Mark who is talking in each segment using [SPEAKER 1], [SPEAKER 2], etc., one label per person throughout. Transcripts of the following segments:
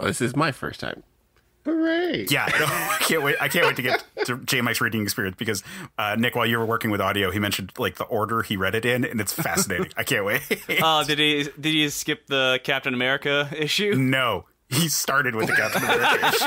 [SPEAKER 1] Well, this is my first time. Hooray!
[SPEAKER 2] Yeah, I can't wait. I can't wait to get to Jmike's reading experience because Nick, while you were working with audio, he mentioned like the order he read it in, and it's fascinating. I can't wait.
[SPEAKER 3] Did he skip the Captain America issue?
[SPEAKER 2] No, he started with the Captain America issue.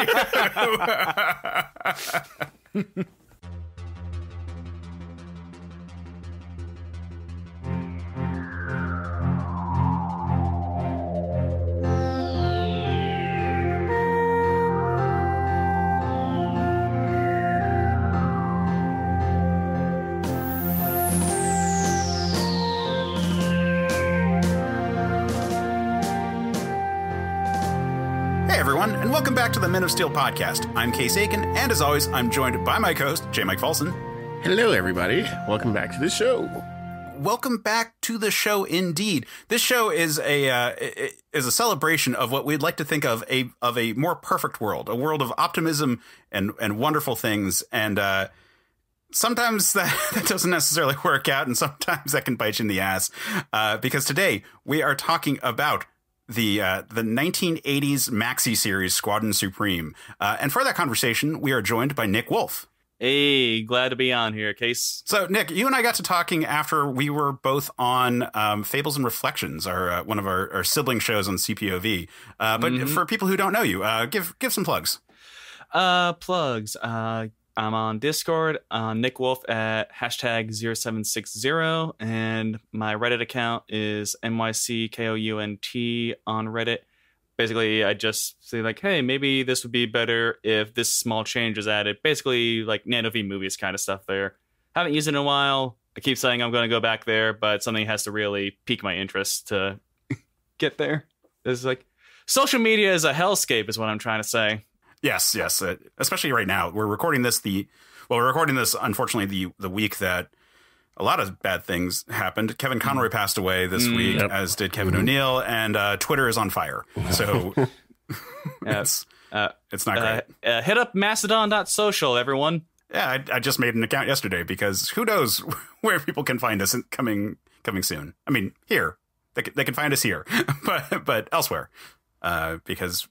[SPEAKER 2] And welcome back to the Men of Steel podcast. I'm Case Aiken, and as always, I'm joined by my co-host, Jmike Folson.
[SPEAKER 1] Hello, everybody. Welcome back to the show.
[SPEAKER 2] Welcome back to the show, indeed. This show is a celebration of what we'd like to think of a more perfect world, a world of optimism and wonderful things. And sometimes that doesn't necessarily work out, and sometimes that can bite you in the ass. Because today we are talking about the 1980s maxi series Squadron Supreme. And for that conversation, we are joined by Nic Woolfe.
[SPEAKER 3] Hey, glad to be on here, Case.
[SPEAKER 2] So, Nick, you and I got to talking after we were both on Fables and Reflections, one of our sibling shows on CPOV. But for people who don't know you, give some plugs.
[SPEAKER 3] Plugs. I'm on Discord, Nic Woolfe at #0760, and my Reddit account is NYCKOUNT on Reddit. Basically, I just say, like, hey, maybe this would be better if this small change is added. Basically, like, Nano V movies kind of stuff there. Haven't used it in a while. I keep saying I'm going to go back there, but something has to really pique my interest to get there. It's like, social media is a hellscape is what I'm trying to say.
[SPEAKER 2] Yes. Especially right now. We're recording this unfortunately, the week that a lot of bad things happened. Kevin Conroy passed away this week, as did Kevin O'Neill, and Twitter is on fire. So it's not great.
[SPEAKER 3] Hit up mastodon.social, everyone.
[SPEAKER 2] Yeah, I just made an account yesterday because who knows where people can find us coming soon. I mean, here. They can find us here, but elsewhere. Because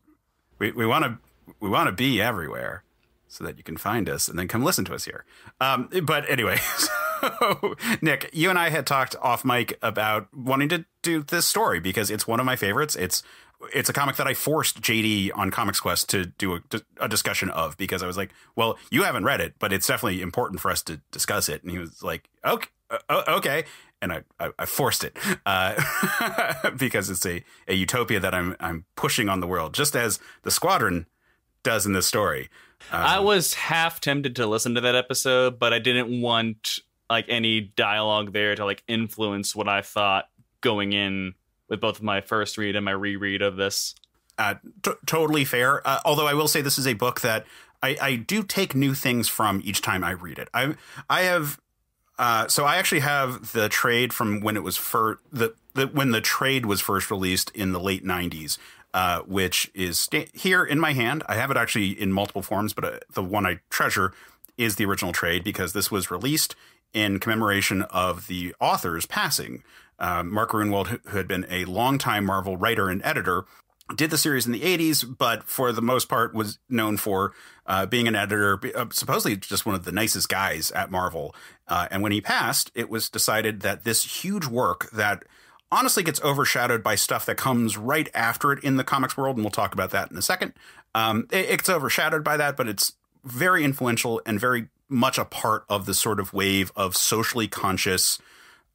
[SPEAKER 2] we want to... We want to be everywhere so that you can find us and then come listen to us here. But anyway, so Nick, you and I had talked off mic about wanting to do this story because it's one of my favorites. It's a comic that I forced JD on Comics Quest to do a discussion of because I was like, well, you haven't read it, but it's definitely important for us to discuss it. And he was like, okay. And I forced it because it's a utopia that I'm pushing on the world, just as the Squadron does in this story.
[SPEAKER 3] I was half tempted to listen to that episode, but I didn't want like any dialogue there to like influence what I thought going in with both my first read and my reread of this.
[SPEAKER 2] Totally fair. Although I will say this is a book that I do take new things from each time I read it. I actually have the trade from when it was when the trade was first released in the late 90s. Which is here in my hand. I have it actually in multiple forms, but the one I treasure is the original trade because this was released in commemoration of the author's passing. Mark Gruenwald, who had been a longtime Marvel writer and editor, did the series in the 80s, but for the most part was known for being an editor, supposedly just one of the nicest guys at Marvel. And when he passed, it was decided that this huge work that honestly gets overshadowed by stuff that comes right after it in the comics world, and we'll talk about that in a second. It gets overshadowed by that, but it's very influential and very much a part of the sort of wave of socially conscious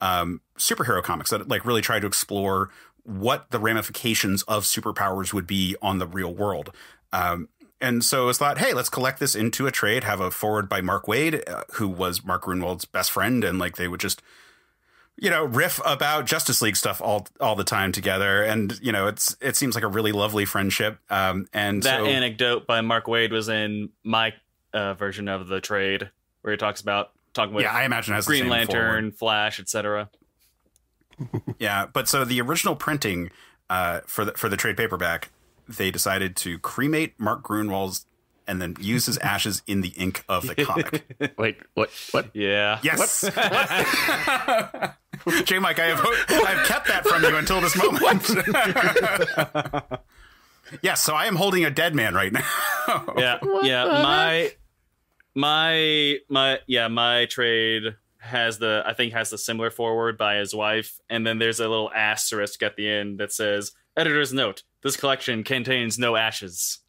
[SPEAKER 2] superhero comics that like really try to explore what the ramifications of superpowers would be on the real world. And so it was thought, hey, let's collect this into a trade, have a forward by Mark Waid, who was Mark Gruenwald's best friend, and like they would just riff about Justice League stuff all the time together. And, it seems like a really lovely friendship. And
[SPEAKER 3] that anecdote by Mark Waid was in my version of the trade where he talks about talking with
[SPEAKER 2] I imagine it has
[SPEAKER 3] Green
[SPEAKER 2] the same
[SPEAKER 3] Lantern,
[SPEAKER 2] forward.
[SPEAKER 3] Flash, etc.
[SPEAKER 2] Yeah. But so the original printing for the trade paperback, they decided to cremate Mark Gruenwald's and then use his ashes in the ink of the comic.
[SPEAKER 1] Wait, what?
[SPEAKER 3] Yeah.
[SPEAKER 2] Yes. Jmike, I have kept that from you until this moment. Yes, so I am holding a dead man right now.
[SPEAKER 3] Yeah, my trade has the similar forward by his wife, and then there's a little asterisk at the end that says, "Editor's note: this collection contains no ashes."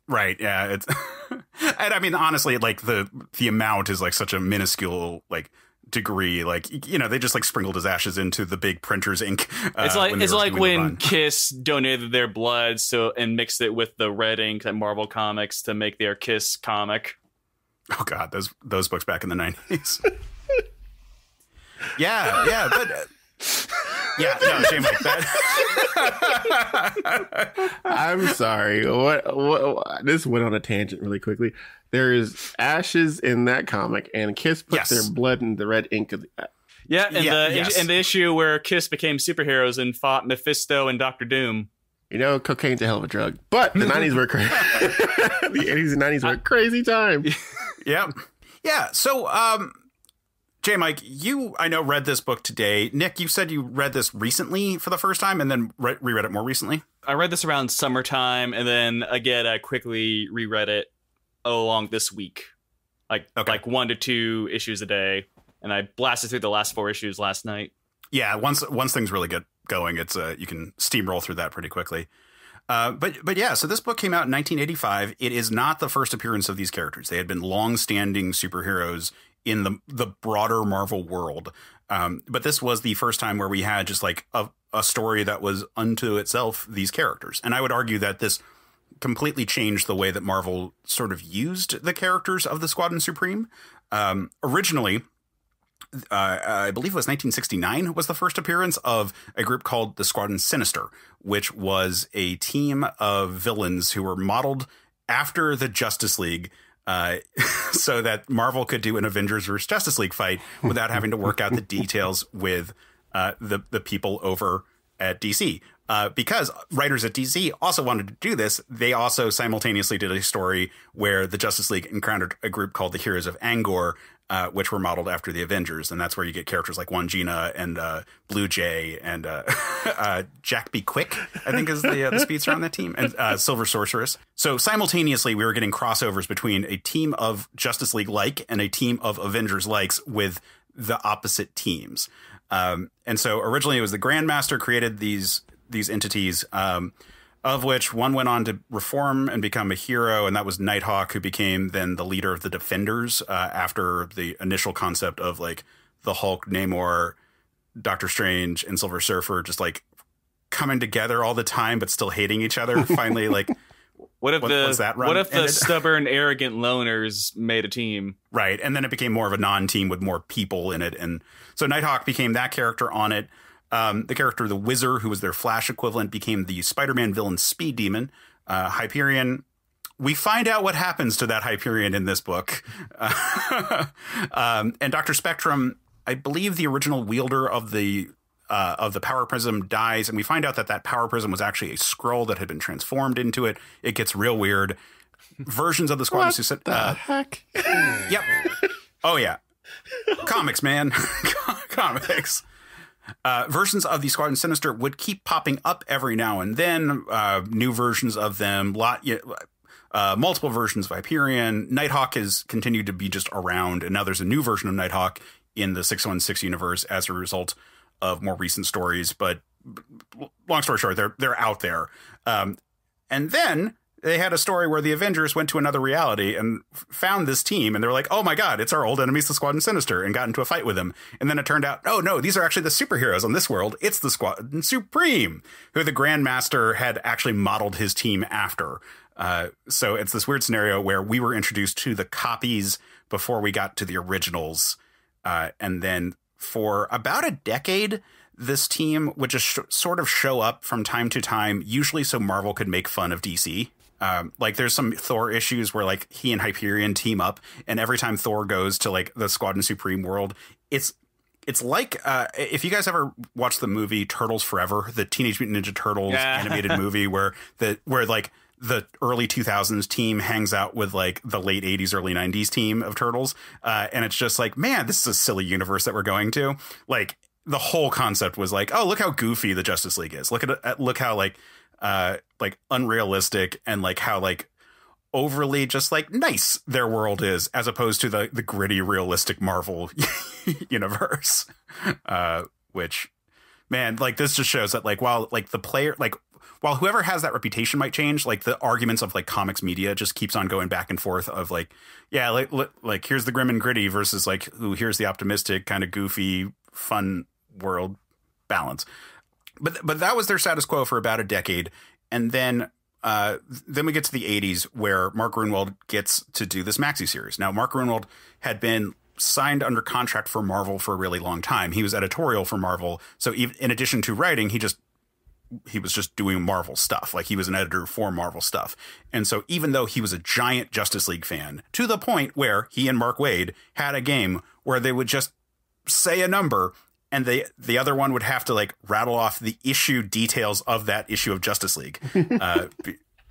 [SPEAKER 2] Right, yeah. It's and I mean, honestly, like the amount is like such a minuscule like degree. Like, you know, they just like sprinkled his ashes into the big printer's ink.
[SPEAKER 3] It's like when Kiss donated their blood and mixed it with the red ink at Marvel Comics to make their Kiss comic.
[SPEAKER 2] Oh God, those books back in the 90s. Yeah, but yeah, no, Jmike, that.
[SPEAKER 1] I'm sorry. What? This went on a tangent really quickly. There's ashes in that comic, and Kiss put their blood in the red ink of the.
[SPEAKER 3] And the issue where Kiss became superheroes and fought Mephisto and Doctor Doom.
[SPEAKER 1] You know, cocaine's a hell of a drug, but the 90s were crazy. The 80s and 90s were a crazy time.
[SPEAKER 2] Yep. Yeah. So, Jmike, I know read this book today. Nick, you said you read this recently for the first time and then reread it more recently.
[SPEAKER 3] I read this around summertime, and then again I quickly reread it along this week, like 1 to 2 issues a day, and I blasted through the last 4 issues last night. Yeah,
[SPEAKER 2] once things really get going, it's you can steamroll through that pretty quickly. But yeah, so this book came out in 1985. It is not the first appearance of these characters. They had been long-standing superheroes in the broader Marvel world. But this was the first time where we had just like a story that was unto itself these characters. And I would argue that this completely changed the way that Marvel sort of used the characters of the Squadron Supreme. Originally, I believe it was 1969 was the first appearance of a group called the Squadron Sinister, which was a team of villains who were modeled after the Justice League, so that Marvel could do an Avengers vs. Justice League fight without having to work out the details with the people over at DC. Because writers at DC also wanted to do this, they also simultaneously did a story where the Justice League encountered a group called the Heroes of Angor, which were modeled after the Avengers. And that's where you get characters like Wandjina and Blue Jay and Jack B. Quick, I think is the speedster on that team, and Silver Sorceress. So simultaneously, we were getting crossovers between a team of Justice League-like and a team of Avengers-likes with the opposite teams. And so originally it was the Grandmaster created these entities, of which one went on to reform and become a hero, and that was Nighthawk, who became then the leader of the Defenders after the initial concept of like the Hulk, Namor, Doctor Strange, and Silver Surfer just like coming together all the time but still hating each other. Finally, like
[SPEAKER 3] what if the stubborn, arrogant loners made a team?
[SPEAKER 2] Right, and then it became more of a non-team with more people in it, and so Nighthawk became that character on it. The character, the Whizzer, who was their Flash equivalent, became the Spider-Man villain Speed Demon. Hyperion, we find out what happens to that Hyperion in this book. And Dr. Spectrum, I believe the original wielder of the Power Prism dies, and we find out that Power Prism was actually a Skrull that had been transformed into it. It gets real weird. Versions of the Squadron...
[SPEAKER 1] What the heck?
[SPEAKER 2] Yep. Oh, yeah. Comics, man. Comics. Versions of the Squadron Sinister would keep popping up every now and then. New versions of them, multiple versions of Hyperion. Nighthawk has continued to be just around, and now there's a new version of Nighthawk in the 616 universe as a result of more recent stories. But long story short, they're out there. And then they had a story where the Avengers went to another reality and found this team, and they're like, oh my God, it's our old enemies, the Squadron Sinister, and got into a fight with them. And then it turned out, oh no, these are actually the superheroes on this world. It's the Squadron Supreme, who the Grandmaster had actually modeled his team after. So it's this weird scenario where we were introduced to the copies before we got to the originals. And then for about a decade, this team would just sort of show up from time to time, usually so Marvel could make fun of DC. Like there's some Thor issues where like he and Hyperion team up, and every time Thor goes to like the Squadron Supreme world, it's like if you guys ever watched the movie Turtles Forever, the Teenage Mutant Ninja Turtles animated movie where like the early 2000s team hangs out with like the late 80s, early 90s team of Turtles. And it's just like, man, this is a silly universe that we're going to. Like the whole concept was like, oh, look how goofy the Justice League is. Look how like like unrealistic and like how like overly just like nice their world is, as opposed to the gritty, realistic Marvel universe. Which, man, like this just shows that like while like the player, like while whoever has that reputation might change, like the arguments of like comics media just keeps on going back and forth of like, yeah, like here's the grim and gritty versus like, ooh, here's the optimistic kind of goofy, fun world balance. But that was their status quo for about a decade. And then we get to the 80s where Mark Gruenwald gets to do this maxi series. Now, Mark Gruenwald had been signed under contract for Marvel for a really long time. He was editorial for Marvel. So even in addition to writing, he was just doing Marvel stuff. Like he was an editor for Marvel stuff. And so even though he was a giant Justice League fan, to the point where he and Mark Waid had a game where they would just say a number and the other one would have to like rattle off the issue details of that issue of Justice League,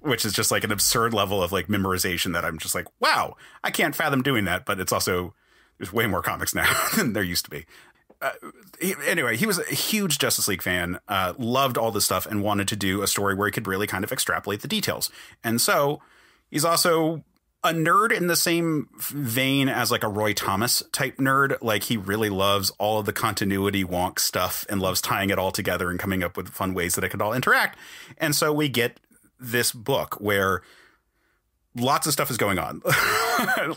[SPEAKER 2] which is just like an absurd level of like memorization that I'm just like, wow, I can't fathom doing that. But it's also, there's way more comics now than there used to be. Anyway, he was a huge Justice League fan, loved all this stuff and wanted to do a story where he could really kind of extrapolate the details. And so he's also a nerd in the same vein as like a Roy Thomas type nerd. Like he really loves all of the continuity wonk stuff and loves tying it all together and coming up with fun ways that it could all interact. And so we get this book where lots of stuff is going on.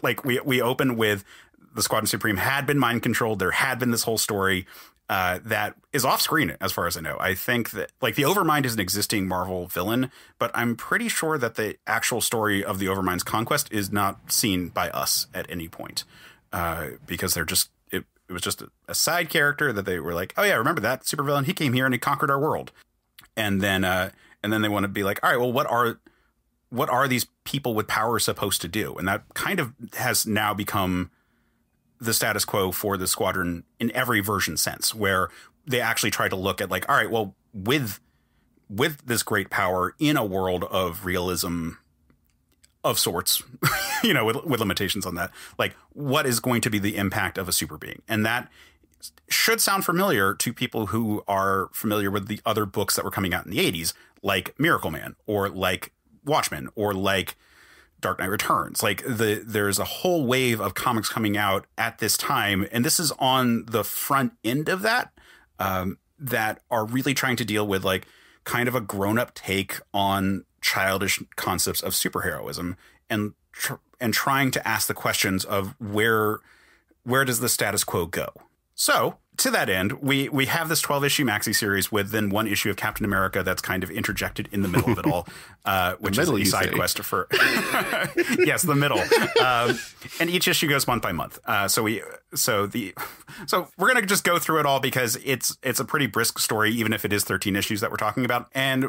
[SPEAKER 2] Like we open with the Squadron Supreme had been mind controlled. There had been this whole story that is off screen, as far as I know. I think that like the Overmind is an existing Marvel villain, but I'm pretty sure that the actual story of the Overmind's conquest is not seen by us at any point, because they're just it was just a side character that they were like, oh yeah, remember that supervillain? He came here and he conquered our world, and then they want to be like, all right, well, what are these people with power supposed to do? And that kind of has now become the status quo for the Squadron in every version sense, where they actually try to look at like, all right, well, with this great power in a world of realism of sorts, with limitations on that, like what is going to be the impact of a super being? And that should sound familiar to people who are familiar with the other books that were coming out in the 80s, like Miracle Man or like Watchmen or like Dark Knight Returns. Like there's a whole wave of comics coming out at this time, and this is on the front end of that, that are really trying to deal with like kind of a grown-up take on childish concepts of superheroism and trying to ask the questions of where does the status quo go? So to that end, we have this 12-issue maxi series with then one issue of Captain America that's kind of interjected in the middle of it all, which is a side quest for yes, the middle. And each issue goes month by month. So we're gonna just go through it all because it's a pretty brisk story, even if it is 13 issues that we're talking about. And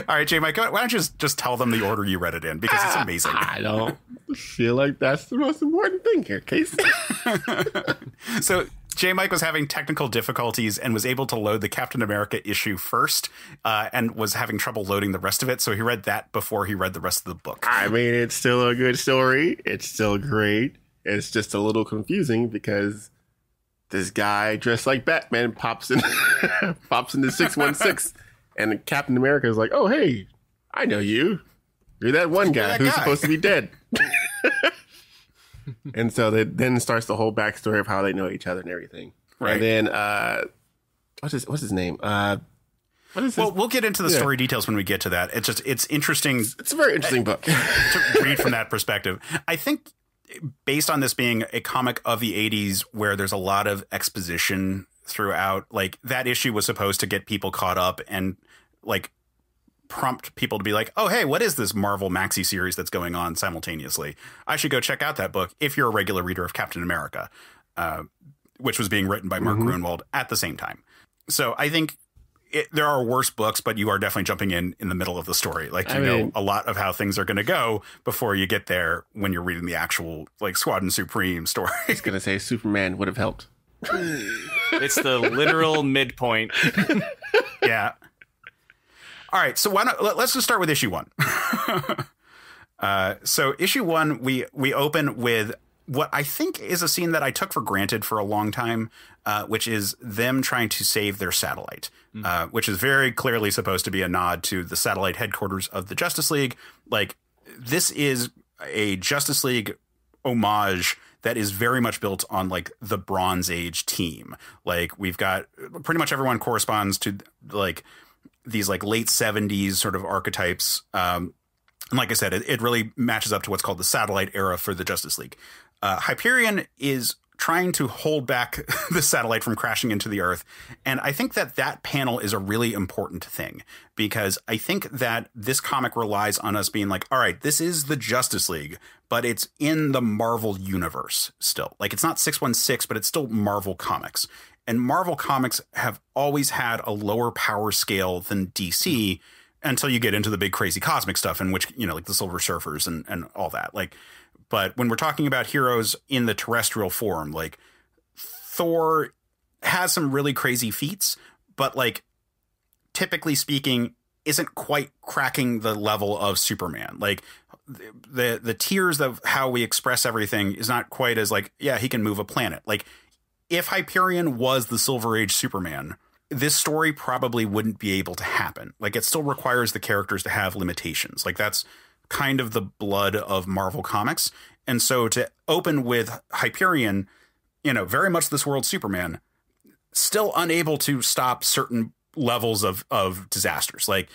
[SPEAKER 2] all right, Jmike, why don't you just tell them the order you read it in, because it's amazing.
[SPEAKER 1] I don't feel like that's the most important thing here, Case.
[SPEAKER 2] So Jmike was having technical difficulties and was able to load the Captain America issue first, and was having trouble loading the rest of it. So he read that before he read the rest of the book.
[SPEAKER 1] I mean, it's still a good story. It's still great. It's just a little confusing because this guy dressed like Batman pops into 616. And Captain America is like, oh, hey, I know you. You're that one guy who's supposed to be dead. And so that then starts the whole backstory of how they know each other and everything. Right. And then, what's his name?
[SPEAKER 2] We'll get into the story details when we get to that. It's interesting.
[SPEAKER 1] It's a very interesting book
[SPEAKER 2] to read from that perspective. I think based on this being a comic of the 80s where there's a lot of exposition throughout, like that issue was supposed to get people caught up and like prompt people to be like, oh, hey, what is this Marvel maxi series that's going on simultaneously? I should go check out that book if you're a regular reader of Captain America, which was being written by Mark Gruenwald at the same time. So I think there are worse books, but you are definitely jumping in the middle of the story. Like, you know a lot of how things are going to go before you get there when you're reading the actual like Squadron Supreme story.
[SPEAKER 1] I was going to say Superman would have helped.
[SPEAKER 3] It's the literal midpoint.
[SPEAKER 2] Yeah. All right. So let's just start with issue 1. So issue 1, we open with what I think is a scene that I took for granted for a long time, which is them trying to save their satellite, which is very clearly supposed to be a nod to the satellite headquarters of the Justice League. Like, this is a Justice League homage that is very much built on like the Bronze Age team. Like, we've got pretty much everyone corresponds to like these like late 70s sort of archetypes. And like I said, it really matches up to what's called the satellite era for the Justice League. Hyperion is trying to hold back the satellite from crashing into the Earth. And I think that panel is a really important thing, because I think that this comic relies on us being like, all right, this is the Justice League, but it's in the Marvel universe still. Like, it's not 616, but it's still Marvel Comics. And Marvel Comics have always had a lower power scale than DC until you get into the big crazy cosmic stuff, in which, you know, like the Silver Surfers and all that. Like, but when we're talking about heroes in the terrestrial form, like, Thor has some really crazy feats, but like, typically speaking, isn't quite cracking the level of Superman. Like, the tiers of how we express everything is not quite as like, yeah, he can move a planet. Like, if Hyperion was the Silver Age Superman, this story probably wouldn't be able to happen. Like, it still requires the characters to have limitations. Like, that's kind of the blood of Marvel Comics. And so to open with Hyperion, you know, very much this world Superman, still unable to stop certain levels of disasters. Like,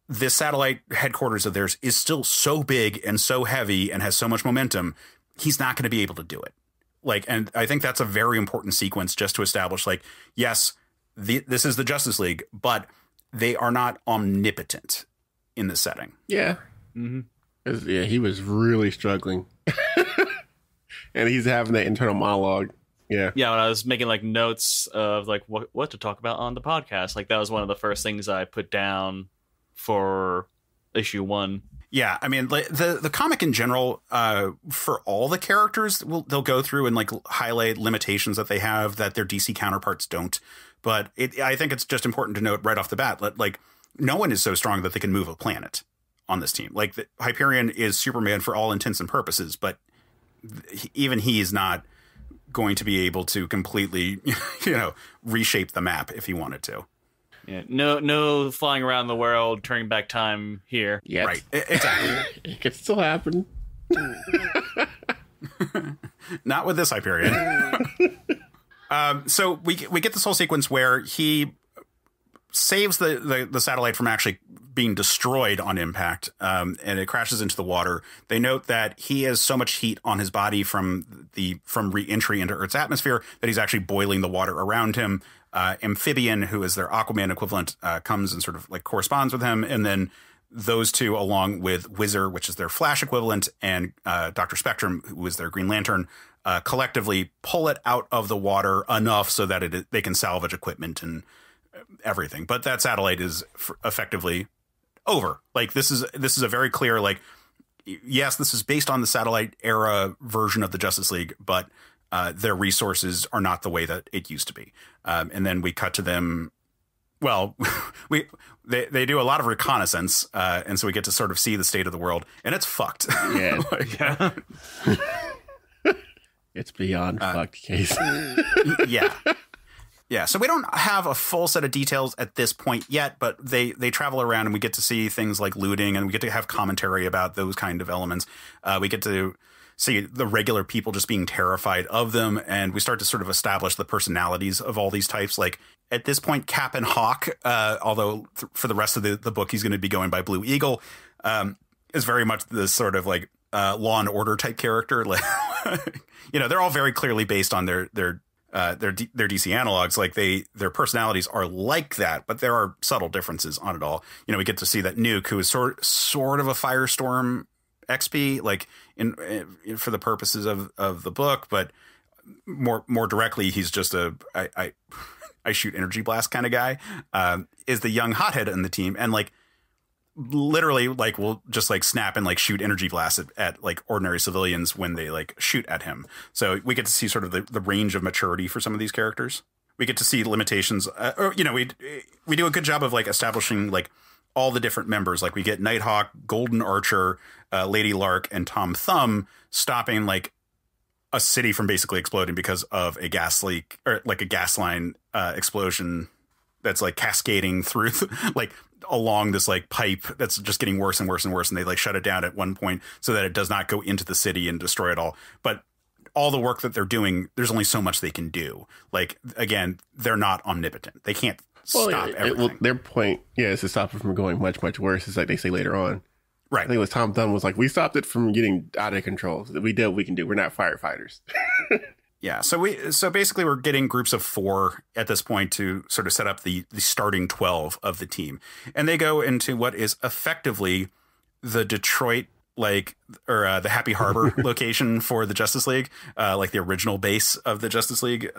[SPEAKER 2] this satellite headquarters of theirs is still so big and so heavy and has so much momentum, he's not going to be able to do it. Like, and I think that's a very important sequence just to establish, like, yes, this is the Justice League, but they are not omnipotent in this setting.
[SPEAKER 1] Yeah. Mm-hmm. Yeah, he was really struggling. And he's having that internal monologue. Yeah.
[SPEAKER 3] Yeah, when I was making like notes of like what to talk about on the podcast, like that was one of the first things I put down for issue 1.
[SPEAKER 2] Yeah, I mean, the comic in general, for all the characters, they'll go through and like highlight limitations that they have that their DC counterparts don't. But I think it's just important to note right off the bat, like, no one is so strong that they can move a planet on this team. Like, Hyperion is Superman for all intents and purposes, but even he is not going to be able to completely, you know, reshape the map if he wanted to.
[SPEAKER 3] Yeah, no flying around the world, turning back time here.
[SPEAKER 1] Yeah,
[SPEAKER 2] right. Exactly.
[SPEAKER 1] It could still happen.
[SPEAKER 2] Not with this Hyperion. So we get this whole sequence where he saves the satellite from actually being destroyed on impact, and it crashes into the water. They note that he has so much heat on his body from re-entry into Earth's atmosphere that he's actually boiling the water around him. Amphibian, who is their Aquaman equivalent, comes and sort of like corresponds with him, and then those two, along with Whizzer, which is their Flash equivalent, and Dr. Spectrum, who is their Green Lantern, collectively pull it out of the water enough so that they can salvage equipment and everything. But that satellite is effectively over. Like, this is a very clear, like, yes, this is based on the satellite era version of the Justice League, but their resources are not the way that it used to be. And then we cut to them. Well, they do a lot of reconnaissance, and so we get to sort of see the state of the world, and it's fucked.
[SPEAKER 1] Yeah,
[SPEAKER 2] yeah.
[SPEAKER 1] It's beyond fucked, Case.
[SPEAKER 2] Yeah. Yeah, so we don't have a full set of details at this point yet, but they travel around and we get to see things like looting, and we get to have commentary about those kind of elements. We get to see the regular people just being terrified of them, and we start to sort of establish the personalities of all these types. Like, at this point, Cap and Hawk, although for the rest of the book he's going to be going by Blue Eagle, is very much this sort of like Law and Order type character. Like, you know, they're all very clearly based on their DC analogs. Like, their personalities are like that, but there are subtle differences on it all. You know, we get to see that Nuke, who is sort of a Firestorm XP, like in for the purposes of the book, but more directly, he's just I shoot energy blast kind of guy, is the young hothead in the team, and like literally like will just like snap and like shoot energy blasts at like ordinary civilians when they like shoot at him. So we get to see sort of the range of maturity for some of these characters. We get to see limitations, or, you know, we do a good job of like establishing like all the different members. Like, we get Nighthawk, Golden Archer, Lady Lark, and Tom Thumb stopping like a city from basically exploding because of a gas leak or like a gas line explosion that's like cascading through like along this like pipe that's just getting worse and worse and worse. And they like shut it down at one point so that it does not go into the city and destroy it all. But all the work that they're doing, there's only so much they can do. Like, again, they're not omnipotent. They can't stop everything.
[SPEAKER 1] Their point, is to stop it from going much, much worse. It's like they say later on.
[SPEAKER 2] Right.
[SPEAKER 1] I think it was Tom Thumb was like, we stopped it from getting out of control. We did what we can do. We're not firefighters.
[SPEAKER 2] Yeah. So basically we're getting groups of 4 at this point to sort of set up the starting 12 of the team. And they go into what is effectively the Detroit, the Happy Harbor location for the Justice League, like the original base of the Justice League,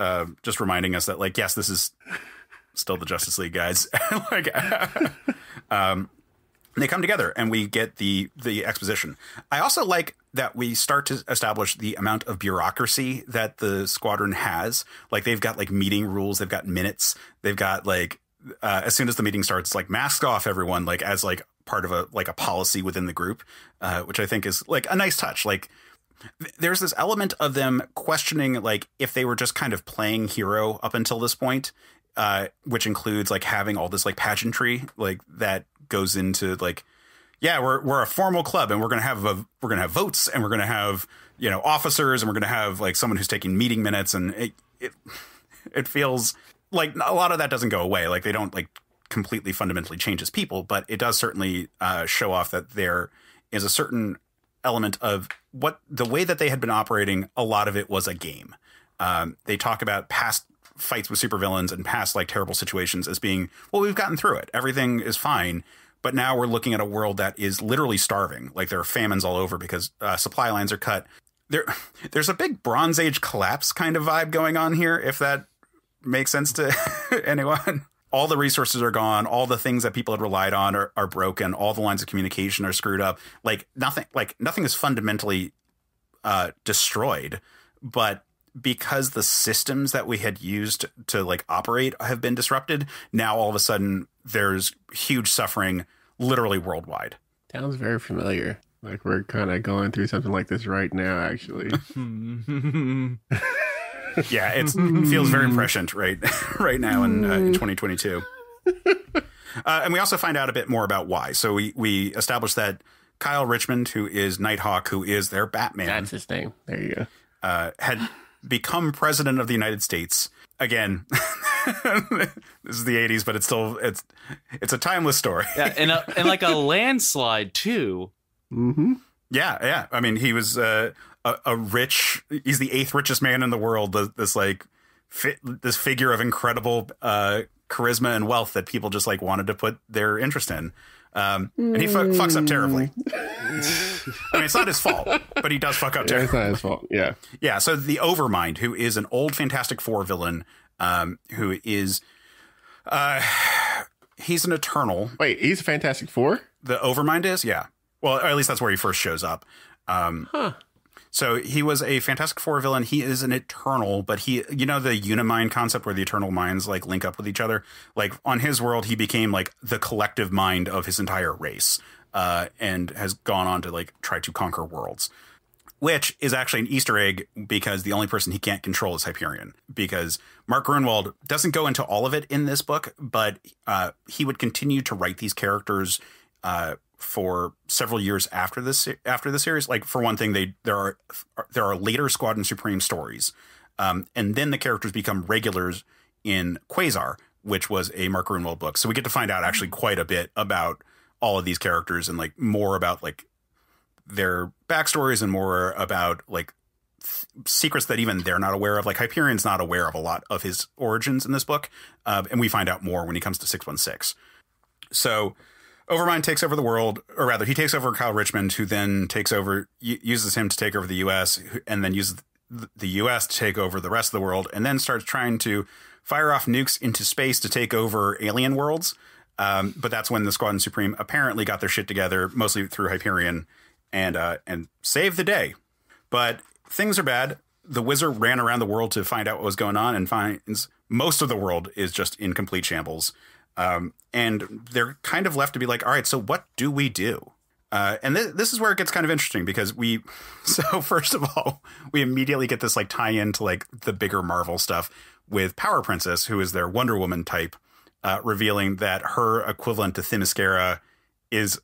[SPEAKER 2] just reminding us that like, yes, this is still the Justice League, guys. They come together and we get the exposition. I also like that we start to establish the amount of bureaucracy that the Squadron has. Like they've got like meeting rules, they've got minutes, they've got like as soon as the meeting starts, like mask off everyone, like as like part of a policy within the group, which I think is like a nice touch. Like there's this element of them questioning like if they were just kind of playing hero up until this point, which includes like having all this like pageantry like that goes into like, yeah, we're a formal club and we're gonna have votes and we're gonna have officers and we're gonna have like someone who's taking meeting minutes, and it feels like a lot of that doesn't go away. Like they don't like completely fundamentally change as people, but it does certainly show off that there is a certain element of what the way that they had been operating. A lot of it was a game. They talk about past fights with supervillains and past like terrible situations as being, well, we've gotten through it. Everything is fine. But now we're looking at a world that is literally starving. Like there are famines all over because supply lines are cut. There's a big Bronze Age collapse kind of vibe going on here, if that makes sense to anyone. All the resources are gone. All the things that people had relied on are broken. All the lines of communication are screwed up. Like nothing is fundamentally destroyed. But because the systems that we had used to like operate have been disrupted, now all of a sudden there's huge suffering literally worldwide.
[SPEAKER 1] Sounds very familiar. Like we're kind of going through something like this right now, actually.
[SPEAKER 2] Yeah, it feels very prescient right now in 2022. And we also find out a bit more about why. So we established that Kyle Richmond, who is Nighthawk, who is their Batman.
[SPEAKER 1] That's his name. There you go.
[SPEAKER 2] Had become president of the United States. Again, this is the 80s, but it's a timeless story.
[SPEAKER 3] Yeah, and like a landslide too.
[SPEAKER 1] Mm-hmm.
[SPEAKER 2] Yeah. I mean, he was a rich. He's the 8th richest man in the world. This figure of incredible charisma and wealth that people just like wanted to put their interest in. And he fucks up terribly. I mean, it's not his fault, but he does fuck up terribly.
[SPEAKER 1] It's not his fault. Yeah.
[SPEAKER 2] Yeah. So the Overmind, who is an old Fantastic Four villain, who is, he's an Eternal.
[SPEAKER 1] Wait, he's a Fantastic Four?
[SPEAKER 2] The Overmind is? Yeah. Well, or at least that's where he first shows up. So he was a Fantastic Four villain. He is an Eternal, but the Unimind concept where the Eternal minds like link up with each other. Like on his world, he became like the collective mind of his entire race, and has gone on to like try to conquer worlds, which is actually an Easter egg because the only person he can't control is Hyperion, because Mark Gruenwald doesn't go into all of it in this book, but he would continue to write these characters for several years after the series. Like for one thing, there are later Squadron Supreme stories, and then the characters become regulars in Quasar, which was a Mark Gruenwald book. So we get to find out actually quite a bit about all of these characters and like more about like their backstories and more about like secrets that even they're not aware of. Like Hyperion's not aware of a lot of his origins in this book, and we find out more when he comes to 616. So Overmind takes over the world, or rather he takes over Kyle Richmond, who then uses him to take over the U.S. and then uses the U.S. to take over the rest of the world, and then starts trying to fire off nukes into space to take over alien worlds. But that's when the Squadron Supreme apparently got their shit together, mostly through Hyperion, and saved the day. But things are bad. The Wizard ran around the world to find out what was going on and finds most of the world is just in complete shambles. And they're kind of left to be like, all right, so what do we do? And this is where it gets kind of interesting because so first of all, we immediately get this like tie into like the bigger Marvel stuff with Power Princess, who is their Wonder Woman type, revealing that her equivalent to Themyscira is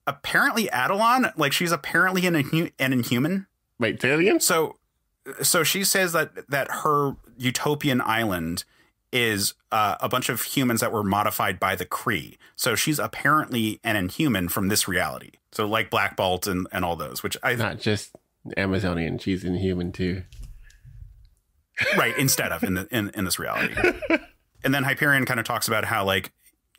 [SPEAKER 2] apparently Adelon. Like she's apparently an Inhuman.
[SPEAKER 1] Wait, say it again?
[SPEAKER 2] So she says that her utopian island is a bunch of humans that were modified by the Kree. So she's apparently an Inhuman from this reality. So like Black Bolt and all those, which
[SPEAKER 1] not just Amazonian, she's Inhuman too.
[SPEAKER 2] Right, instead of in this reality. And then Hyperion kind of talks about how like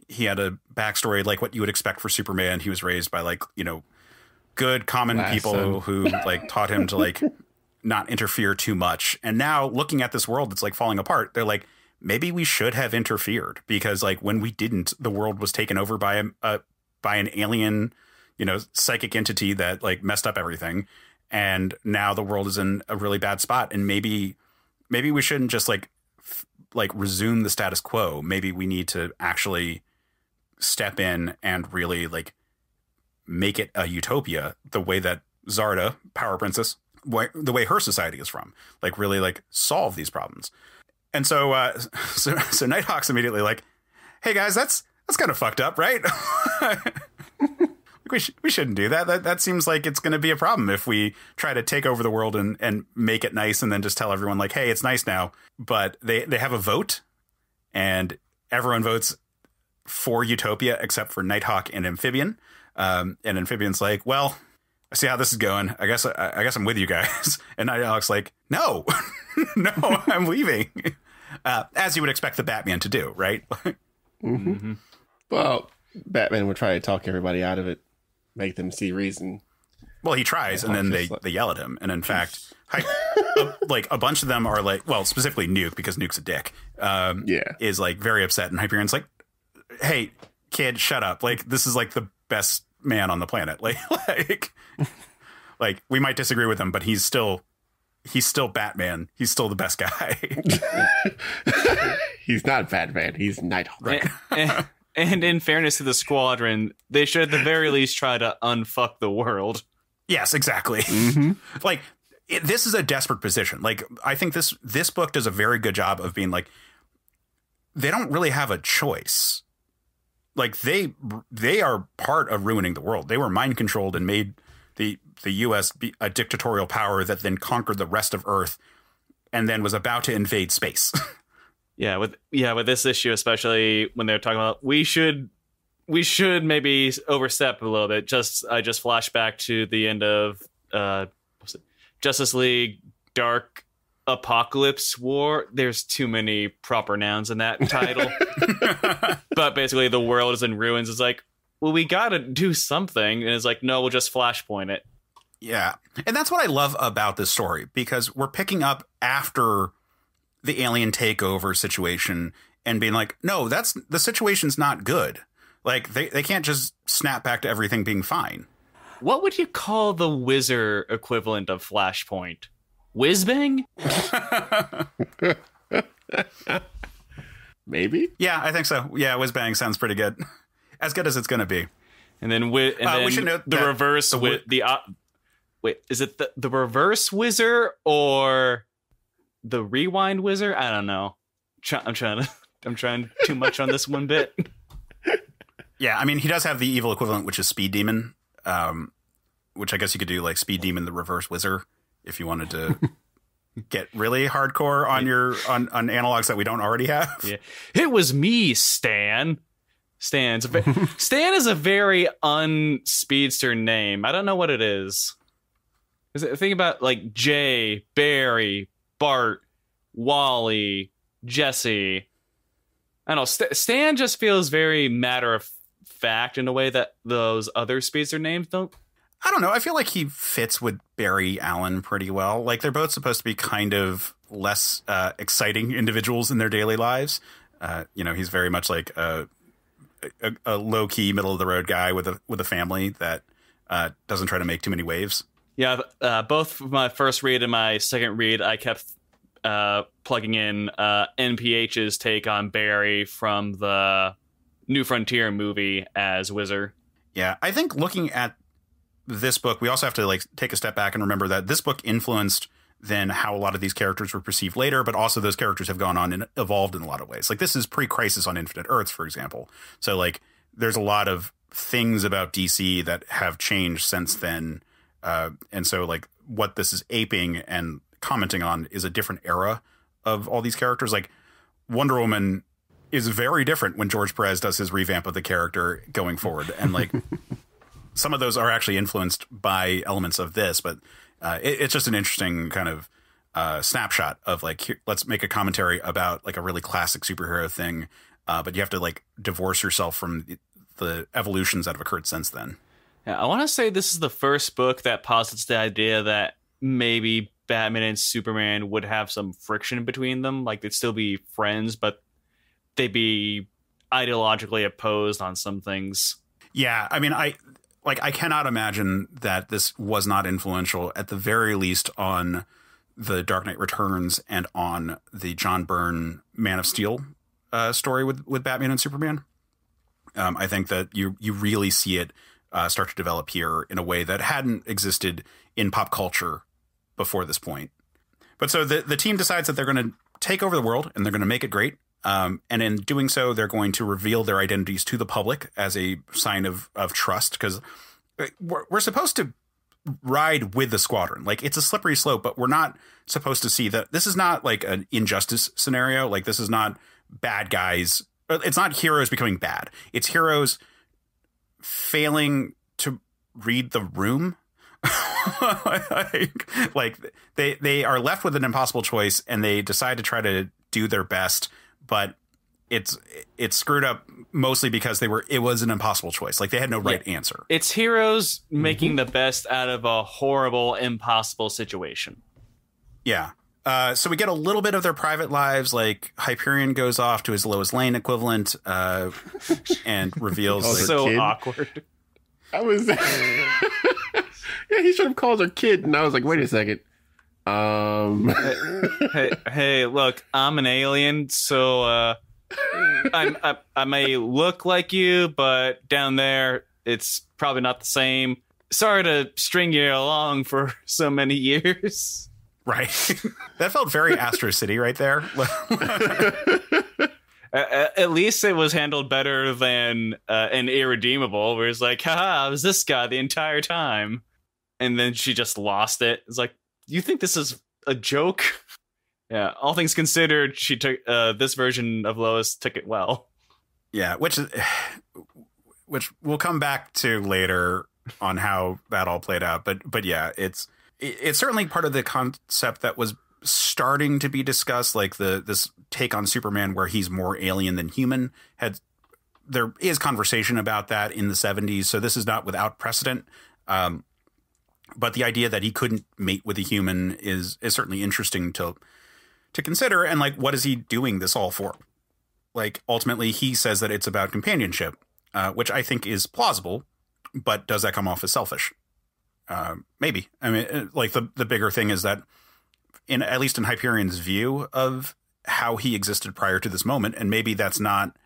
[SPEAKER 2] he had a backstory like what you would expect for Superman. He was raised by like, good common people who like taught him to like not interfere too much. And now looking at this world that's like falling apart, they're like, maybe we should have interfered because like when we didn't, the world was taken over by an alien, psychic entity that like messed up everything. And now the world is in a really bad spot. And maybe we shouldn't just like resume the status quo. Maybe we need to actually step in and really like make it a utopia the way that Zarda, Power Princess, the way her society is from, like really like solve these problems. And so Nighthawk's immediately like, hey guys, that's kind of fucked up, right? we shouldn't do that. That seems like it's going to be a problem if we try to take over the world and make it nice and then just tell everyone like, hey, it's nice now. But they have a vote and everyone votes for Utopia except for Nighthawk and Amphibian. And Amphibian's like, well, I see how this is going. I guess I'm with you guys. And Nighthawk's like, no, no, I'm leaving. As you would expect the Batman to do, right?
[SPEAKER 1] Mm-hmm. Well, Batman would try to talk everybody out of it, make them see reason.
[SPEAKER 2] Well, he tries, and then they yell at him. And in fact, like a bunch of them are like, well, specifically Nuke, because Nuke's a dick. Is like very upset, and Hyperion's like, hey, kid, shut up. Like, this is like the best man on the planet. Like we might disagree with him, but he's still Batman. He's still the best guy.
[SPEAKER 1] He's not Batman. He's Nighthawk.
[SPEAKER 3] Right. And in fairness to the Squadron, they should at the very least try to unfuck the world.
[SPEAKER 2] Yes, exactly.
[SPEAKER 1] Mm-hmm.
[SPEAKER 2] Like this is a desperate position. Like I think this book does a very good job of being like, they don't really have a choice. Like they are part of ruining the world. They were mind controlled and made the U.S. be a dictatorial power that then conquered the rest of Earth and then was about to invade space.
[SPEAKER 3] With this issue, especially when they're talking about we should maybe overstep a little bit. I just flash back to the end of Justice League Dark Apocalypse War. There's too many proper nouns in that title. But basically the world is in ruins. It's like, well, we gotta do something. And it's like, no, we'll just flashpoint it.
[SPEAKER 2] Yeah. And that's what I love about this story, because we're picking up after the alien takeover situation and being like, no, the situation's not good. Like they can't just snap back to everything being fine.
[SPEAKER 3] What would you call the Whizzer equivalent of Flashpoint? Whizbang?
[SPEAKER 1] Maybe.
[SPEAKER 2] Yeah, I think so. Yeah, Whizbang sounds pretty good. As good as it's going to be.
[SPEAKER 3] And then we should note the reverse with the wait, is it the reverse Whizzer or the rewind Whizzer? I don't know. I'm trying too much on this one bit.
[SPEAKER 2] Yeah, I mean, he does have the evil equivalent, which is Speed Demon, which I guess you could do like Speed Demon, the reverse Whizzer, if you wanted to get really hardcore on on analogs that we don't already have.
[SPEAKER 3] Yeah, it was me, Stan. Stan is a very unspeedster name. I don't know what it is. Think about like Jay, Barry, Bart, Wally, Jesse. I don't know. Stan just feels very matter of fact in a way that those other speedster names don't.
[SPEAKER 2] I don't know. I feel like he fits with Barry Allen pretty well. Like they're both supposed to be kind of less exciting individuals in their daily lives. He's very much like a low key, middle of the road guy with a family that doesn't try to make too many waves.
[SPEAKER 3] Yeah, both my first read and my second read, I kept plugging in NPH's take on Barry from the New Frontier movie as Whizzer.
[SPEAKER 2] Yeah, I think looking at this book, we also have to like take a step back and remember that this book influenced then how a lot of these characters were perceived later, but also those characters have gone on and evolved in a lot of ways. Like this is pre-Crisis on Infinite Earths, for example. So like there's a lot of things about DC that have changed since then. And so like what this is aping and commenting on is a different era of all these characters. Like Wonder Woman is very different when George Perez does his revamp of the character going forward. And like some of those are actually influenced by elements of this, but it's just an interesting kind of snapshot of like, here, let's make a commentary about like a really classic superhero thing. But you have to like divorce yourself from the evolutions that have occurred since then.
[SPEAKER 3] Yeah, I want to say this is the first book that posits the idea that maybe Batman and Superman would have some friction between them. Like they'd still be friends, but they'd be ideologically opposed on some things.
[SPEAKER 2] Yeah, I mean, I cannot imagine that this was not influential, at the very least, on the Dark Knight Returns and on the John Byrne Man of Steel story with Batman and Superman. I think that you really see it start to develop here in a way that hadn't existed in pop culture before this point. But so the team decides that they're going to take over the world and they're going to make it great. And in doing so, they're going to reveal their identities to the public as a sign of trust, because we're supposed to ride with the Squadron. Like it's a slippery slope, but we're not supposed to see that this is not like an Injustice scenario. Like this is not bad guys. It's not heroes becoming bad. It's heroes failing to read the room. like they are left with an impossible choice and they decide to try to do their best, but it's screwed up mostly because it was an impossible choice. Like they had no right answer.
[SPEAKER 3] It's heroes making the best out of a horrible, impossible situation.
[SPEAKER 2] Yeah. So we get a little bit of their private lives. Like Hyperion goes off to his Lois Lane equivalent and reveals.
[SPEAKER 3] So kid. Awkward.
[SPEAKER 1] I was. Yeah, he should have called her kid, and I was like, wait a second.
[SPEAKER 3] Hey, look, I'm an alien, so I may look like you, but down there, it's probably not the same. Sorry to string you along for so many years.
[SPEAKER 2] Right. That felt very Astro City right there.
[SPEAKER 3] At least it was handled better than an Irredeemable, where it's like, haha, I was this guy the entire time. And then she just lost it. It's like, you think this is a joke? Yeah, all things considered, she took this version of Lois took it well.
[SPEAKER 2] Yeah, which we'll come back to later on how that all played out. But yeah, it's certainly part of the concept that was starting to be discussed, like this take on Superman where he's more alien than human. There is conversation about that in the 70s, so this is not without precedent. But the idea that he couldn't mate with a human is certainly interesting to consider. And like, what is he doing this all for? Like, ultimately, he says that it's about companionship, which I think is plausible. But does that come off as selfish? Maybe. I mean, like the bigger thing is that at least in Hyperion's view of how he existed prior to this moment, and maybe that's not.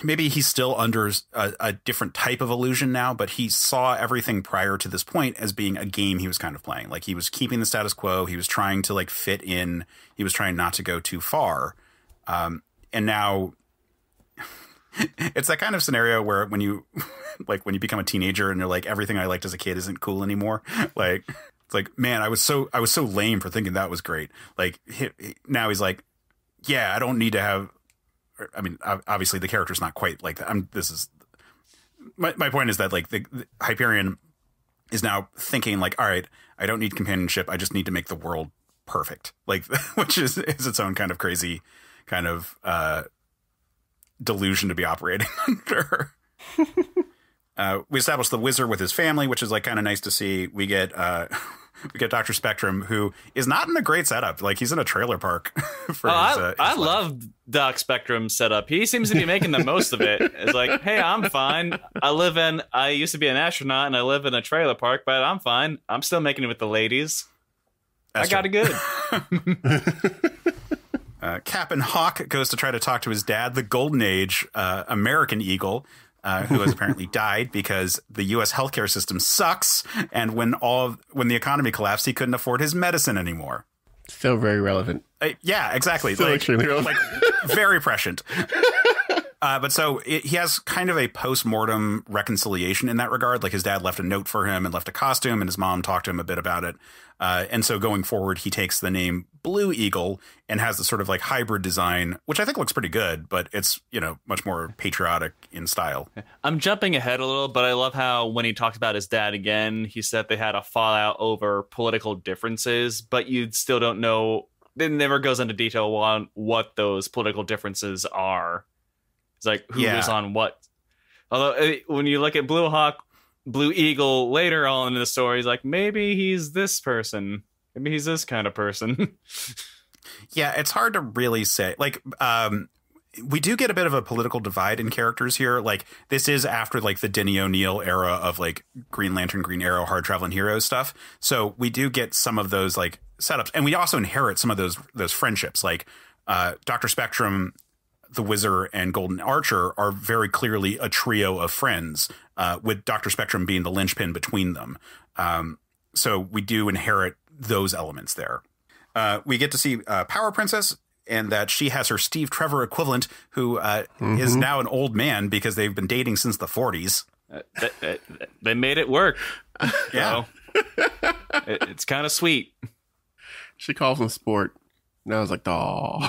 [SPEAKER 2] Maybe he's still under a different type of illusion now, but he saw everything prior to this point as being a game he was kind of playing. Like he was keeping the status quo. He was trying to like fit in. He was trying not to go too far. And now it's that kind of scenario where when you become a teenager and you're like, everything I liked as a kid isn't cool anymore. Like, it's like, man, I was so lame for thinking that was great. Like now he's like, yeah, I don't need to have. I mean, obviously the character's not quite like that. This is my point is that like the Hyperion is now thinking like, all right, I don't need companionship. I just need to make the world perfect. Like, which is its own kind of crazy kind of delusion to be operating under. We established the Wizard with his family, which is like kind of nice to see. We get Dr. Spectrum, who is not in a great setup. Like he's in a trailer park.
[SPEAKER 3] I love Doc Spectrum's setup. He seems to be making the most of it. It's like, hey, I'm fine. I used to be an astronaut and I live in a trailer park, but I'm fine. I'm still making it with the ladies. I got it good.
[SPEAKER 2] Cap and Hawk goes to try to talk to his dad, the Golden Age American Eagle, who has apparently died because the U.S. healthcare system sucks. And when the economy collapsed, he couldn't afford his medicine anymore.
[SPEAKER 1] Still very relevant.
[SPEAKER 2] Yeah, exactly.
[SPEAKER 1] Still extremely relevant.
[SPEAKER 2] Like very prescient. But so he has kind of a post-mortem reconciliation in that regard. Like his dad left a note for him and left a costume, and his mom talked to him a bit about it. And so going forward, he takes the name Blue Eagle and has this sort of like hybrid design, which I think looks pretty good, but it's, much more patriotic in style.
[SPEAKER 3] I'm jumping ahead a little, but I love how when he talks about his dad again, he said they had a fallout over political differences, but you still don't know. It never goes into detail on what those political differences are. It's like who is on what. Although when you look at Blue Eagle later on in the story, he's like, maybe he's this person. Maybe he's this kind of person.
[SPEAKER 2] Yeah, it's hard to really say. Like, we do get a bit of a political divide in characters here. Like, this is after, like, the Denny O'Neil era of, like, Green Lantern, Green Arrow, Hard Traveling Heroes stuff. So we do get some of those, like, setups. And we also inherit some of those friendships. Like, Dr. Spectrum, the Wizard, and Golden Archer are very clearly a trio of friends, with Dr. Spectrum being the linchpin between them. So we do inherit those elements there. We get to see Power Princess, and that she has her Steve Trevor equivalent, who is now an old man because they've been dating since the 40s.
[SPEAKER 3] They made it work.
[SPEAKER 2] Yeah.
[SPEAKER 3] It's kind of sweet.
[SPEAKER 1] She calls him Sport. And I was like, aw.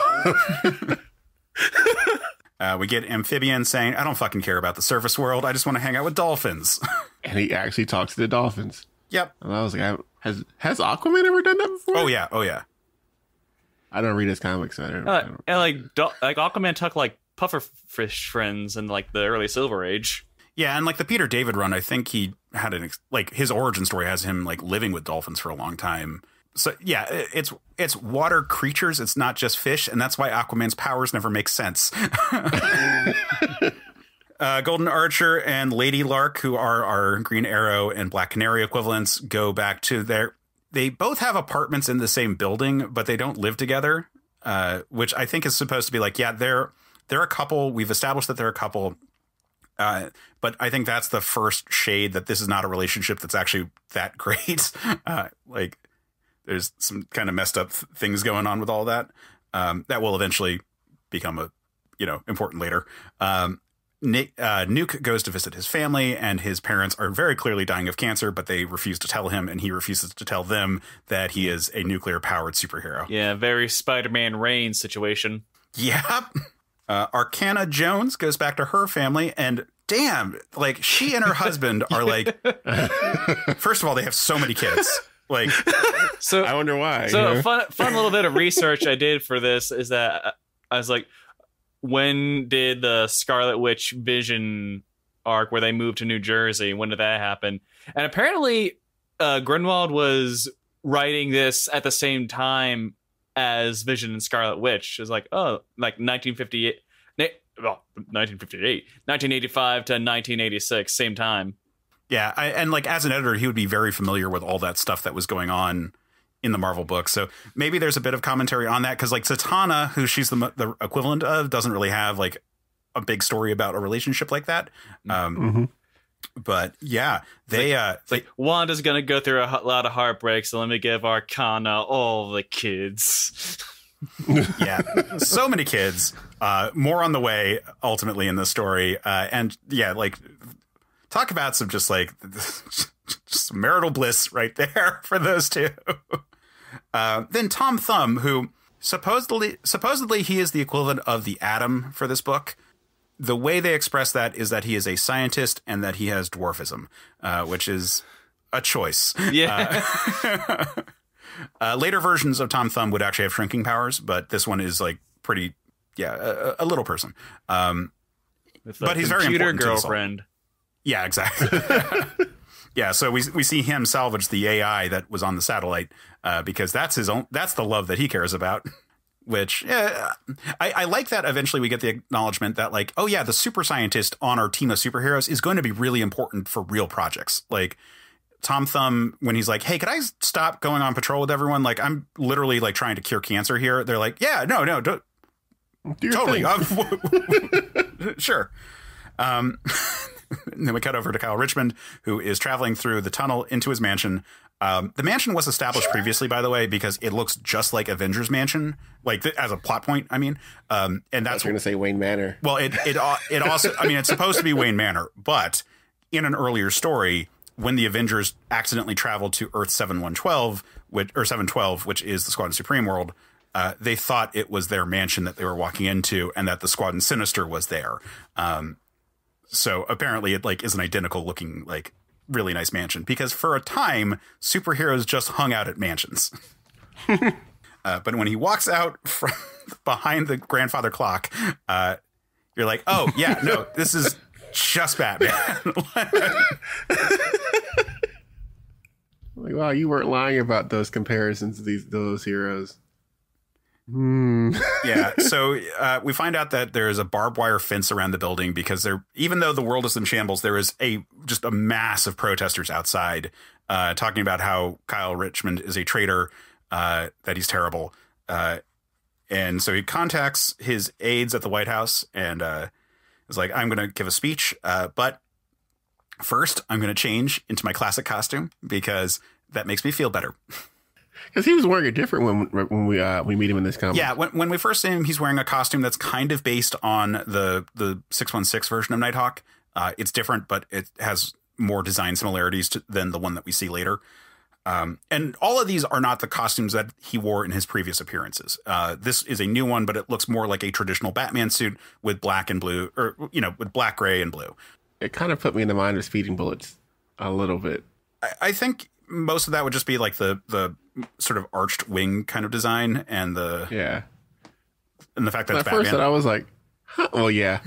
[SPEAKER 2] We get Amphibian saying, I don't fucking care about the surface world. I just want to hang out with dolphins.
[SPEAKER 1] And he actually talks to the dolphins.
[SPEAKER 2] Yep.
[SPEAKER 1] And I was like, has Aquaman ever done that before?
[SPEAKER 2] Oh, yeah. Oh, yeah.
[SPEAKER 1] I don't read his comics. So I don't.
[SPEAKER 3] And like Aquaman took like pufferfish friends in like the early Silver Age.
[SPEAKER 2] Yeah, and like the Peter David run, I think he had his origin story has him like living with dolphins for a long time. So yeah, it's water creatures. It's not just fish, and that's why Aquaman's powers never make sense. Golden Archer and Lady Lark, who are our Green Arrow and Black Canary equivalents, go back to they both have apartments in the same building, but they don't live together, which I think is supposed to be like, yeah, they're a couple. We've established that they're a couple. But I think that's the first shade that this is not a relationship that's actually that great. Like there's some kind of messed up things going on with all that. That will eventually become important later. Nuke goes to visit his family, and his parents are very clearly dying of cancer, but they refuse to tell him, and he refuses to tell them that he is a nuclear-powered superhero.
[SPEAKER 3] Yeah, very Spider-Man Reign situation.
[SPEAKER 2] Yep. Arcana Jones goes back to her family, and damn, like, she and her husband are like, first of all, they have so many kids. Like,
[SPEAKER 1] so I wonder why.
[SPEAKER 3] So a fun little bit of research I did for this is that I was like, when did the Scarlet Witch Vision arc where they moved to New Jersey, when did that happen? And apparently Gruenwald was writing this at the same time as Vision and Scarlet Witch. It was like, oh, like 1958, 1985 to 1986, same time.
[SPEAKER 2] Yeah, and like as an editor, he would be very familiar with all that stuff that was going on in the Marvel books. So maybe there's a bit of commentary on that, because like Zatanna, who she's the equivalent of, doesn't really have like a big story about a relationship like that. But yeah, they
[SPEAKER 3] like Wanda's gonna go through a lot of heartbreak, so let me give Arcana all the kids.
[SPEAKER 2] Yeah, so many kids. More on the way ultimately in the story. And yeah, like talk about some just like just marital bliss right there for those two. Then Tom Thumb, who supposedly he is the equivalent of the Atom for this book. The way they express that is that he is a scientist and that he has dwarfism, which is a choice.
[SPEAKER 3] Yeah.
[SPEAKER 2] Later versions of Tom Thumb would actually have shrinking powers, but this one is like pretty, a little person. But he's very important
[SPEAKER 3] girlfriend.
[SPEAKER 2] Yeah, exactly. Yeah, so we see him salvage the AI that was on the satellite because that's the love that he cares about. Which I like that eventually we get the acknowledgement that like, oh yeah, the super scientist on our team of superheroes is going to be really important for real projects. Like Tom Thumb, when he's like, hey, could I stop going on patrol with everyone? Like I'm literally like trying to cure cancer here. They're like, yeah, no, don't, totally. Sure. Then we cut over to Kyle Richmond, who is traveling through the tunnel into his mansion. The mansion was established previously, by the way, because it looks just like Avengers Mansion, like as a plot point. I mean, and that's
[SPEAKER 1] going to say Wayne Manor.
[SPEAKER 2] Well, it also, I mean, it's supposed to be Wayne Manor, but in an earlier story, when the Avengers accidentally traveled to Earth 712, or 712, which is the Squadron Supreme world, they thought it was their mansion that they were walking into, and that the Squadron Sinister was there. So apparently, it like is an identical looking, like, really nice mansion, because for a time superheroes just hung out at mansions. But when he walks out from behind the grandfather clock, you're like, oh yeah, no, this is just Batman.
[SPEAKER 1] Like, wow, you weren't lying about those comparisons to those heroes.
[SPEAKER 2] Yeah, so we find out that there is a barbed wire fence around the building, because even though the world is in shambles, there is just a mass of protesters outside talking about how Kyle Richmond is a traitor, that he's terrible. And so he contacts his aides at the White House and is like, I'm going to give a speech, but first I'm going to change into my classic costume because that makes me feel better.
[SPEAKER 1] Because he was wearing a different when we meet him in this comic.
[SPEAKER 2] Yeah, when we first see him, he's wearing a costume that's kind of based on the 616 version of Nighthawk. It's different, but it has more design similarities than the one that we see later. And all of these are not the costumes that he wore in his previous appearances. This is a new one, but it looks more like a traditional Batman suit with black and blue, or with black, gray, and blue.
[SPEAKER 1] It kind of put me in the mind of Speeding Bullets a little bit.
[SPEAKER 2] I think most of that would just be like the sort of arched wing kind of design, and the fact that it's Batman.
[SPEAKER 1] At first I was like, huh, well, yeah.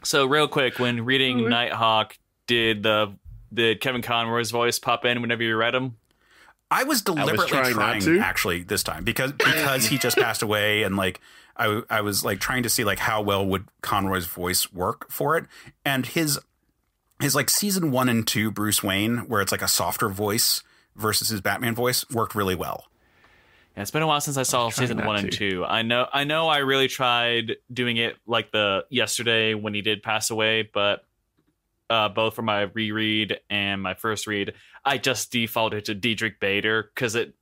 [SPEAKER 3] So real quick, when reading Nighthawk, did Kevin Conroy's voice pop in whenever you read him?
[SPEAKER 2] I was deliberately trying actually this time because he just passed away, and like I was like trying to see like how well would Conroy's voice work for it, and his like season 1 and 2 Bruce Wayne, where it's like a softer voice versus his Batman voice, worked really well.
[SPEAKER 3] Yeah, it's been a while since I saw season 1 and 2. I know I really tried doing it like the yesterday when he did pass away, but both for my reread and my first read, I just defaulted to Diedrich Bader because it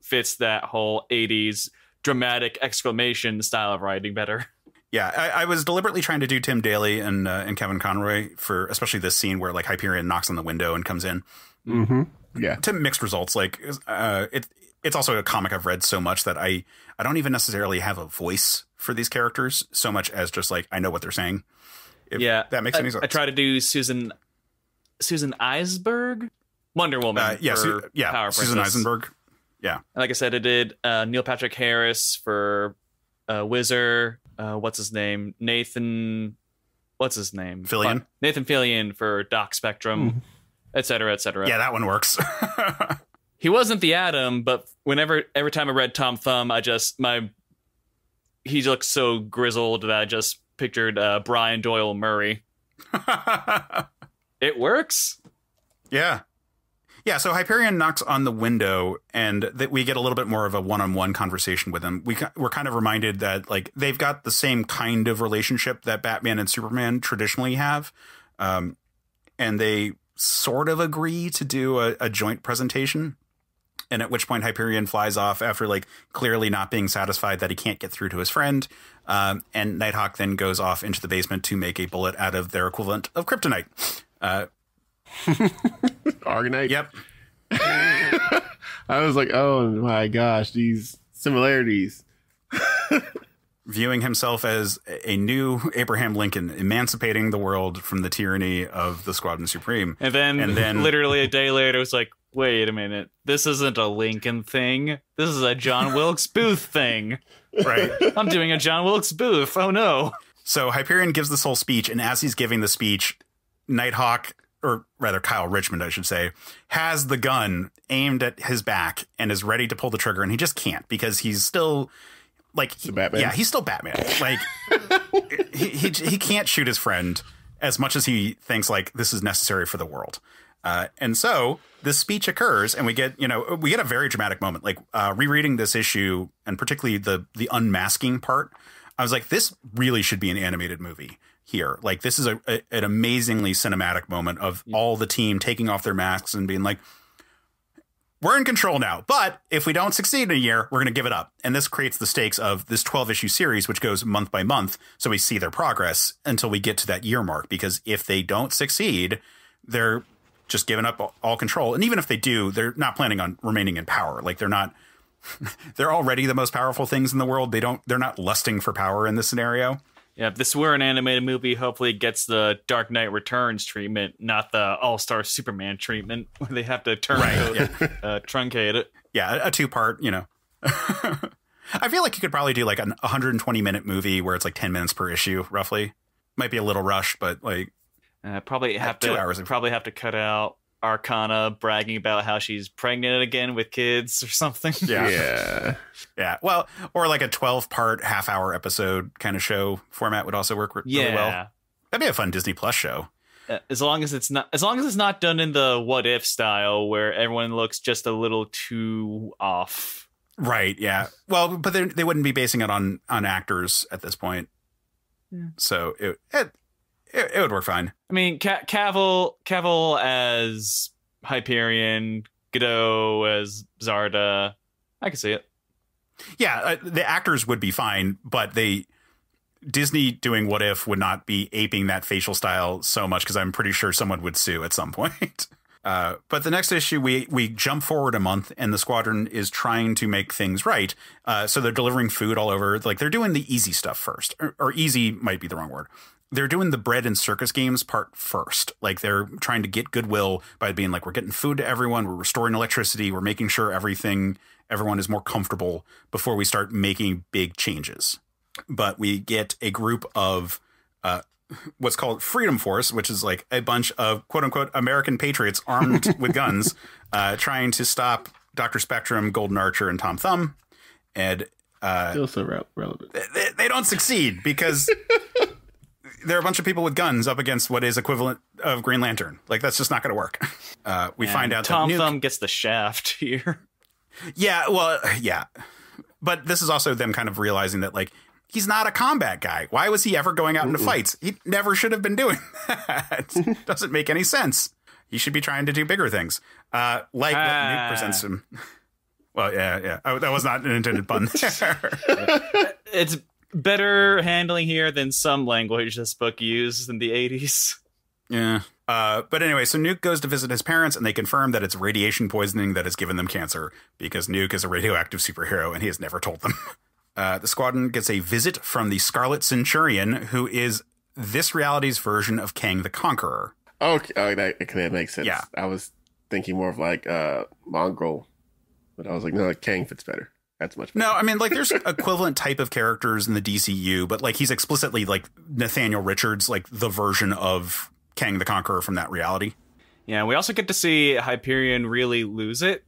[SPEAKER 3] fits that whole 80s dramatic exclamation style of writing better.
[SPEAKER 2] Yeah, I was deliberately trying to do Tim Daly and Kevin Conroy for especially this scene where like Hyperion knocks on the window and comes in.
[SPEAKER 1] Mm-hmm. Yeah,
[SPEAKER 2] to mixed results. Like it's also a comic I've read so much that I don't even necessarily have a voice for these characters so much as just like I know what they're saying. If that makes any sense.
[SPEAKER 3] I try to do Susan Eisberg, Wonder Woman.
[SPEAKER 2] Power Susan Eisenberg. Yeah,
[SPEAKER 3] like I said, I did Neil Patrick Harris for Whizzer. What's his name? Nathan. What's his name?
[SPEAKER 2] Fillion.
[SPEAKER 3] Nathan Fillion for Doc Spectrum, et cetera, et cetera.
[SPEAKER 2] Yeah, that one works.
[SPEAKER 3] He wasn't the Atom, but every time I read Tom Thumb, he looked so grizzled that I just pictured Brian Doyle Murray. It works.
[SPEAKER 2] Yeah. Yeah, so Hyperion knocks on the window, and we get a little bit more of a one-on-one conversation with him. We're kind of reminded that like they've got the same kind of relationship that Batman and Superman traditionally have, and they sort of agree to do a joint presentation. And at which point Hyperion flies off after like clearly not being satisfied that he can't get through to his friend. And Nighthawk then goes off into the basement to make a bullet out of their equivalent of kryptonite.
[SPEAKER 1] Argonite?
[SPEAKER 2] Yep.
[SPEAKER 1] I was like, oh my gosh, these similarities.
[SPEAKER 2] Viewing himself as a new Abraham Lincoln, emancipating the world from the tyranny of the Squadron Supreme.
[SPEAKER 3] And then literally a day later, it was like, wait a minute, this isn't a Lincoln thing. This is a John Wilkes Booth thing.
[SPEAKER 2] Right.
[SPEAKER 3] I'm doing a John Wilkes Booth. Oh no.
[SPEAKER 2] So Hyperion gives this whole speech, and as he's giving the speech, Nighthawk, or rather Kyle Richmond, I should say, has the gun aimed at his back and is ready to pull the trigger, and he just can't because he's still like
[SPEAKER 1] Batman.
[SPEAKER 2] Yeah, he's still Batman. Like he can't shoot his friend as much as he thinks like this is necessary for the world. And so this speech occurs, and we get a very dramatic moment. Like rereading this issue, and particularly the unmasking part, I was like, this really should be an animated movie, here. Like, this is an amazingly cinematic moment of all the team taking off their masks and being like, we're in control now, but if we don't succeed in a year, we're going to give it up. And this creates the stakes of this 12-issue series, which goes month by month. So we see their progress until we get to that year mark, because if they don't succeed, they're just giving up all control. And even if they do, they're not planning on remaining in power. Like, they're already the most powerful things in the world. They're not lusting for power in this scenario.
[SPEAKER 3] Yeah, if this were an animated movie, hopefully it gets the Dark Knight Returns treatment, not the All-Star Superman treatment, where they have to truncate it.
[SPEAKER 2] Yeah, a 2-part, I feel like you could probably do like a 120-minute movie where it's like 10 minutes per issue, roughly. Might be a little rushed, but like...
[SPEAKER 3] Probably have to cut out Arcana bragging about how she's pregnant again with kids or something.
[SPEAKER 2] Yeah. Well, or like a 12-part half-hour episode kind of show format would also work really well. That'd be a fun Disney Plus show.
[SPEAKER 3] As long as it's not done in the What If style where everyone looks just a little too off.
[SPEAKER 2] Right. Yeah. Well, but they wouldn't be basing it on actors at this point. Yeah. So it would work fine.
[SPEAKER 3] I mean, Cavill as Hyperion, Godot as Zarda. I can see it.
[SPEAKER 2] Yeah, the actors would be fine, but Disney doing What If would not be aping that facial style so much, because I'm pretty sure someone would sue at some point. But the next issue, we jump forward a month, and the Squadron is trying to make things right. So they're delivering food all over. Like, they're doing the easy stuff first, or easy might be the wrong word. They're doing the bread and circus games part first. Like, they're trying to get goodwill by being like, we're getting food to everyone. We're restoring electricity. We're making sure everyone is more comfortable before we start making big changes. But we get a group of what's called Freedom Force, which is like a bunch of quote unquote American patriots armed with guns, trying to stop Dr. Spectrum, Golden Archer, and Tom Thumb. And
[SPEAKER 1] still so relevant.
[SPEAKER 2] They don't succeed because there are a bunch of people with guns up against what is equivalent of Green Lantern. Like, that's just not going to work. We find out
[SPEAKER 3] Tom
[SPEAKER 2] that
[SPEAKER 3] Thumb gets the shaft here.
[SPEAKER 2] Yeah, well, yeah. But this is also them kind of realizing that, like, he's not a combat guy. Why was he ever going out into fights? He never should have been doing that. Doesn't make any sense. He should be trying to do bigger things. Like what Nuke presents him. Well, yeah. Oh, that was not an intended pun there.
[SPEAKER 3] It's better handling here than some language this book used in the 80s.
[SPEAKER 2] Yeah. But anyway, so Nuke goes to visit his parents, and they confirm that it's radiation poisoning that has given them cancer, because Nuke is a radioactive superhero and he has never told them. The Squadron gets a visit from the Scarlet Centurion, who is this reality's version of Kang the Conqueror.
[SPEAKER 1] Okay, that makes sense.
[SPEAKER 2] Yeah.
[SPEAKER 1] I was thinking more of like Mongrel, but I was like, no, Kang fits better. That's much better.
[SPEAKER 2] No, I mean, like, there's equivalent type of characters in the DCU, but like, he's explicitly like Nathaniel Richards, like the version of Kang the Conqueror from that reality.
[SPEAKER 3] Yeah, we also get to see Hyperion really lose it.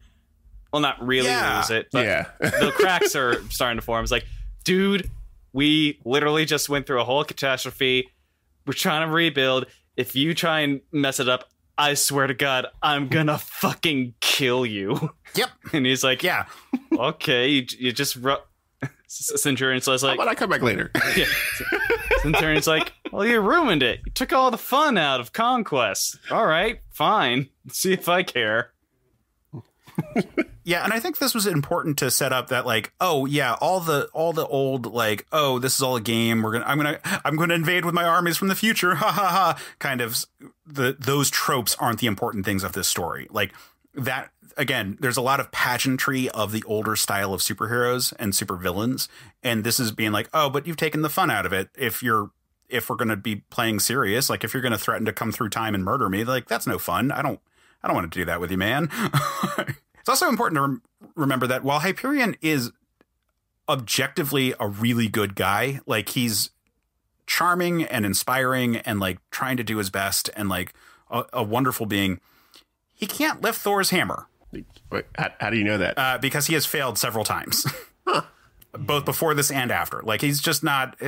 [SPEAKER 3] Well, not really lose it, but the cracks are starting to form. It's like, dude, we literally just went through a whole catastrophe. We're trying to rebuild. If you try and mess it up, I swear to God, I'm gonna fucking kill you.
[SPEAKER 2] Yep.
[SPEAKER 3] And he's like,
[SPEAKER 2] yeah,
[SPEAKER 3] okay, you just... Centurion's like,
[SPEAKER 1] how about I come back later?
[SPEAKER 3] Yeah. Centurion's like, well, you ruined it. You took all the fun out of Conquest. All right, fine. Let's see if I care.
[SPEAKER 2] Yeah, and I think this was important to set up that, like, oh yeah, all the old, like, oh, this is all a game. I'm gonna invade with my armies from the future. Ha ha ha. Kind of those tropes aren't the important things of this story. Like, that, again, there's a lot of pageantry of the older style of superheroes and supervillains, and this is being like, oh, but you've taken the fun out of it. If we're going to be playing serious, like, if you're going to threaten to come through time and murder me, like, that's no fun. I don't want to do that with you, man. It's also important to remember that while Hyperion is objectively a really good guy, like, he's charming and inspiring and, like, trying to do his best and, like, a wonderful being, he can't lift Thor's hammer.
[SPEAKER 1] Wait, how do you know that?
[SPEAKER 2] Because he has failed several times. Huh. Both before this and after. Like, he's just not...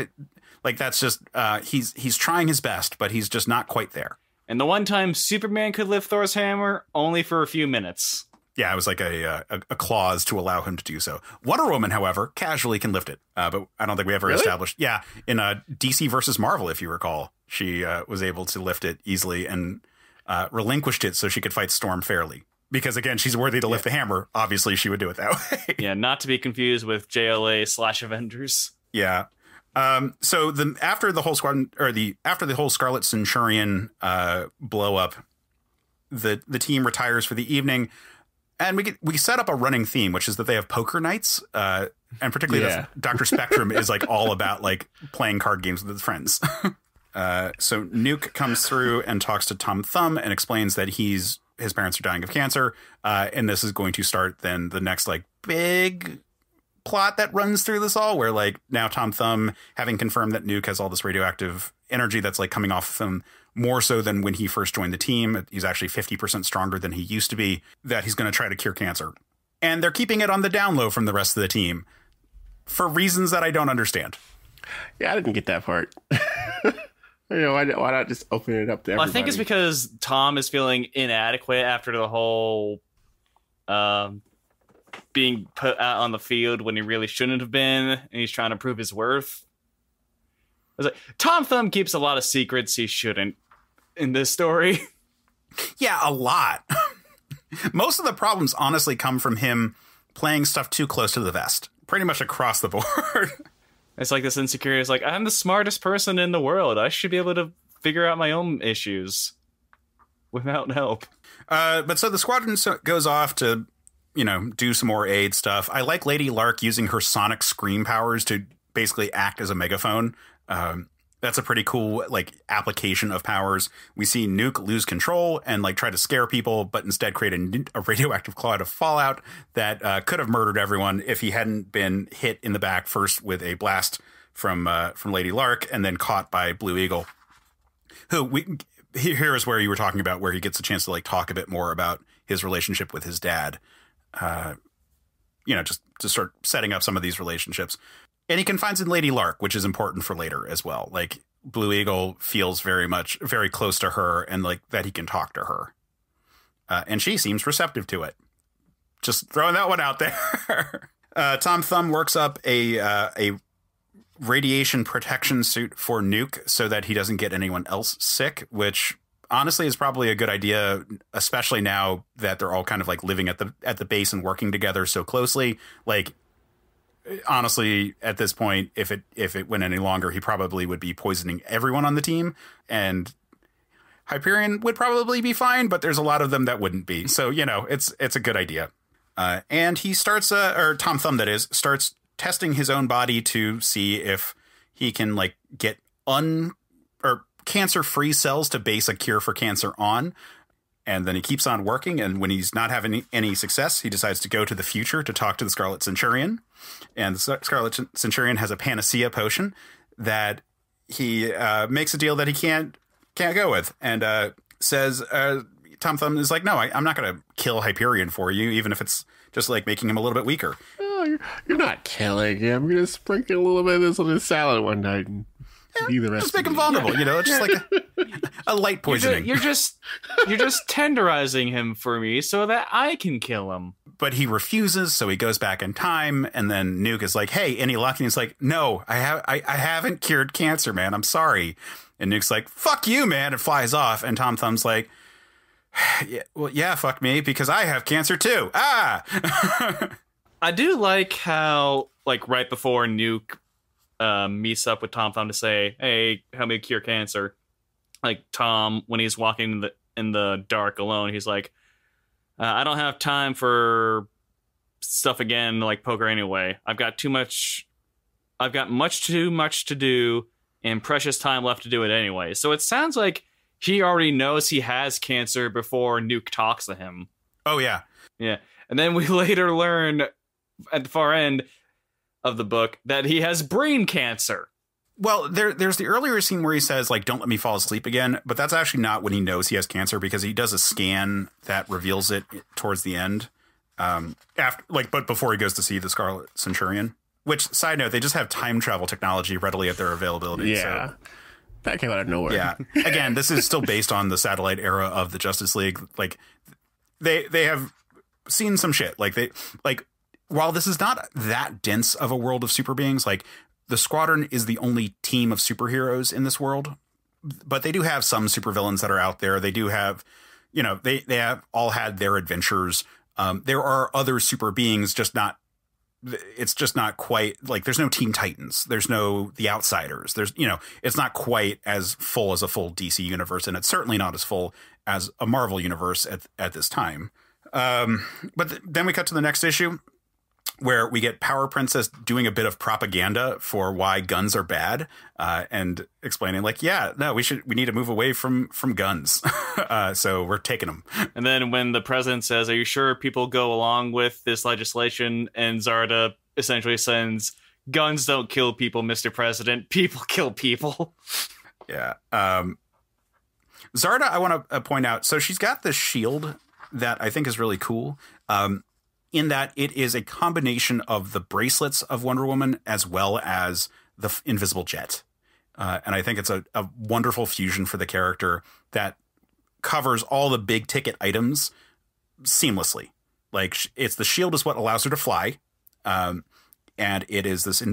[SPEAKER 2] Like, that's just... he's trying his best, but he's just not quite there.
[SPEAKER 3] And the one time Superman could lift Thor's hammer, only for a few minutes.
[SPEAKER 2] Yeah, it was like a clause to allow him to do so. Wonder Woman, however, casually can lift it. But I don't think we ever established... Yeah, in DC versus Marvel, if you recall. she was able to lift it easily and relinquished it so she could fight Storm fairly. Because, again, she's worthy to lift the hammer. Obviously, she would do it that way.
[SPEAKER 3] Yeah, not to be confused with JLA/Avengers.
[SPEAKER 2] Yeah. So after the whole Squadron, or after the whole Scarlet Centurion blow up, the team retires for the evening, and we set up a running theme, which is that they have poker nights, and particularly Dr. Spectrum is like all about like playing card games with his friends. So Nuke comes through and talks to Tom Thumb and explains that his parents are dying of cancer, and this is going to start then the next like big plot that runs through this all, where like now Tom Thumb, having confirmed that Nuke has all this radioactive energy that's like coming off of him more so than when he first joined the team, he's actually 50% stronger than he used to be, that he's going to try to cure cancer. And they're keeping it on the down low from the rest of the team for reasons that I don't understand.
[SPEAKER 1] Yeah, I didn't get that part. Why not just open it up to everybody?
[SPEAKER 3] Well, I think it's because Tom is feeling inadequate after the whole being put out on the field when he really shouldn't have been, and he's trying to prove his worth. I was like, Tom Thumb keeps a lot of secrets he shouldn't in this story.
[SPEAKER 2] Yeah, a lot. Most of the problems honestly come from him playing stuff too close to the vest, pretty much across the board.
[SPEAKER 3] It's like this insecurity is like, I'm the smartest person in the world. I should be able to figure out my own issues without help.
[SPEAKER 2] But so the squadron goes off to, do some more aid stuff. I like Lady Lark using her sonic scream powers to basically act as a megaphone. That's a pretty cool application of powers. We see Nuke lose control and try to scare people, but instead create a radioactive cloud of fallout that could have murdered everyone if he hadn't been hit in the back first with a blast from Lady Lark and then caught by Blue Eagle. Here is where you were talking about where he gets a chance to talk a bit more about his relationship with his dad. Just to start setting up some of these relationships. And he confides in Lady Lark, which is important for later as well. Blue Eagle feels very close to her and that he can talk to her. And she seems receptive to it. Just throwing that one out there. Tom Thumb works up a radiation protection suit for Nuke so that he doesn't get anyone else sick, which honestly is probably a good idea, especially now that they're all kind of living at the base and working together so closely. Honestly, at this point, if it went any longer, he probably would be poisoning everyone on the team, and Hyperion would probably be fine, but there's a lot of them that wouldn't be. So, it's a good idea. And he starts, or Tom Thumb, that is, starts testing his own body to see if he can get cancer-free cells to base a cure for cancer on. And then he keeps on working, and when he's not having any success, he decides to go to the future to talk to the Scarlet Centurion. And the Scarlet Centurion has a panacea potion that he makes a deal that he can't go with, and says, Tom Thumb is no, I'm not going to kill Hyperion for you, even if it's just making him a little bit weaker.
[SPEAKER 1] Oh, you're not killing him. You're going to sprinkle a little bit of this on his salad one night and be the rest.
[SPEAKER 2] Just make him vulnerable, just a light poisoning.
[SPEAKER 3] You're just tenderizing him for me so that I can kill him.
[SPEAKER 2] But he refuses, so he goes back in time, and then Nuke is hey, any luck? And he's no, I haven't cured cancer, man. I'm sorry. And Nuke's fuck you, man, and flies off. And Tom Thumb's yeah, fuck me, because I have cancer too. Ah!
[SPEAKER 3] I do like how, right before Nuke meets up with Tom Thumb to say, hey, help me cure cancer. Tom, when he's walking in the dark alone, he's I don't have time for stuff again, poker anyway. I've got much too much to do and precious time left to do it anyway. So it sounds like he already knows he has cancer before Nuke talks to him.
[SPEAKER 2] Oh, yeah.
[SPEAKER 3] Yeah. And then we later learn at the far end of the book that he has brain cancer.
[SPEAKER 2] Well, there's the earlier scene where he says, don't let me fall asleep again. But that's actually not when he knows he has cancer, because he does a scan that reveals it towards the end. But before he goes to see the Scarlet Centurion, which, side note, they just have time travel technology readily at their availability.
[SPEAKER 1] Yeah. So. That came out of nowhere.
[SPEAKER 2] Yeah. Again, this is still based on the satellite era of the Justice League. They have seen some shit. While this is not that dense of a world of super beings, the Squadron is the only team of superheroes in this world, but they do have some supervillains that are out there. They do have, you know, they have all had their adventures. There are other super beings, it's just not quite like there's no Teen Titans. There's no The Outsiders. There's, you know, it's not quite as full as a full DC universe. And it's certainly not as full as a Marvel universe at this time. But then we cut to the next issue where we get Power Princess doing a bit of propaganda for why guns are bad, and explaining like, yeah, no, we need to move away from guns. So we're taking them.
[SPEAKER 3] And then when the president says, are you sure people go along with this legislation? And Zarda essentially sends, guns don't kill people, Mr. President. People kill people.
[SPEAKER 2] Yeah. Zarda, I want to point out, so she's got this shield that I think is really cool. In that it is a combination of the bracelets of Wonder Woman as well as the invisible jet. And I think it's a wonderful fusion for the character that covers all the big ticket items seamlessly. Like, it's the shield is what allows her to fly. And it is this,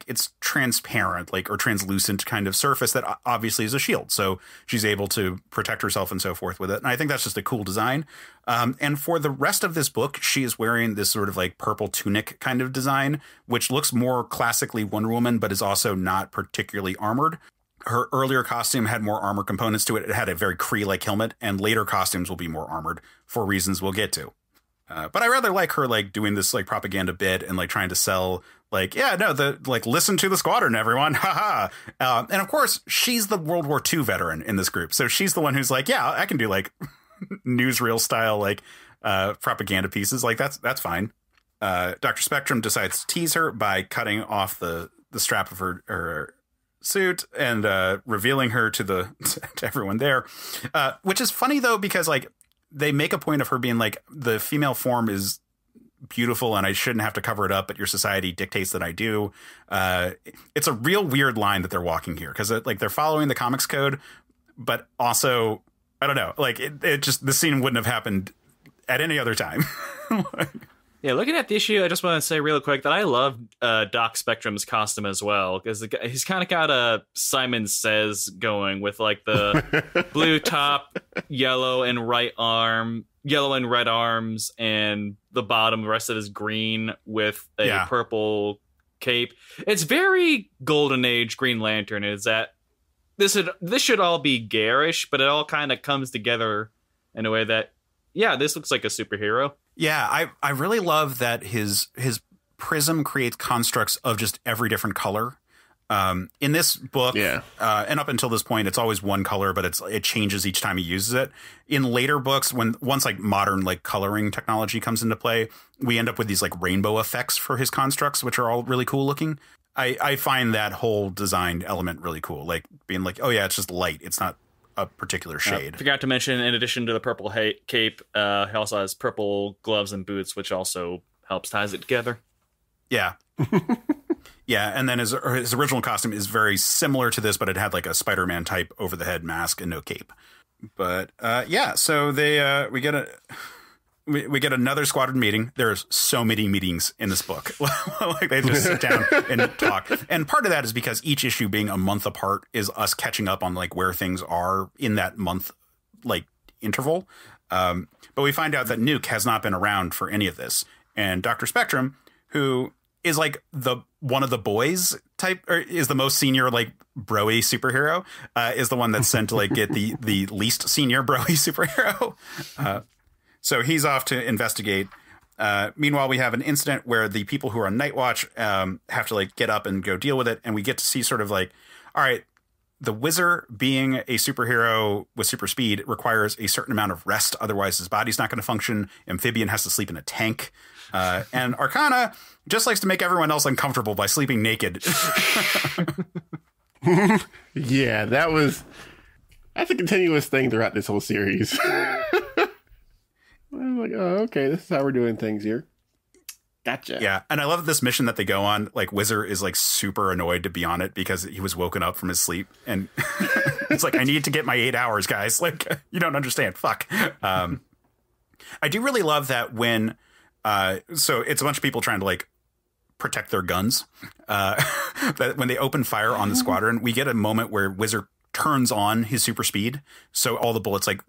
[SPEAKER 2] it's transparent, or translucent kind of surface that obviously is a shield. So she's able to protect herself and so forth with it. And I think that's just a cool design. And for the rest of this book, she is wearing this sort of purple tunic kind of design, which looks more classically Wonder Woman, but is also not particularly armored. Her earlier costume had more armor components to it. It had a very Kree-like helmet, and later costumes will be more armored for reasons we'll get to. But I rather like her doing this propaganda bit and trying to sell listen to the Squadron, everyone. Haha. And of course, she's the World War II veteran in this group. So she's the one who's yeah, I can do newsreel style propaganda pieces. That's fine. Dr. Spectrum decides to tease her by cutting off the strap of her suit and revealing her to everyone there. Which is funny though, because they make a point of her being the female form is beautiful and I shouldn't have to cover it up, but your society dictates that I do. It's a real weird line that they're walking here because they're following the comics code, but also I don't know, it just, the scene wouldn't have happened at any other time.
[SPEAKER 3] Yeah, looking at the issue, I just want to say real quick that I love Doc Spectrum's costume as well, because he's kind of got a Simon Says going with the blue top, yellow and red arms, and the bottom, the rest of it is green with a purple cape. It's very Golden Age Green Lantern. Is that this should all be garish, but it all kind of comes together in a way that, yeah, this looks like a superhero.
[SPEAKER 2] Yeah, I really love that his prism creates constructs of just every different color. In this book, and up until this point, it's always one color, but it changes each time he uses it. In later books, once modern coloring technology comes into play, we end up with these rainbow effects for his constructs, which are all really cool looking. I find that whole design element really cool, being oh yeah, it's just light, it's not a particular shade.
[SPEAKER 3] Forgot to mention, in addition to the purple cape, he also has purple gloves and boots, which also ties it together.
[SPEAKER 2] Yeah. Yeah, and then his original costume is very similar to this, but it had a Spider-Man type over the head mask and no cape. But so they we get another Squadron meeting. There's so many meetings in this book. They just sit down and talk. And part of that is because each issue being a month apart is us catching up on where things are in that month interval. But we find out that Nuke has not been around for any of this. And Dr. Spectrum, who is one of the boys type, or is the most senior bro-y superhero, is the one that's sent to get the least senior bro-y superhero. So he's off to investigate. Meanwhile, we have an incident where the people who are on Night Watch have to get up and go deal with it. And we get to see sort of all right, the Wizard being a superhero with super speed requires a certain amount of rest. Otherwise, his body's not going to function. Amphibian has to sleep in a tank. And Arcana just likes to make everyone else uncomfortable by sleeping naked.
[SPEAKER 1] Yeah, that's a continuous thing throughout this whole series. I'm oh, okay, this is how we're doing things here. Gotcha.
[SPEAKER 2] Yeah, and I love this mission that they go on. Wizard is super annoyed to be on it because he was woken up from his sleep, and it's I need to get my 8 hours, guys. You don't understand. Fuck. I do really love that when, so it's a bunch of people trying to protect their guns. That when they open fire on the Squadron, we get a moment where Wizard turns on his super speed. So all the bullets like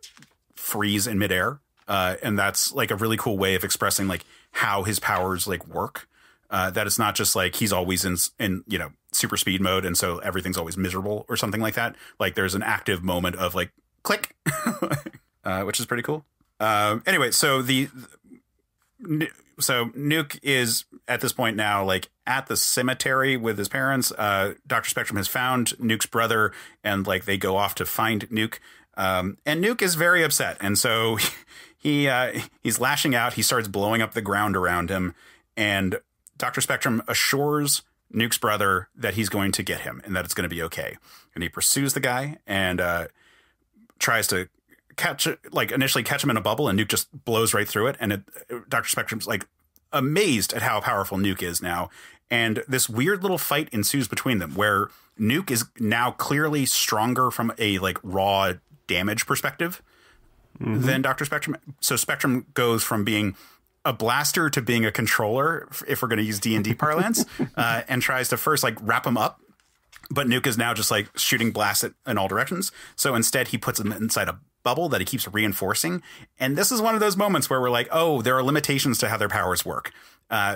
[SPEAKER 2] freeze in midair. And that's like a really cool way of expressing like how his powers like work. That it's not just like he's always in, you know, super speed mode. And so everything's always miserable or something like that. Like there's an active moment of like click, which is pretty cool. Anyway, so Nuke is at this point now like at the cemetery with his parents. Dr. Spectrum has found Nuke's brother and like they go off to find Nuke. And Nuke is very upset. And so he's lashing out. He starts blowing up the ground around him. And Dr. Spectrum assures Nuke's brother that he's going to get him and that it's going to be okay. And he pursues the guy and tries to initially catch him in a bubble, and Nuke just blows right through it. And Dr. Spectrum's like amazed at how powerful Nuke is now. And this weird little fight ensues between them where Nuke is now clearly stronger from a like raw damage perspective than Dr. Spectrum. So Spectrum goes from being a blaster to being a controller, if we're going to use D&D parlance, and tries to first like wrap him up. But Nuke is now just like shooting blasts in all directions. So instead he puts him inside a bubble that he keeps reinforcing. And this is one of those moments where we're like, oh, there are limitations to how their powers work.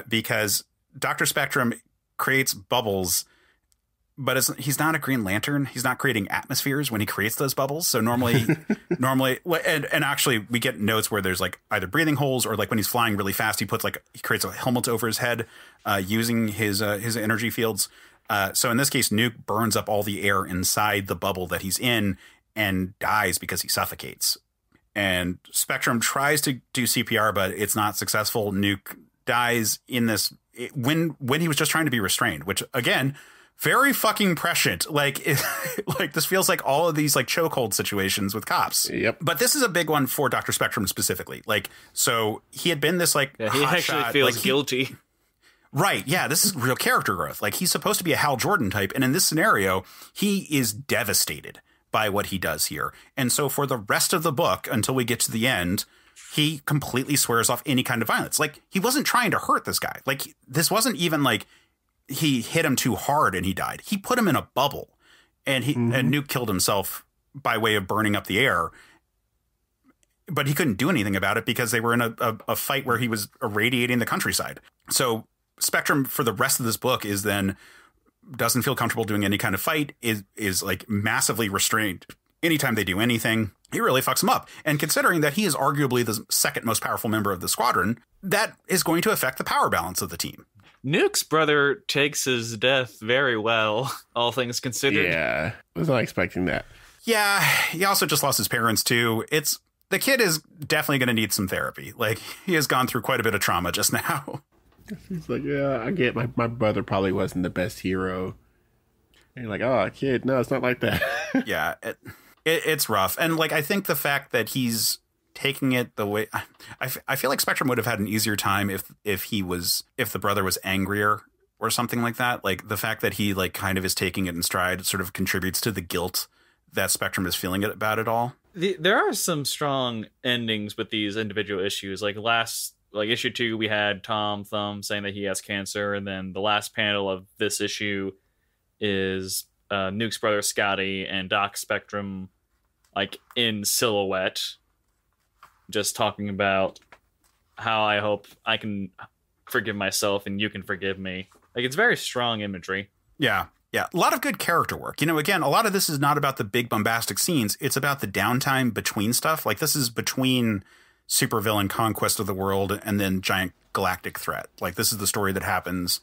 [SPEAKER 2] Because Dr. Spectrum creates bubbles, but he's not a Green Lantern. He's not creating atmospheres when he creates those bubbles. So normally, and actually we get notes where there's like either breathing holes or like when he's flying really fast, he creates a helmet over his head, using his energy fields. So in this case, Nuke burns up all the air inside the bubble that he's in and dies because he suffocates. And Spectrum tries to do CPR, but it's not successful. Nuke dies in this when he was just trying to be restrained, which again, very fucking prescient. Like this feels like all of these like chokehold situations with cops.
[SPEAKER 1] Yep.
[SPEAKER 2] But this is a big one for Dr. Spectrum specifically. Like, so he had been this like,
[SPEAKER 3] he actually feels guilty.
[SPEAKER 2] Right. Yeah. This is real character growth. Like he's supposed to be a Hal Jordan type. And in this scenario, he is devastated by what he does here. And so for the rest of the book, until we get to the end, he completely swears off any kind of violence. Like he wasn't trying to hurt this guy. Like this wasn't even like he hit him too hard and he died. He put him in a bubble and and Nuke killed himself by way of burning up the air. But he couldn't do anything about it because they were in a fight where he was irradiating the countryside. So Spectrum for the rest of this book is then doesn't feel comfortable doing any kind of fight, is like massively restrained. Anytime they do anything, he really fucks him up. And considering that he is arguably the second most powerful member of the squadron, that is going to affect the power balance of the team.
[SPEAKER 3] Nuke's brother takes his death very well, all things considered.
[SPEAKER 1] Yeah, I was not expecting that.
[SPEAKER 2] Yeah, he also just lost his parents too. The kid is definitely going to need some therapy. Like he has gone through quite a bit of trauma just now.
[SPEAKER 1] He's like, yeah, I get my brother probably wasn't the best hero. And you're like, oh, kid, no, it's not like that.
[SPEAKER 2] Yeah, it's rough. And like, I think the fact that he's taking it the way I feel like Spectrum would have had an easier time if the brother was angrier or something like that. Like the fact that he like kind of is taking it in stride sort of contributes to the guilt that Spectrum is feeling about it all.
[SPEAKER 3] There are some strong endings with these individual issues. Like issue 2, we had Tom Thumb saying that he has cancer. And then the last panel of this issue is Nuke's brother Scotty and Doc Spectrum like in silhouette, just talking about how I hope I can forgive myself and you can forgive me. Like it's very strong imagery.
[SPEAKER 2] Yeah. Yeah. A lot of good character work. You know, again, a lot of this is not about the big bombastic scenes. It's about the downtime between stuff. Like this is between supervillain conquest of the world and then giant galactic threat. Like this is the story that happens,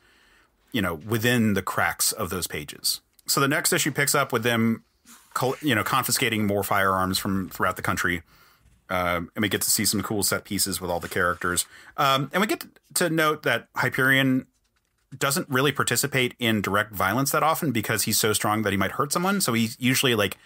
[SPEAKER 2] you know, within the cracks of those pages. So the next issue picks up with them, you know, confiscating more firearms from throughout the country. And we get to see some cool set pieces with all the characters. And we get to note that Hyperion doesn't really participate in direct violence that often because he's so strong that he might hurt someone. So he's usually like,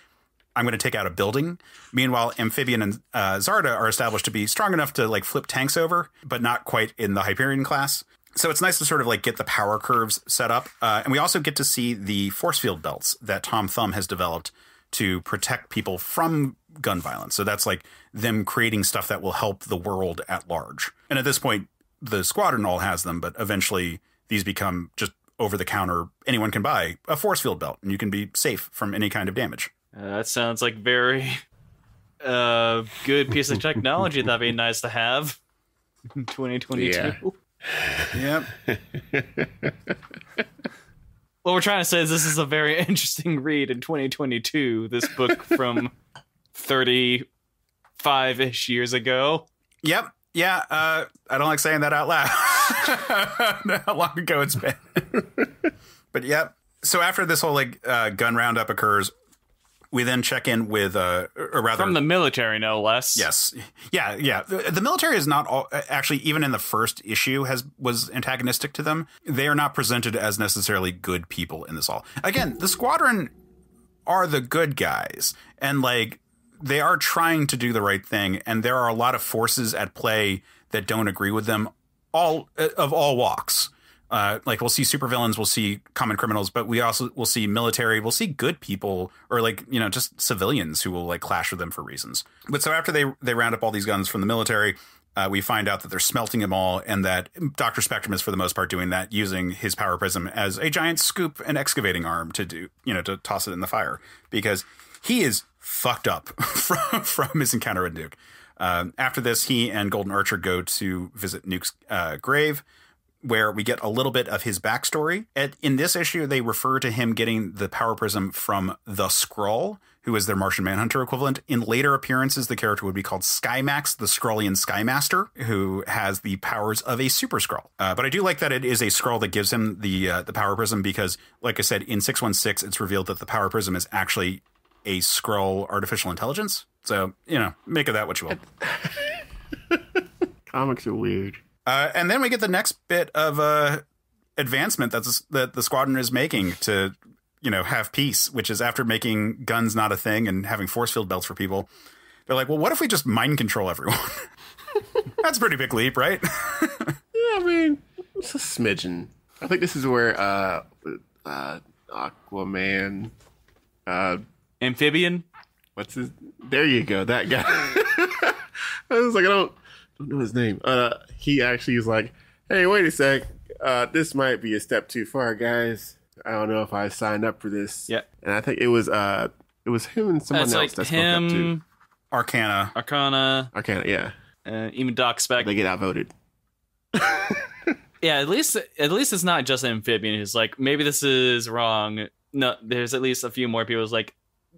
[SPEAKER 2] I'm going to take out a building. Meanwhile, Amphibian and Zarda are established to be strong enough to like flip tanks over, but not quite in the Hyperion class. So it's nice to sort of like get the power curves set up. And we also get to see the force field belts that Tom Thumb has developed to protect people from gun violence. So that's like them creating stuff that will help the world at large. And at this point, the squadron all has them, but eventually these become just over the counter. Anyone can buy a force field belt and you can be safe from any kind of damage.
[SPEAKER 3] That sounds like very good piece of technology that'd be nice to have in 2022.
[SPEAKER 2] Yeah.
[SPEAKER 3] What we're trying to say is this is a very interesting read in 2022, this book from 35-ish years ago.
[SPEAKER 2] Yep. Yeah, I don't like saying that out loud. How long ago it's been. But yep. So after this whole gun roundup occurs, we then check in with, or rather,
[SPEAKER 3] from the military, no less.
[SPEAKER 2] Yes, yeah. The military is not all, actually, even in the first issue, was antagonistic to them. They are not presented as necessarily good people in this all. Again, the Squadron are the good guys, and they are trying to do the right thing, and there are a lot of forces at play that don't agree with them, all walks. We'll see supervillains, we'll see common criminals, but we also will see military, we'll see good people, or just civilians who will clash with them for reasons. But so after they round up all these guns from the military, we find out that they're smelting them all, and that Dr. Spectrum is for the most part doing that, using his power prism as a giant scoop and excavating arm to to toss it in the fire, because he is fucked up from his encounter with Nuke. After this, he and Golden Archer go to visit Nuke's grave, where we get a little bit of his backstory. In this issue, they refer to him getting the power prism from the Skrull, who is their Martian Manhunter equivalent. In later appearances, the character would be called Skymax, the Skrullian Skymaster, who has the powers of a Super Skrull. But I do like that it is a Skrull that gives him the power prism, because, like I said, in 616, it's revealed that the power prism is actually a Skrull artificial intelligence. So, make of that what you will.
[SPEAKER 1] Comics are weird.
[SPEAKER 2] And then we get the next bit of advancement that the Squadron is making to, have peace, which is after making guns not a thing and having force field belts for people. They're like, well, what if we just mind control everyone? That's a pretty big leap, right?
[SPEAKER 1] Yeah, I mean, it's a smidgen. I think this is where Aquaman...
[SPEAKER 3] Amphibian?
[SPEAKER 1] There you go, that guy. I was like, I don't know his name. He actually is like, hey, wait a sec. This might be a step too far, guys. I don't know if I signed up for this.
[SPEAKER 3] Yeah.
[SPEAKER 1] And I think it was him and someone else that spoke up too.
[SPEAKER 2] Arcana,
[SPEAKER 1] yeah.
[SPEAKER 3] Even Doc Spec.
[SPEAKER 1] They get outvoted.
[SPEAKER 3] Yeah, at least it's not just an amphibian who's like, maybe this is wrong. No, there's at least a few more people who's like,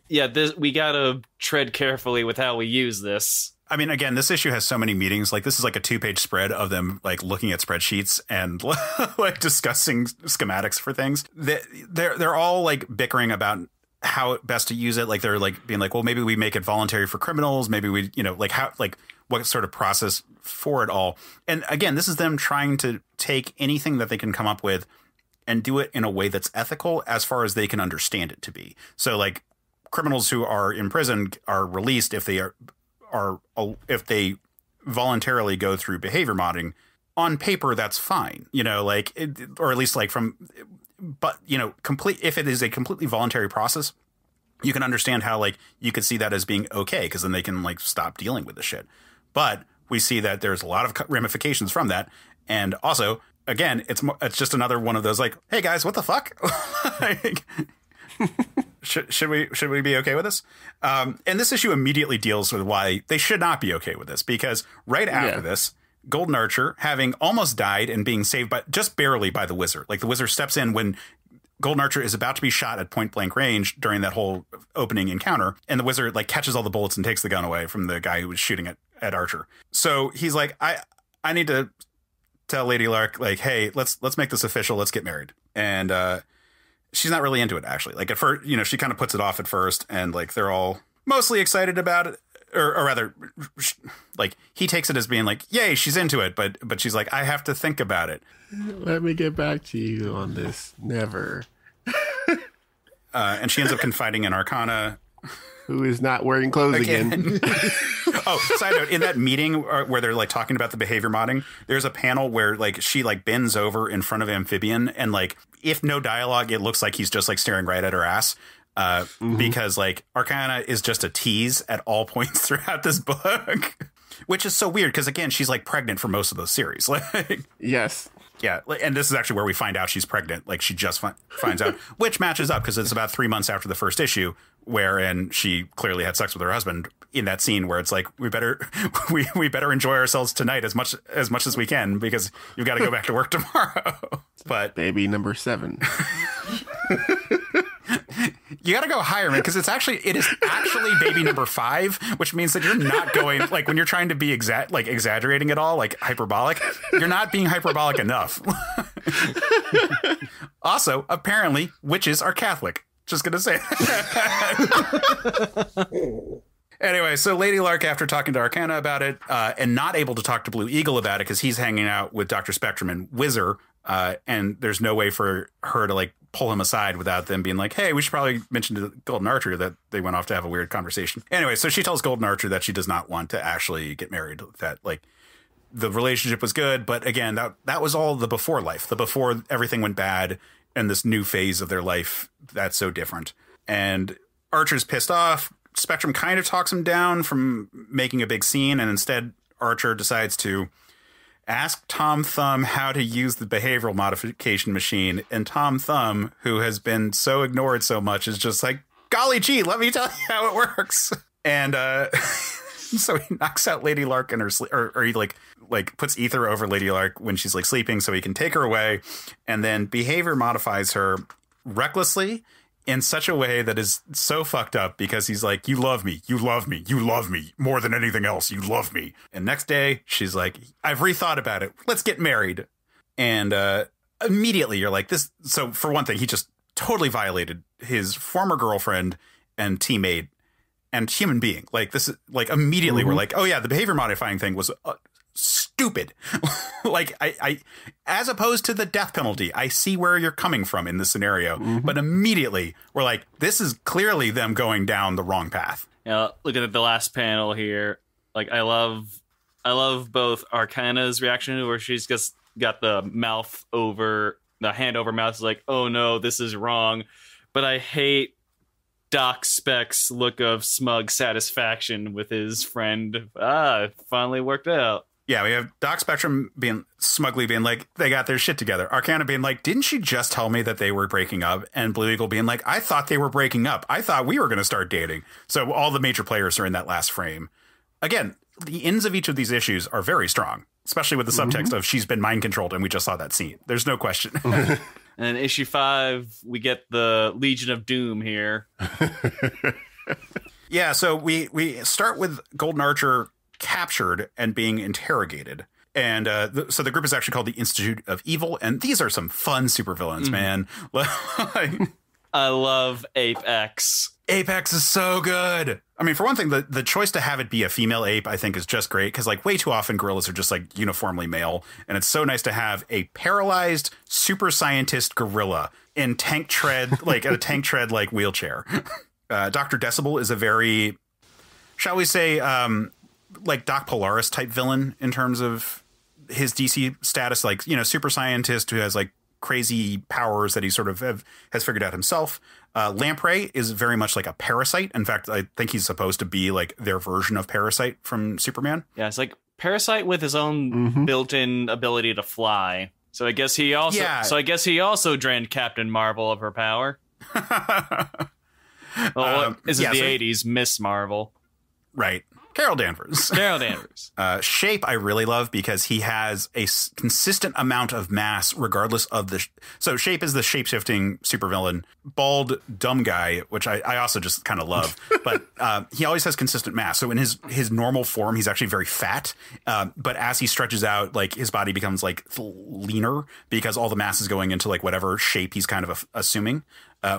[SPEAKER 3] yeah, we gotta tread carefully with how we use this.
[SPEAKER 2] I mean, again, this issue has so many meetings. This is a 2-page spread of them looking at spreadsheets and discussing schematics for things. They're all bickering about how best to use it. They're being well, maybe we make it voluntary for criminals. Maybe we, what sort of process for it all. And again, this is them trying to take anything that they can come up with and do it in a way that's ethical as far as they can understand it to be. So criminals who are in prison are released if they if they voluntarily go through behavior modding. On paper, that's fine, or at least but if it is a completely voluntary process, you can understand how you could see that as being okay, because then they can stop dealing with the shit. But we see that there's a lot of ramifications from that, and also, again, it's just another one of those hey guys, what the fuck? Should we be okay with this? And this issue immediately deals with why they should not be okay with this, because right after this, Golden Archer, having almost died and being saved just barely by the Wizard. The Wizard steps in when Golden Archer is about to be shot at point blank range during that whole opening encounter, and the Wizard catches all the bullets and takes the gun away from the guy who was shooting at Archer. So he's like, I need to tell Lady Lark, hey, let's make this official. Let's get married. And she's not really into it, actually. At first, she kind of puts it off at first, and they're all mostly excited about it, or rather, he takes it as being yay, she's into it, but she's like, I have to think about it.
[SPEAKER 1] Let me get back to you on this. Never.
[SPEAKER 2] And she ends up confiding in Arcana,
[SPEAKER 1] who is not wearing clothes again.
[SPEAKER 2] Oh, side note, in that meeting where they're talking about the behavior modding, there's a panel where she bends over in front of Amphibian, and if no dialogue, it looks like he's just staring right at her ass. Because Arcana is just a tease at all points throughout this book, which is so weird because, again, she's pregnant for most of the series.
[SPEAKER 1] Yes.
[SPEAKER 2] Yeah, and this is actually where we find out she's pregnant. Like, she just finds out, which matches up because it's about 3 months after the first issue, wherein she clearly had sex with her husband in that scene where it's like, we better enjoy ourselves tonight as much as we can because you've got to go back to work tomorrow. But
[SPEAKER 1] baby number 7.
[SPEAKER 2] You got to go higher, man, because it is actually baby number 5, which means that you're not going, like, when you're trying to be exaggerating it all, like hyperbolic, you're not being hyperbolic enough. Also, apparently, witches are Catholic. Just gonna say. Anyway, so Lady Lark, after talking to Arcana about it, and not able to talk to Blue Eagle about it because he's hanging out with Dr. Spectrum and Whizzer, and there's no way for her to, like, pull him aside without them being like, hey, we should probably mention to Golden Archer that they went off to have a weird conversation. Anyway, so she tells Golden Archer that she does not want to actually get married, that, like, the relationship was good, but again, that was all the before life, the before everything went bad, and this new phase of their life that's so different. And Archer's pissed off. Spectrum kind of talks him down from making a big scene, and instead Archer decides to ask Tom Thumb how to use the behavioral modification machine. And Tom Thumb, who has been so ignored so much, is just like, golly gee, let me tell you how it works. And so he knocks out Lady Lark in her sleep, or he like puts ether over Lady Lark when she's like sleeping so he can take her away, and then behavior modifies her recklessly in such a way that is so fucked up because he's like, you love me, you love me, you love me more than anything else, you love me. And next day she's like, I've rethought about it, let's get married. And immediately you're like, this. So for one thing, he just totally violated his former girlfriend and teammate and human being. Like, this is like, immediately we're like, oh yeah, the behavior modifying thing was stupid. Like, I as opposed to the death penalty, I see where you're coming from in this scenario, but immediately we're like, this is clearly them going down the wrong path.
[SPEAKER 3] Yeah, looking at the last panel here, like, I love both Arcana's reaction where she's just got the hand over mouth, is like, oh no, this is wrong. But I hate Doc Speck's look of smug satisfaction with his friend. It finally worked out.
[SPEAKER 2] Yeah, we have Doc Spectrum smugly being like, they got their shit together. Arcana being like, didn't she just tell me that they were breaking up? And Blue Eagle being like, I thought they were breaking up. I thought we were going to start dating. So all the major players are in that last frame. Again, the ends of each of these issues are very strong, especially with the subtext of she's been mind controlled, and we just saw that scene. There's no question.
[SPEAKER 3] And issue 5, we get the Legion of Doom here.
[SPEAKER 2] Yeah, so we start with Golden Archer captured and being interrogated. And so the group is actually called the Institute of Evil. And these are some fun supervillains, man.
[SPEAKER 3] I love Apex.
[SPEAKER 2] Apex is so good. I mean, for one thing, the choice to have it be a female ape, I think, is just great. Because, like, way too often gorillas are just, like, uniformly male. And it's so nice to have a paralyzed super scientist gorilla in tank tread, like, a tank tread, like, wheelchair. Dr. Decibel is a very, shall we say, like Doc Polaris type villain in terms of his DC status, like, you know, super scientist who has like crazy powers that he sort of has figured out himself. Lamprey is very much like a parasite. In fact, I think he's supposed to be like their version of Parasite from Superman. Yeah,
[SPEAKER 3] it's like Parasite with his own built-in ability to fly. So I guess he also drained Captain Marvel of her power. This is the 80s, Miss Marvel.
[SPEAKER 2] Right. Carol Danvers. Shape I really love because he has a consistent amount of mass regardless of the... So Shape is the shape-shifting supervillain, bald, dumb guy, which I also just kind of love. But he always has consistent mass. So in his normal form, he's actually very fat. But as he stretches out, like, his body becomes, like, leaner because all the mass is going into, like, whatever shape he's kind of assuming,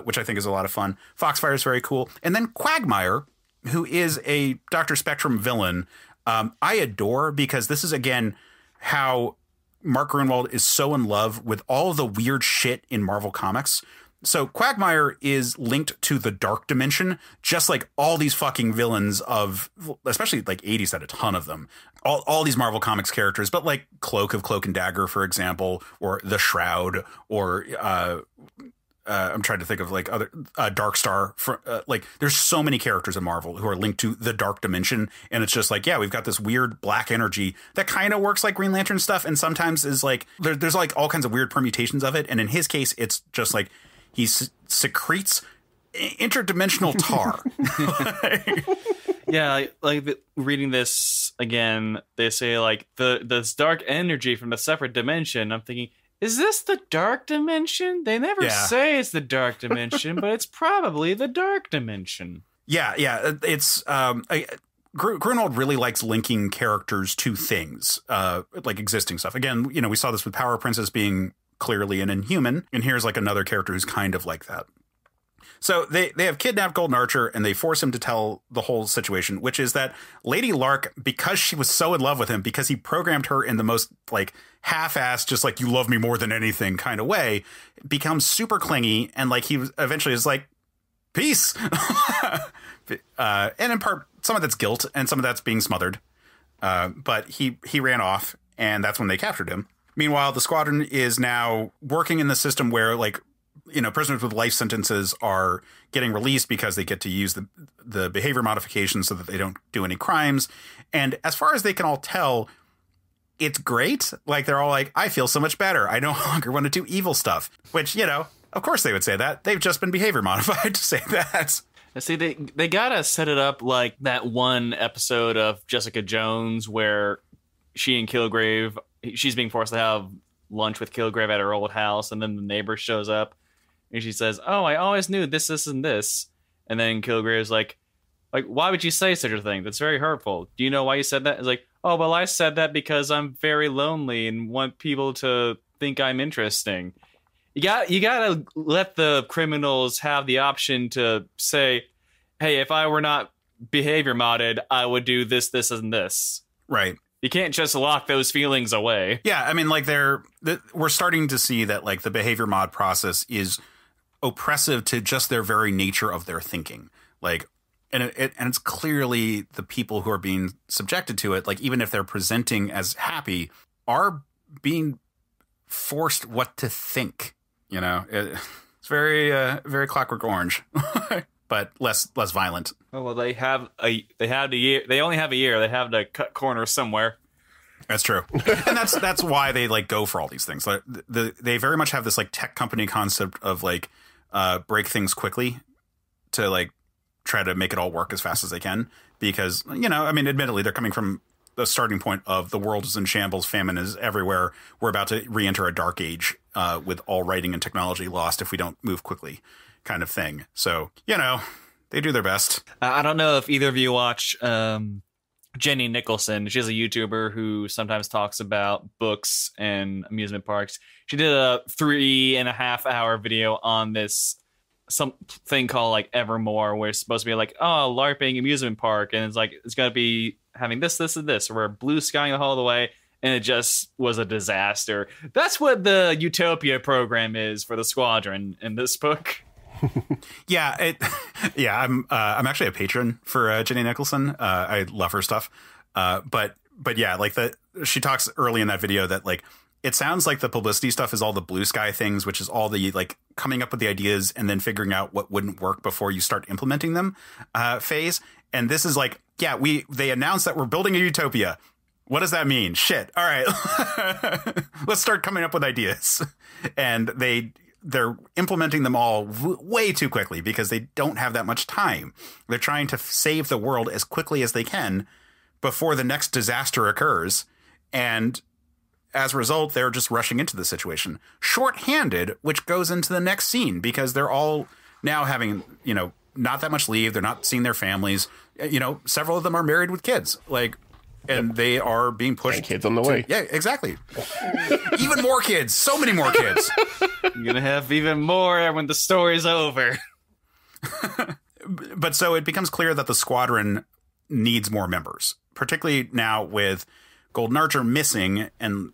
[SPEAKER 2] which I think is a lot of fun. Foxfire is very cool. And then Quagmire, who is a Dr. Spectrum villain, I adore because this is, again, how Mark Gruenwald is so in love with all of the weird shit in Marvel Comics. So Quagmire is linked to the dark dimension, just like all these fucking villains of, especially like 80s, had a ton of them. All these Marvel Comics characters, but like Cloak of Cloak and Dagger, for example, or the Shroud, or I'm trying to think of like other Dark Star. Like there's so many characters in Marvel who are linked to the Dark Dimension, and it's just like, yeah, we've got this weird black energy that kind of works like Green Lantern stuff, and sometimes is like there's like all kinds of weird permutations of it. And in his case, it's just like he secretes interdimensional tar.
[SPEAKER 3] Yeah, reading this again, they say like this dark energy from the separate dimension. I'm thinking, is this the dark dimension? They never say it's the dark dimension, but it's probably the dark dimension.
[SPEAKER 2] Yeah. It's Gruenwald really likes linking characters to things, like existing stuff. Again, we saw this with Power Princess being clearly an Inhuman, and here's like another character who's kind of like that. So they have kidnapped Golden Archer, and they force him to tell the whole situation, which is that Lady Lark, because she was so in love with him, because he programmed her in the most like half-assed, just like you love me more than anything kind of way, becomes super clingy, and like he eventually is like, peace. And in part, some of that's guilt, and some of that's being smothered. But he ran off, and that's when they captured him. Meanwhile, the Squadron is now working in the system where like, prisoners with life sentences are getting released because they get to use the behavior modifications so that they don't do any crimes. And as far as they can all tell, it's great. Like they're all like, I feel so much better. I no longer want to do evil stuff, which, of course they would say that. They've just been behavior modified to say that.
[SPEAKER 3] See, they gotta set it up like that one episode of Jessica Jones where she and Kilgrave, she's being forced to have lunch with Kilgrave at her old house, and then the neighbor shows up. And she says, oh, I always knew this, and this. And then Kilgrave's like, why would you say such a thing? That's very hurtful. Do you know why you said that? It's like, oh, well, I said that because I'm very lonely and want people to think I'm interesting. You gotta let the criminals have the option to say, hey, if I were not behavior modded, I would do this, and this.
[SPEAKER 2] Right.
[SPEAKER 3] You can't just lock those feelings away.
[SPEAKER 2] Yeah, I mean, like we're starting to see that like the behavior mod process is oppressive to just their very nature of their thinking. Like, and it's clearly the people who are being subjected to it, like even if they're presenting as happy, are being forced what to think. It's very very Clockwork Orange, but less violent.
[SPEAKER 3] Oh, well, they have a year. They only have a year. They have to cut corners somewhere.
[SPEAKER 2] That's true, and that's why they like go for all these things. Like they very much have this like tech company concept of like break things quickly to like try to make it all work as fast as they can, because I mean, admittedly, they're coming from the starting point of the world is in shambles, famine is everywhere. We're about to re-enter a dark age with all writing and technology lost if we don't move quickly, kind of thing. So they do their best.
[SPEAKER 3] I don't know if either of you watch Jenny Nicholson. She's a YouTuber who sometimes talks about books and amusement parks. She did a 3.5 hour video on this something called like Evermore, where it's supposed to be like, oh, LARPing amusement park, and it's like it's gonna be having this, and this, or blue skying the whole of the way, and it just was a disaster. That's what the Utopia program is for the Squadron in this book.
[SPEAKER 2] Yeah, I'm actually a patron for Jenny Nicholson. I love her stuff. But yeah, like she talks early in that video that like it sounds like the publicity stuff is all the blue sky things, which is all the like coming up with the ideas and then figuring out what wouldn't work before you start implementing them phase. And this is like, yeah, they announced that we're building a utopia. What does that mean? Shit. All right, let's start coming up with ideas. And they're implementing them all way too quickly because they don't have that much time. They're trying to save the world as quickly as they can before the next disaster occurs. And as a result, they're just rushing into the situation shorthanded, which goes into the next scene because they're all now having, not that much leave. They're not seeing their families. Several of them are married with kids, and they are being pushed.
[SPEAKER 1] And kids on the way.
[SPEAKER 2] Yeah, exactly. Even more kids. So many more kids.
[SPEAKER 3] You're going to have even more when the story's over.
[SPEAKER 2] But so it becomes clear that the Squadron needs more members, particularly now with Golden Archer missing and,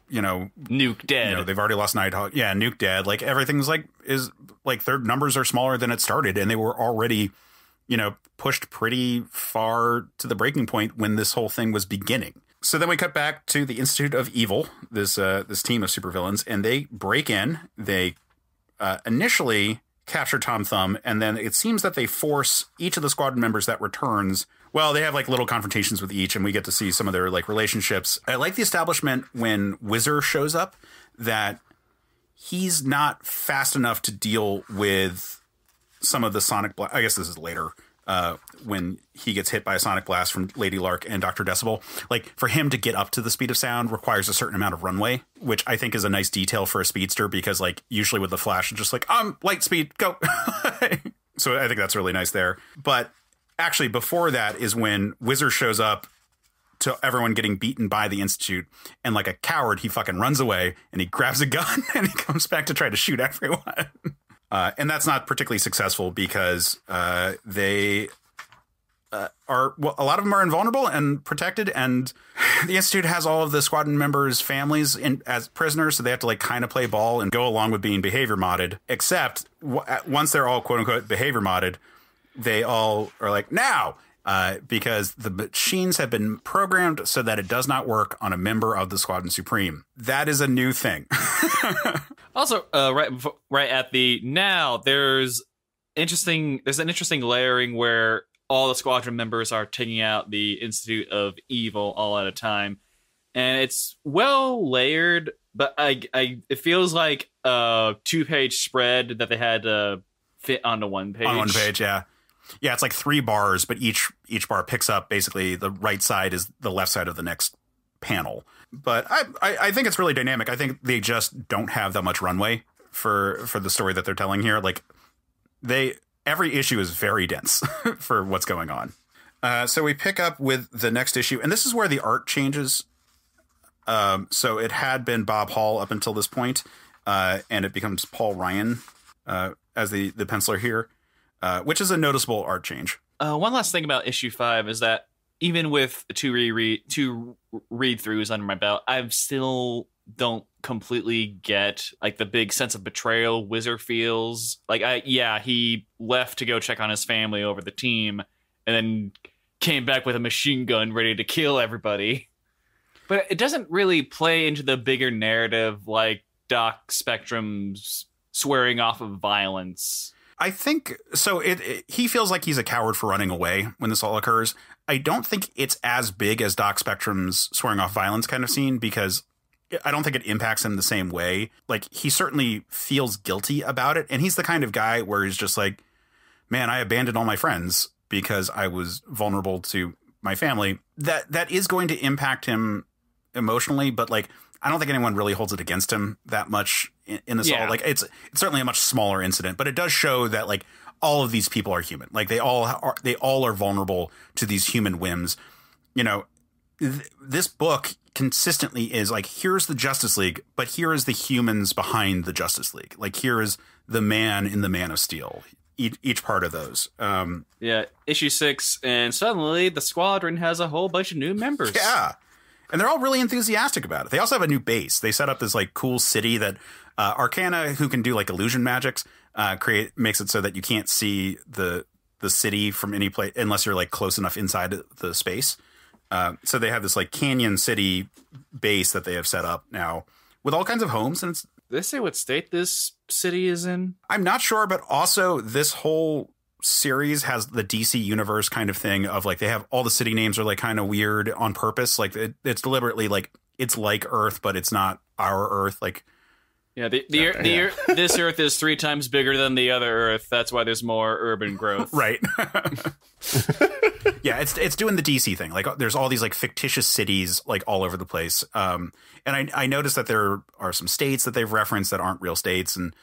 [SPEAKER 3] Nuke dead.
[SPEAKER 2] They've already lost Nighthawk. Yeah, Nuke dead. Like everything's their numbers are smaller than it started, and they were already, pushed pretty far to the breaking point when this whole thing was beginning. So then we cut back to the Institute of Evil, this team of supervillains, and they break in. They initially capture Tom Thumb, and then it seems that they force each of the squadron members that returns. Well, they have like little confrontations with each, and we get to see some of their like relationships. I like the establishment when Whizzer shows up that he's not fast enough to deal with some of the sonic blast. I guess this is later when he gets hit by a sonic blast from Lady Lark and Dr. Decibel. Like, for him to get up to the speed of sound requires a certain amount of runway, which I think is a nice detail for a speedster, because like usually with the Flash, it's just like, light speed, go. So I think that's really nice there. But actually before that is when Whizzer shows up to everyone getting beaten by the Institute, and like a coward, he fucking runs away and he grabs a gun and he comes back to try to shoot everyone. And that's not particularly successful because they a lot of them are invulnerable and protected, and the Institute has all of the squadron members' families as prisoners, so they have to like kind of play ball and go along with being behavior modded. Except once they're all quote unquote behavior modded, they all are like, now, because the machines have been programmed so that it does not work on a member of the Squadron Supreme. That is a new thing.
[SPEAKER 3] Also, right at the now, there's an interesting layering where all the squadron members are taking out the Institute of Evil all at a time, and it's well layered. But it feels like a 2-page spread that they had to fit onto one page.
[SPEAKER 2] On one page, yeah. Yeah, it's like 3 bars, but each bar picks up basically the right side is the left side of the next panel. But I think it's really dynamic. I think they just don't have that much runway for the story that they're telling here. Like, every issue is very dense for what's going on. So we pick up with the next issue, and this is where the art changes. So it had been Bob Hall up until this point, and it becomes Paul Ryan as the penciler here. Which is a noticeable art change.
[SPEAKER 3] One last thing about issue 5 is that even with two read-throughs under my belt, I still don't completely get like the big sense of betrayal Whizzer feels. Like, he left to go check on his family over the team, and then came back with a machine gun ready to kill everybody. But it doesn't really play into the bigger narrative like Doc Spectrum's swearing off of violence.
[SPEAKER 2] I think so. He feels like he's a coward for running away when this all occurs. I don't think it's as big as Doc Spectrum's swearing off violence kind of scene, because I don't think it impacts him the same way. Like, he certainly feels guilty about it. And he's the kind of guy where he's just like, man, I abandoned all my friends because I was vulnerable to my family. That is going to impact him emotionally, but like, I don't think anyone really holds it against him that much in this all. Like, it's certainly a much smaller incident, but it does show that like all of these people are human. Like, they all are vulnerable to these human whims. You know, this book consistently is like, here's the Justice League, but here is the humans behind the Justice League. Like, here is the man in the Man of Steel. Each part of those.
[SPEAKER 3] Issue 6, and suddenly the Squadron has a whole bunch of new members.
[SPEAKER 2] Yeah. And they're all really enthusiastic about it. They also have a new base. They set up this like cool city that Arcana, who can do like illusion magics, makes it so that you can't see the city from any place unless you're like close enough inside the space. So they have this like canyon city base that they have set up now with all kinds of homes. And it's,
[SPEAKER 3] did they say what state this city is in?
[SPEAKER 2] I'm not sure, but also this whole series has the DC universe kind of thing of like, they have all the city names are like kind of weird on purpose. Like, it's deliberately like, it's like Earth, but it's not our Earth. Like,
[SPEAKER 3] yeah, this Earth is 3 times bigger than the other Earth. That's why there's more urban growth.
[SPEAKER 2] Right. Yeah, it's doing the DC thing. Like, there's all these like fictitious cities like all over the place. And I noticed that there are some states that they've referenced that aren't real states, and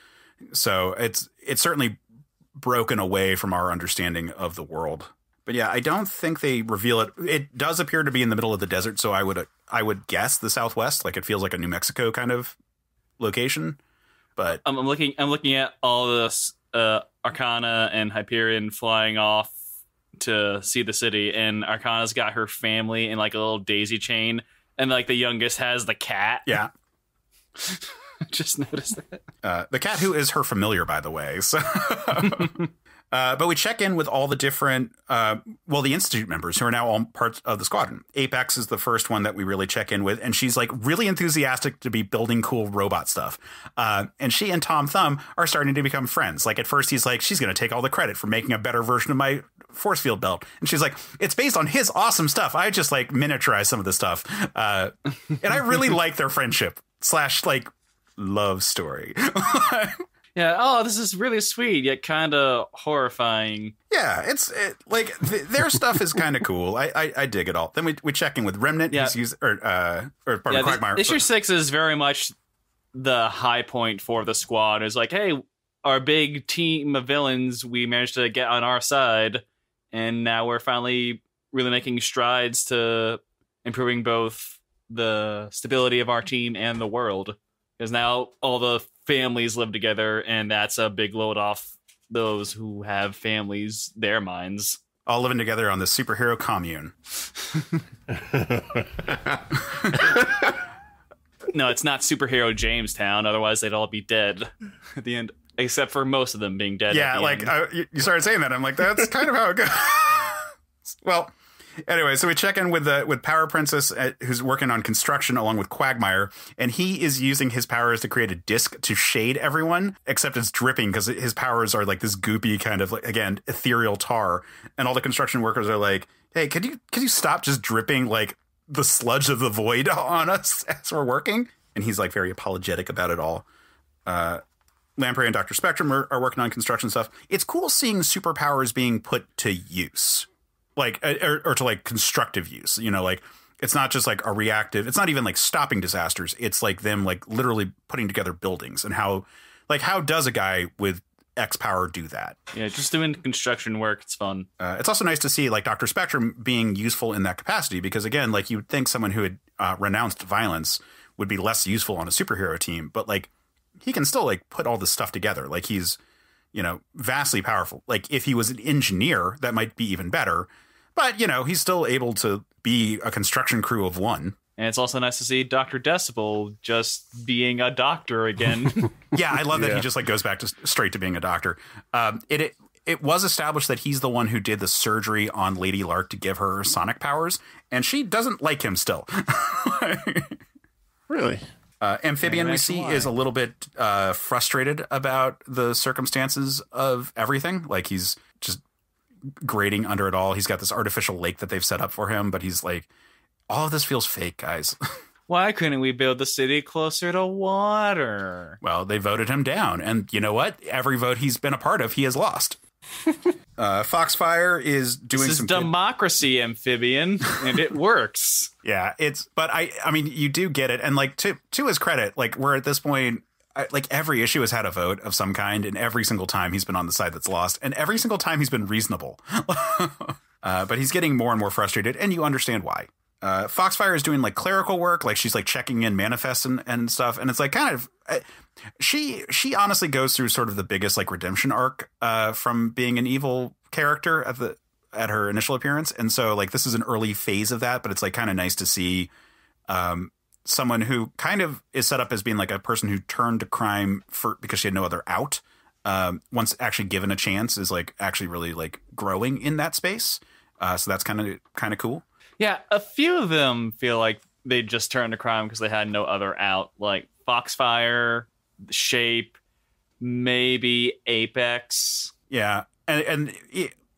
[SPEAKER 2] so it's certainly broken away from our understanding of the world. But yeah, I don't think they reveal it. It does appear to be in the middle of the desert, so I would guess the Southwest. Like, it feels like a New Mexico kind of location. But
[SPEAKER 3] I'm looking at all this Arcana and Hyperion flying off to see the city, and Arcana's got her family in like a little daisy chain, and like the youngest has the cat.
[SPEAKER 2] Yeah.
[SPEAKER 3] Just noticed that.
[SPEAKER 2] The cat, who is her familiar, by the way. So But we check in with all the different, the Institute members who are now all parts of the Squadron. Apex is the first one that we really check in with, and she's like really enthusiastic to be building cool robot stuff. And she and Tom Thumb are starting to become friends. Like at first he's like, she's going to take all the credit for making a better version of my force field belt. And she's like, it's based on his awesome stuff. I just like miniaturize some of the stuff. And I really like their friendship / like love story.
[SPEAKER 3] Yeah. Oh, this is really sweet, yet kind of horrifying.
[SPEAKER 2] Yeah, their stuff is kind of cool. I dig it all. Then we check in with Remnant.
[SPEAKER 3] Yeah.
[SPEAKER 2] Quagmire.
[SPEAKER 3] Issue 6 is very much the high point for the squad. It's like, hey, our big team of villains we managed to get on our side, and now we're finally really making strides to improving both the stability of our team and the world. Because now all the families live together, and that's a big load off those who have families, their minds.
[SPEAKER 2] All living together on the superhero commune.
[SPEAKER 3] No, it's not superhero Jamestown. Otherwise, they'd all be dead at the end. Except for most of them being dead.
[SPEAKER 2] Yeah, you started saying that. I'm like, that's kind of how it goes. Well, anyway, so we check in with Power Princess, who's working on construction along with Quagmire, and he is using his powers to create a disc to shade everyone, except it's dripping because his powers are like this goopy kind of, like, again, ethereal tar. And all the construction workers are like, hey, could you stop just dripping like the sludge of the void on us as we're working? And he's like very apologetic about it all. Lamprey and Dr. Spectrum are working on construction stuff. It's cool seeing superpowers being put to use. Like, or to like constructive use, like it's not just like a reactive. It's not even like stopping disasters. It's like them like literally putting together buildings, and how does a guy with X power do that?
[SPEAKER 3] Yeah, just doing construction work. It's fun.
[SPEAKER 2] It's also nice to see like Dr. Spectrum being useful in that capacity, because again, like you would think someone who had renounced violence would be less useful on a superhero team, but like he can still like put all this stuff together. Like he's, vastly powerful. Like if he was an engineer, that might be even better. But, he's still able to be a construction crew of one. And
[SPEAKER 3] it's also nice to see Dr. Decibel just being a doctor again.
[SPEAKER 2] Yeah, I love that he just like goes back to straight to being a doctor. It was established that he's the one who did the surgery on Lady Lark to give her sonic powers, and she doesn't like him still.
[SPEAKER 1] Really?
[SPEAKER 2] Amphibian, we see, is a little bit frustrated about the circumstances of everything. Like he's just grading under it all. He's got this artificial lake that they've set up for him, but he's like, all of this feels fake, guys.
[SPEAKER 3] Why couldn't we build the city closer to water?
[SPEAKER 2] Well, they voted him down, and you know what? Every vote he's been a part of, he has lost. Foxfire is doing
[SPEAKER 3] this
[SPEAKER 2] some
[SPEAKER 3] is democracy, Amphibian, and it works.
[SPEAKER 2] Yeah, but I mean, you do get it, and like to his credit, like we're at this point. Like every issue has had a vote of some kind, and every single time he's been on the side that's lost, and every single time he's been reasonable. But he's getting more and more frustrated, and you understand why. Foxfire is doing like clerical work, like she's like checking in manifests and stuff, and it's like kind of she honestly goes through sort of the biggest like redemption arc from being an evil character at her initial appearance, and so like this is an early phase of that, but it's like kind of nice to see. Someone who kind of is set up as being like a person who turned to crime because she had no other out. Once actually given a chance, is like actually really like growing in that space. So that's kind of cool.
[SPEAKER 3] Yeah, a few of them feel like they just turned to crime because they had no other out. Like Foxfire, Shape, maybe Apex.
[SPEAKER 2] Yeah, and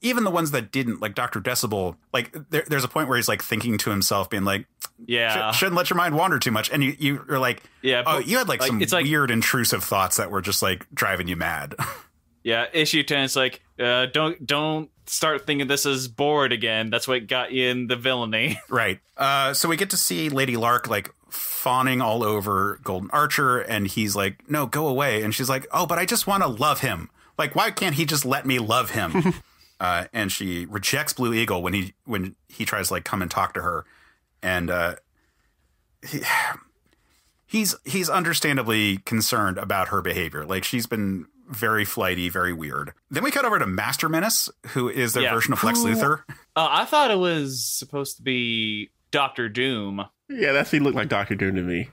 [SPEAKER 2] even the ones that didn't, like Dr. Decibel, like there's a point where he's like thinking to himself, being like,
[SPEAKER 3] yeah,
[SPEAKER 2] shouldn't let your mind wander too much. And you're like, yeah, oh, you had like some weird intrusive thoughts that were just like driving you mad.
[SPEAKER 3] Yeah, issue 10 is like, don't start thinking this is bored again. That's what got you in the villainy.
[SPEAKER 2] Right. So we get to see Lady Lark like fawning all over Golden Archer, and he's like, no, go away. And she's like, oh, but I just want to love him. Like, why can't he just let me love him? And she rejects Blue Eagle when he tries to like come and talk to her, and he's understandably concerned about her behavior. Like she's been very flighty, very weird. Then we cut over to Master Menace, who is their version of Lex Luthor.
[SPEAKER 3] I thought it was supposed to be Doctor Doom.
[SPEAKER 1] Yeah, he looked like Doctor Doom to me.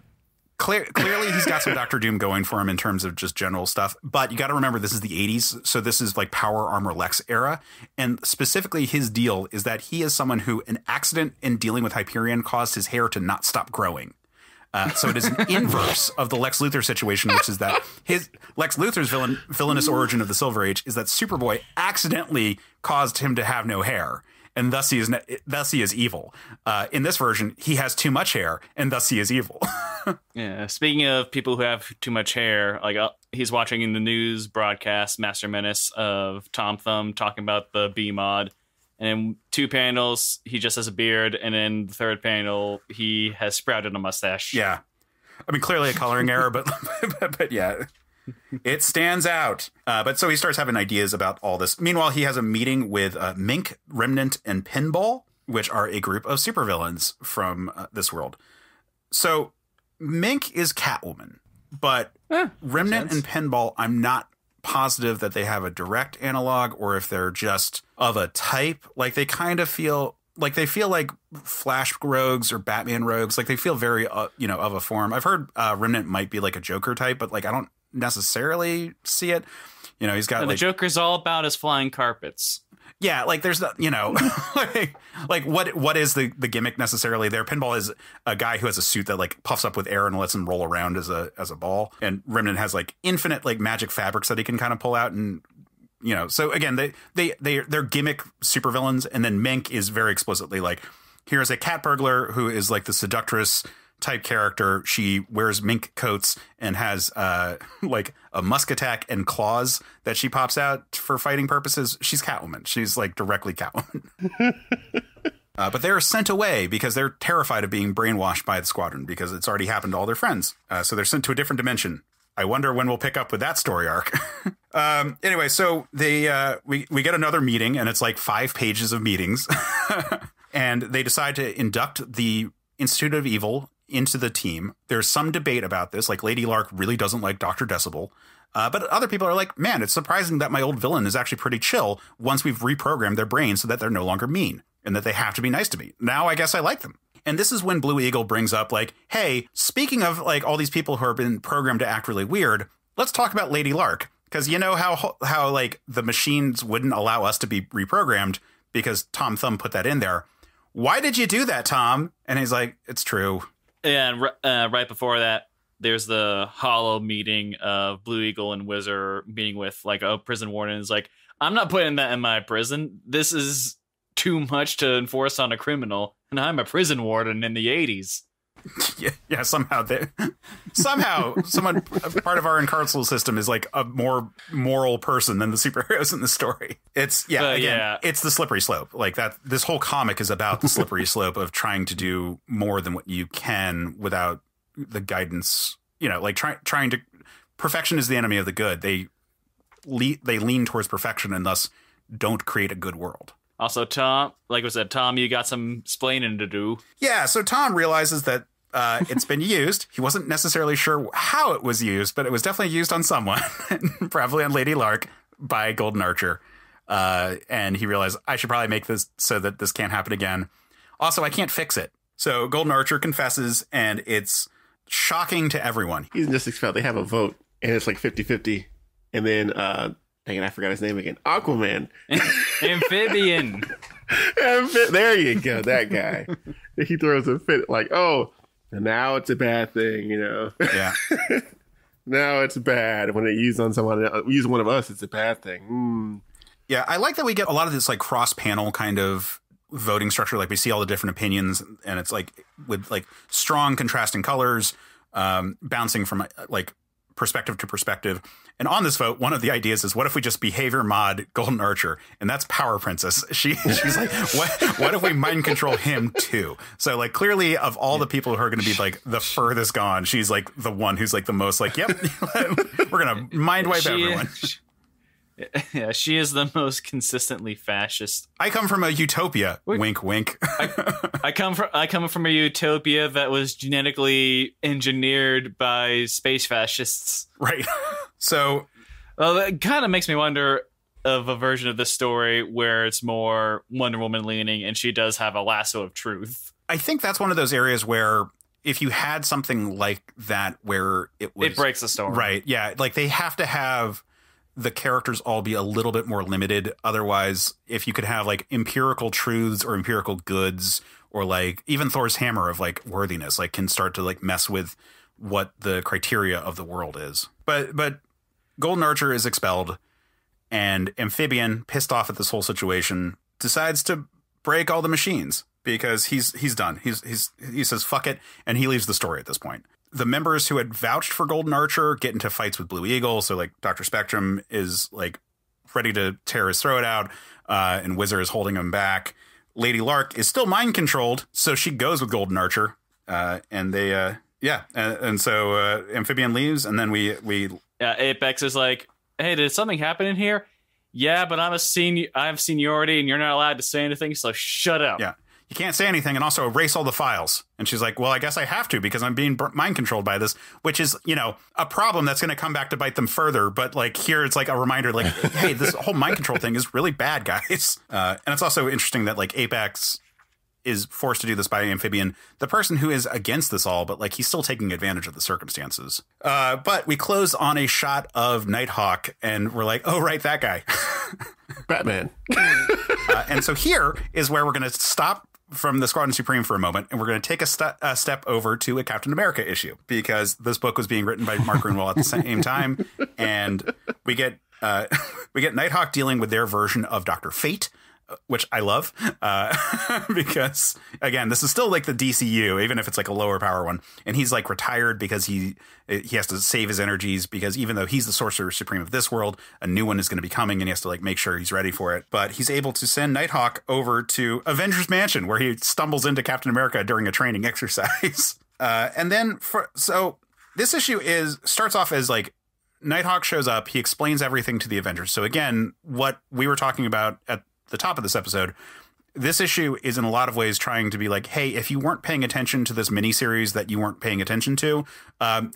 [SPEAKER 2] Clearly, he's got some Doctor Doom going for him in terms of just general stuff. But you got to remember, this is the 80s. So this is like Power Armor Lex era. And specifically, his deal is that he is someone who an accident in dealing with Hyperion caused his hair to not stop growing. So it is an inverse of the Lex Luthor situation, which is that his Lex Luthor's villainous origin of the Silver Age is that Superboy accidentally caused him to have no hair. And thus he is evil. In this version, he has too much hair, and thus he is evil.
[SPEAKER 3] Yeah. Speaking of people who have too much hair, like he's watching in the news broadcast Master Menace of Tom Thumb talking about the B mod, and in 2 panels he just has a beard, and in the 3rd panel he has sprouted a mustache.
[SPEAKER 2] Yeah, I mean clearly a coloring error, but yeah. It stands out. But so he starts having ideas about all this. Meanwhile, he has a meeting with Mink, Remnant, and Pinball, which are a group of supervillains from this world. So Mink is Catwoman, but Remnant and Pinball, I'm not positive that they have a direct analog or if they're just of a type. Like they kind of feel like Flash rogues or Batman rogues. Like they feel very, of a form. I've heard Remnant might be like a Joker type, but like I don't necessarily see it. He's got
[SPEAKER 3] the Joker's all about his flying carpets.
[SPEAKER 2] Yeah, like there's not, like what is the gimmick necessarily there? Pinball is a guy who has a suit that like puffs up with air and lets him roll around as a ball, and Remnant has like infinite like magic fabrics that he can kind of pull out, and so again they're gimmick supervillains, and then Mink is very explicitly like, here's a cat burglar who is like the seductress type character. She wears mink coats and has like a musk attack and claws that she pops out for fighting purposes. She's Catwoman. She's like directly Catwoman. But they're sent away because they're terrified of being brainwashed by the Squadron because it's already happened to all their friends. So they're sent to a different dimension. I wonder when we'll pick up with that story arc. Anyway, so they we get another meeting, and it's like 5 pages of meetings. And they decide to induct the Institute of Evil into the team. There's some debate about this. Like Lady Lark really doesn't like Dr. Decibel. But other people are like, man, it's surprising that my old villain is actually pretty chill once we've reprogrammed their brains so that they're no longer mean and that they have to be nice to me. Now I guess I like them. And this is when Blue Eagle brings up like, hey, speaking of like all these people who have been programmed to act really weird, let's talk about Lady Lark. Because you know how like the machines wouldn't allow us to be reprogrammed because Tom Thumb put that in there. Why did you do that, Tom? And he's like, it's true.
[SPEAKER 3] And right before that, there's the hollow meeting of Blue Eagle and Wizard meeting with like a prison warden. Is like, I'm not putting that in my prison. This is too much to enforce on a criminal, and I'm a prison warden in the 80s.
[SPEAKER 2] Yeah. Somehow, someone part of our incarceral system is like a more moral person than the superheroes in the story. It's it's the slippery slope. Like that. This whole comic is about the slippery slope of trying to do more than what you can without the guidance. Like trying to. Perfection is the enemy of the good. They lean towards perfection and thus don't create a good world.
[SPEAKER 3] Also, Tom, like I said, Tom, you got some explaining to do.
[SPEAKER 2] Yeah, so Tom realizes that it's been used. He wasn't necessarily sure how it was used, but it was definitely used on someone, probably on Lady Lark by Golden Archer. And he realized, I should probably make this so that this can't happen again. Also, I can't fix it. So Golden Archer confesses, and it's shocking to everyone.
[SPEAKER 1] He's just expelled. They have a vote, and it's like 50-50. And then, dang it, I forgot his name again. Aquaman.
[SPEAKER 3] Amphibian.
[SPEAKER 1] There you go, that guy. He throws a fit like, oh, now it's a bad thing,
[SPEAKER 2] Yeah.
[SPEAKER 1] Now it's bad. When they use on someone else, use one of us, it's a bad thing.
[SPEAKER 2] Yeah, I like that we get a lot of this like cross-panel kind of voting structure. Like we see all the different opinions, and it's like with like strong contrasting colors, bouncing from like perspective to perspective. And on this vote, one of the ideas is, what if we just behavior mod Golden Archer? And that's Power Princess. She's like, what if we mind control him too? So like clearly of all the people who are going to be like the furthest gone, she's like the one who's like the most like, yep, we're going to mind wipe everyone.
[SPEAKER 3] Yeah, she is the most consistently fascist.
[SPEAKER 2] I come from a utopia. Wink, wink.
[SPEAKER 3] I come from a utopia that was genetically engineered by space fascists.
[SPEAKER 2] Right. So,
[SPEAKER 3] well, that kind of makes me wonder of a version of this story where it's more Wonder Woman leaning, and she does have a lasso of truth.
[SPEAKER 2] I think that's one of those areas where if you had something like that where it
[SPEAKER 3] breaks the story.
[SPEAKER 2] Right. Yeah. Like they have to have the characters all be a little bit more limited. Otherwise, if you could have like empirical truths or empirical goods, or like even Thor's hammer of like worthiness, like can start to like mess with what the criteria of the world is. But Golden Archer is expelled, and Amphibian, pissed off at this whole situation, decides to break all the machines because he's done. He says fuck it, and he leaves the story at this point. The members who had vouched for Golden Archer get into fights with Blue Eagle. So like Dr. Spectrum is like ready to tear his throat out, and Whizzer is holding him back. Lady Lark is still mind controlled, so she goes with Golden Archer, and they and so Amphibian leaves, and then we
[SPEAKER 3] Apex is like, hey, did something happen in here? Yeah, but I have seniority, and you're not allowed to say anything, so shut up.
[SPEAKER 2] Yeah. You can't say anything, and also erase all the files. And she's like, well, I guess I have to because I'm being mind controlled by this, which is, a problem that's going to come back to bite them further. But like here, it's like a reminder, like, hey, this whole mind control thing is really bad, guys. And it's also interesting that like Apex is forced to do this by Amphibian, the person who is against this all, but like he's still taking advantage of the circumstances. But we close on a shot of Nighthawk, and we're like, oh, right, that guy.
[SPEAKER 1] Batman.
[SPEAKER 2] And so here is where we're going to stop from the Squadron Supreme for a moment, and we're going to take a step over to a Captain America issue, because this book was being written by Mark Gruenwald at the same time, and we get Nighthawk dealing with their version of Dr. Fate, which I love, because again, this is still like the DCU, even if it's like a lower power one, and he's like retired because he has to save his energies, because even though he's the Sorcerer Supreme of this world, a new one is going to be coming, and he has to like make sure he's ready for it. But he's able to send Nighthawk over to Avengers Mansion, where he stumbles into Captain America during a training exercise. And then so this issue starts off as like Nighthawk shows up, he explains everything to the Avengers. So again, what we were talking about at the top of this episode, this issue is in a lot of ways trying to be like, hey, if you weren't paying attention to this miniseries that you weren't paying attention to,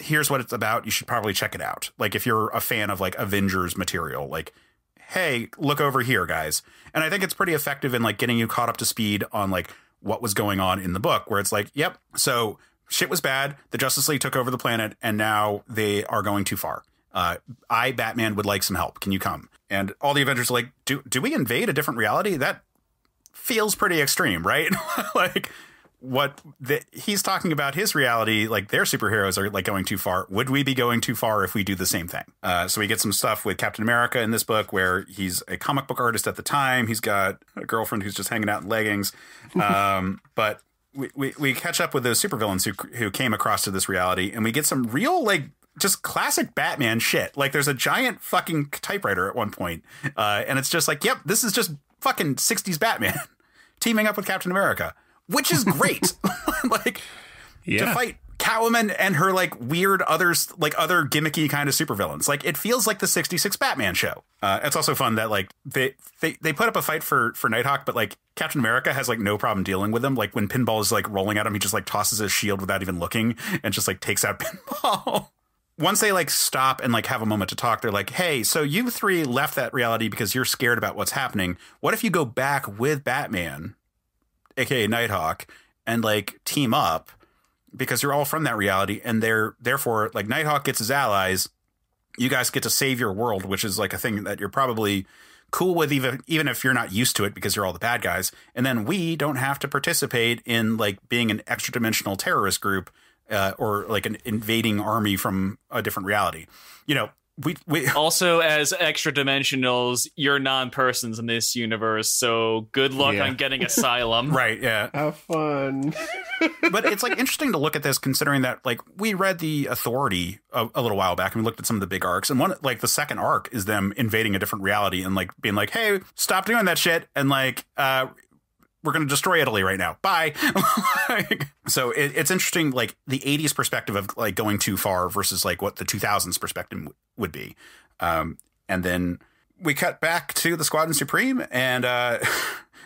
[SPEAKER 2] here's what it's about. You should probably check it out. Like if you're a fan of like Avengers material, like, hey, look over here, guys. And I think it's pretty effective in like getting you caught up to speed on like what was going on in the book, where it's like, yep, so shit was bad. The Justice League took over the planet, and now they are going too far. Batman would like some help. Can you come? And all the Avengers are like, do we invade a different reality? That feels pretty extreme, right? Like he's talking about his reality, like their superheroes are like going too far. Would we be going too far if we do the same thing? So we get some stuff with Captain America in this book, where he's a comic book artist at the time. He's got a girlfriend who's just hanging out in leggings. But we catch up with those supervillains who came across to this reality, and we get some real like just classic Batman shit. Like there's a giant fucking typewriter at one point. And it's just like, yep, this is just fucking 60s Batman teaming up with Captain America, which is great. Like to fight Catwoman and her like weird other gimmicky kind of supervillains. Like it feels like the 66 Batman show. It's also fun that like they put up a fight for Nighthawk, but like Captain America has like no problem dealing with him. Like when Pinball is like rolling at him, he just like tosses his shield without even looking and just like takes out Pinball. Once they like stop and like have a moment to talk, they're like, hey, so you three left that reality because you're scared about what's happening. What if you go back with Batman, aka Nighthawk, and like team up, because you're all from that reality, and therefore like Nighthawk gets his allies. You guys get to save your world, which is like a thing that you're probably cool with, even if you're not used to it because you're all the bad guys. And then we don't have to participate in like being an extra dimensional terrorist group. Or like an invading army from a different reality. We
[SPEAKER 3] also, as extra dimensionals, you're non-persons in this universe, so good luck on getting asylum.
[SPEAKER 2] Right, yeah.
[SPEAKER 1] Have fun.
[SPEAKER 2] But it's like interesting to look at this, considering that like we read The Authority a little while back, and we looked at some of the big arcs, and one like the second arc is them invading a different reality and like being like, hey, stop doing that shit, and like we're going to destroy Italy right now. Bye. So it's interesting, like the 80s perspective of like going too far versus like what the 2000s perspective would be. And then we cut back to the Squadron Supreme, and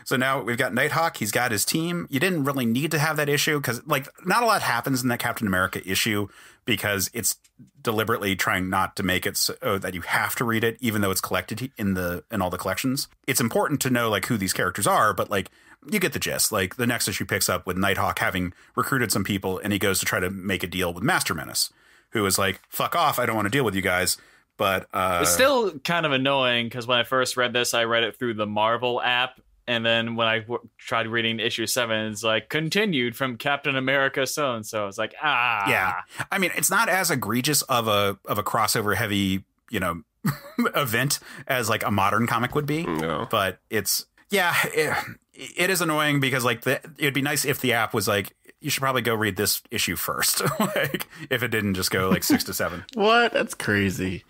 [SPEAKER 2] so now we've got Nighthawk. He's got his team. You didn't really need to have that issue because like not a lot happens in that Captain America issue, because it's deliberately trying not to make it so that you have to read it, even though it's collected in all the collections. It's important to know like who these characters are, but like you get the gist. Like, the next issue picks up with Nighthawk having recruited some people, and he goes to try to make a deal with Master Menace, who is like, fuck off, I don't want to deal with you guys. But
[SPEAKER 3] it's still kind of annoying because when I first read this, I read it through the Marvel app. And then when I tried reading issue 7, it's like continued from Captain America so-and-so. It's like,
[SPEAKER 2] Yeah. I mean, it's not as egregious of a crossover heavy, event as like a modern comic would be.
[SPEAKER 1] No.
[SPEAKER 2] But it's, it is annoying because like it'd be nice if the app was like, you should probably go read this issue first. Like, if it didn't just go like 6 to 7.
[SPEAKER 1] What? That's crazy.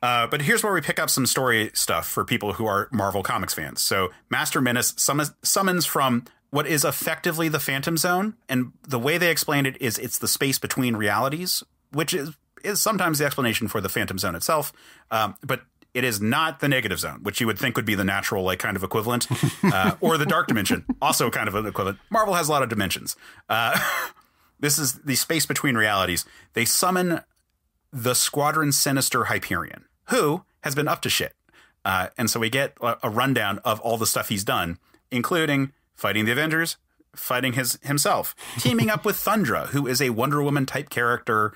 [SPEAKER 2] But here's where we pick up some story stuff for people who are Marvel Comics fans. So Master Menace summons from what is effectively the Phantom Zone. And the way they explain it is it's the space between realities, which is sometimes the explanation for the Phantom Zone itself. But it is not the negative zone, which you would think would be the natural, like, kind of equivalent, or the dark dimension, also kind of an equivalent. Marvel has a lot of dimensions. This is the space between realities. They summon the Squadron Sinister Hyperion, who has been up to shit. And so we get a rundown of all the stuff he's done, including fighting the Avengers, fighting himself, teaming up with Thundra, who is a Wonder Woman type character,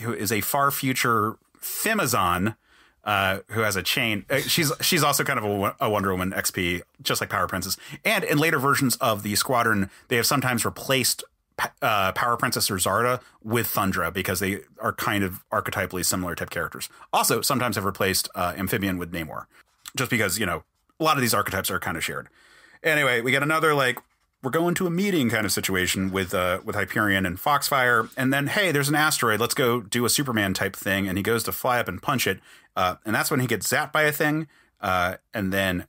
[SPEAKER 2] who is a far future Femazon, who has a chain. She's also kind of a Wonder Woman XP, just like Power Princess. And in later versions of the Squadron, they have sometimes replaced Power Princess or Zarda with Thundra because they are kind of archetypally similar type characters. Also, sometimes have replaced Amphibian with Namor, just because, a lot of these archetypes are kind of shared. Anyway, we get another, like, we're going to a meeting kind of situation with Hyperion and Foxfire. And then, hey, there's an asteroid. Let's go do a Superman type thing. And he goes to fly up and punch it. And that's when he gets zapped by a thing. And then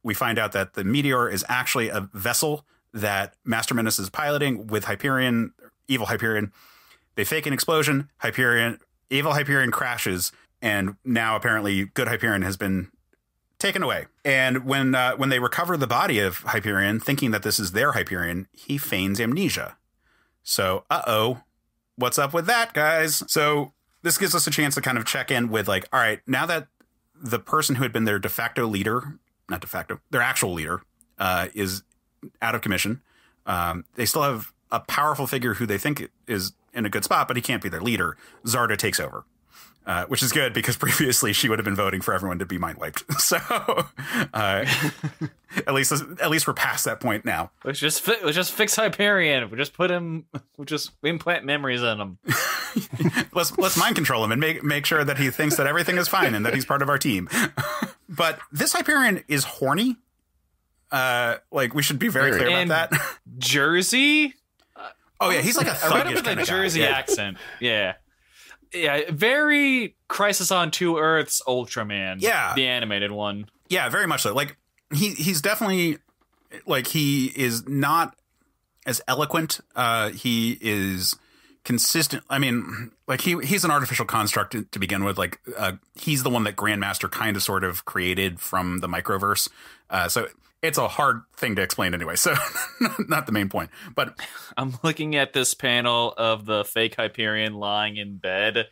[SPEAKER 2] we find out that the meteor is actually a vessel that Master Menace is piloting with Hyperion, evil Hyperion. They fake an explosion. Evil Hyperion crashes. And now apparently good Hyperion has been taken away. And when they recover the body of Hyperion, thinking that this is their Hyperion, he feigns amnesia. So, what's up with that, guys? So this gives us a chance to kind of check in with, like, all right, now that the person who had been their their actual leader, is out of commission. They still have a powerful figure who they think is in a good spot, but he can't be their leader. Zarda takes over. Which is good because previously she would have been voting for everyone to be mind wiped. So at least we're past that point now.
[SPEAKER 3] Let's just fix Hyperion. We'll just implant memories in him.
[SPEAKER 2] let's mind control him and make sure that he thinks that everything is fine and that he's part of our team. But this Hyperion is horny. We should be very clear about that.
[SPEAKER 3] Jersey?
[SPEAKER 2] Oh yeah, he's like a thuggish
[SPEAKER 3] with a Jersey accent. Yeah. Yeah, very Crisis on Two Earths Ultraman.
[SPEAKER 2] Yeah.
[SPEAKER 3] The animated one.
[SPEAKER 2] Yeah, very much so. Like, he's definitely, like, he is not as eloquent. He is consistent. I mean, like, he's an artificial construct to begin with. Like, he's the one that Grandmaster kind of sort of created from the Microverse. So it's a hard thing to explain anyway. So not the main point. But
[SPEAKER 3] I'm looking at this panel of the fake Hyperion lying in bed.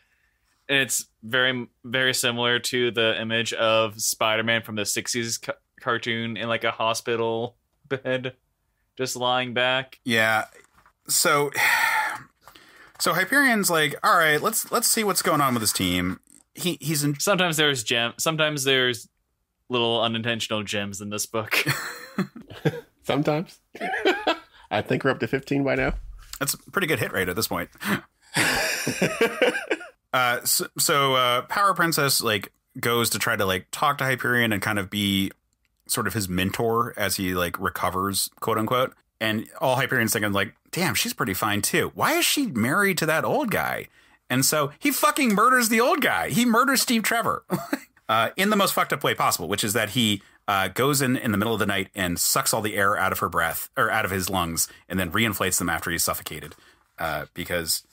[SPEAKER 3] And it's very, very similar to the image of Spider-Man from the 60s cartoon in like a hospital bed, just lying back.
[SPEAKER 2] Yeah. So Hyperion's like, all right, let's see what's going on with his team. He's in.
[SPEAKER 3] Sometimes there's sometimes there's little unintentional gems in this book.
[SPEAKER 1] Sometimes. I think we're up to 15 by now.
[SPEAKER 2] That's a pretty good hit rate at this point. So Power Princess like goes to try to like talk to Hyperion and kind of be sort of his mentor as he like recovers, quote unquote. And all Hyperion's thinking like, damn, she's pretty fine too. Why is she married to that old guy? And so he fucking murders the old guy. He murders Steve Trevor. In the most fucked up way possible, which is that he goes in the middle of the night and sucks all the air out of her breath or out of his lungs and then reinflates them after he's suffocated. Because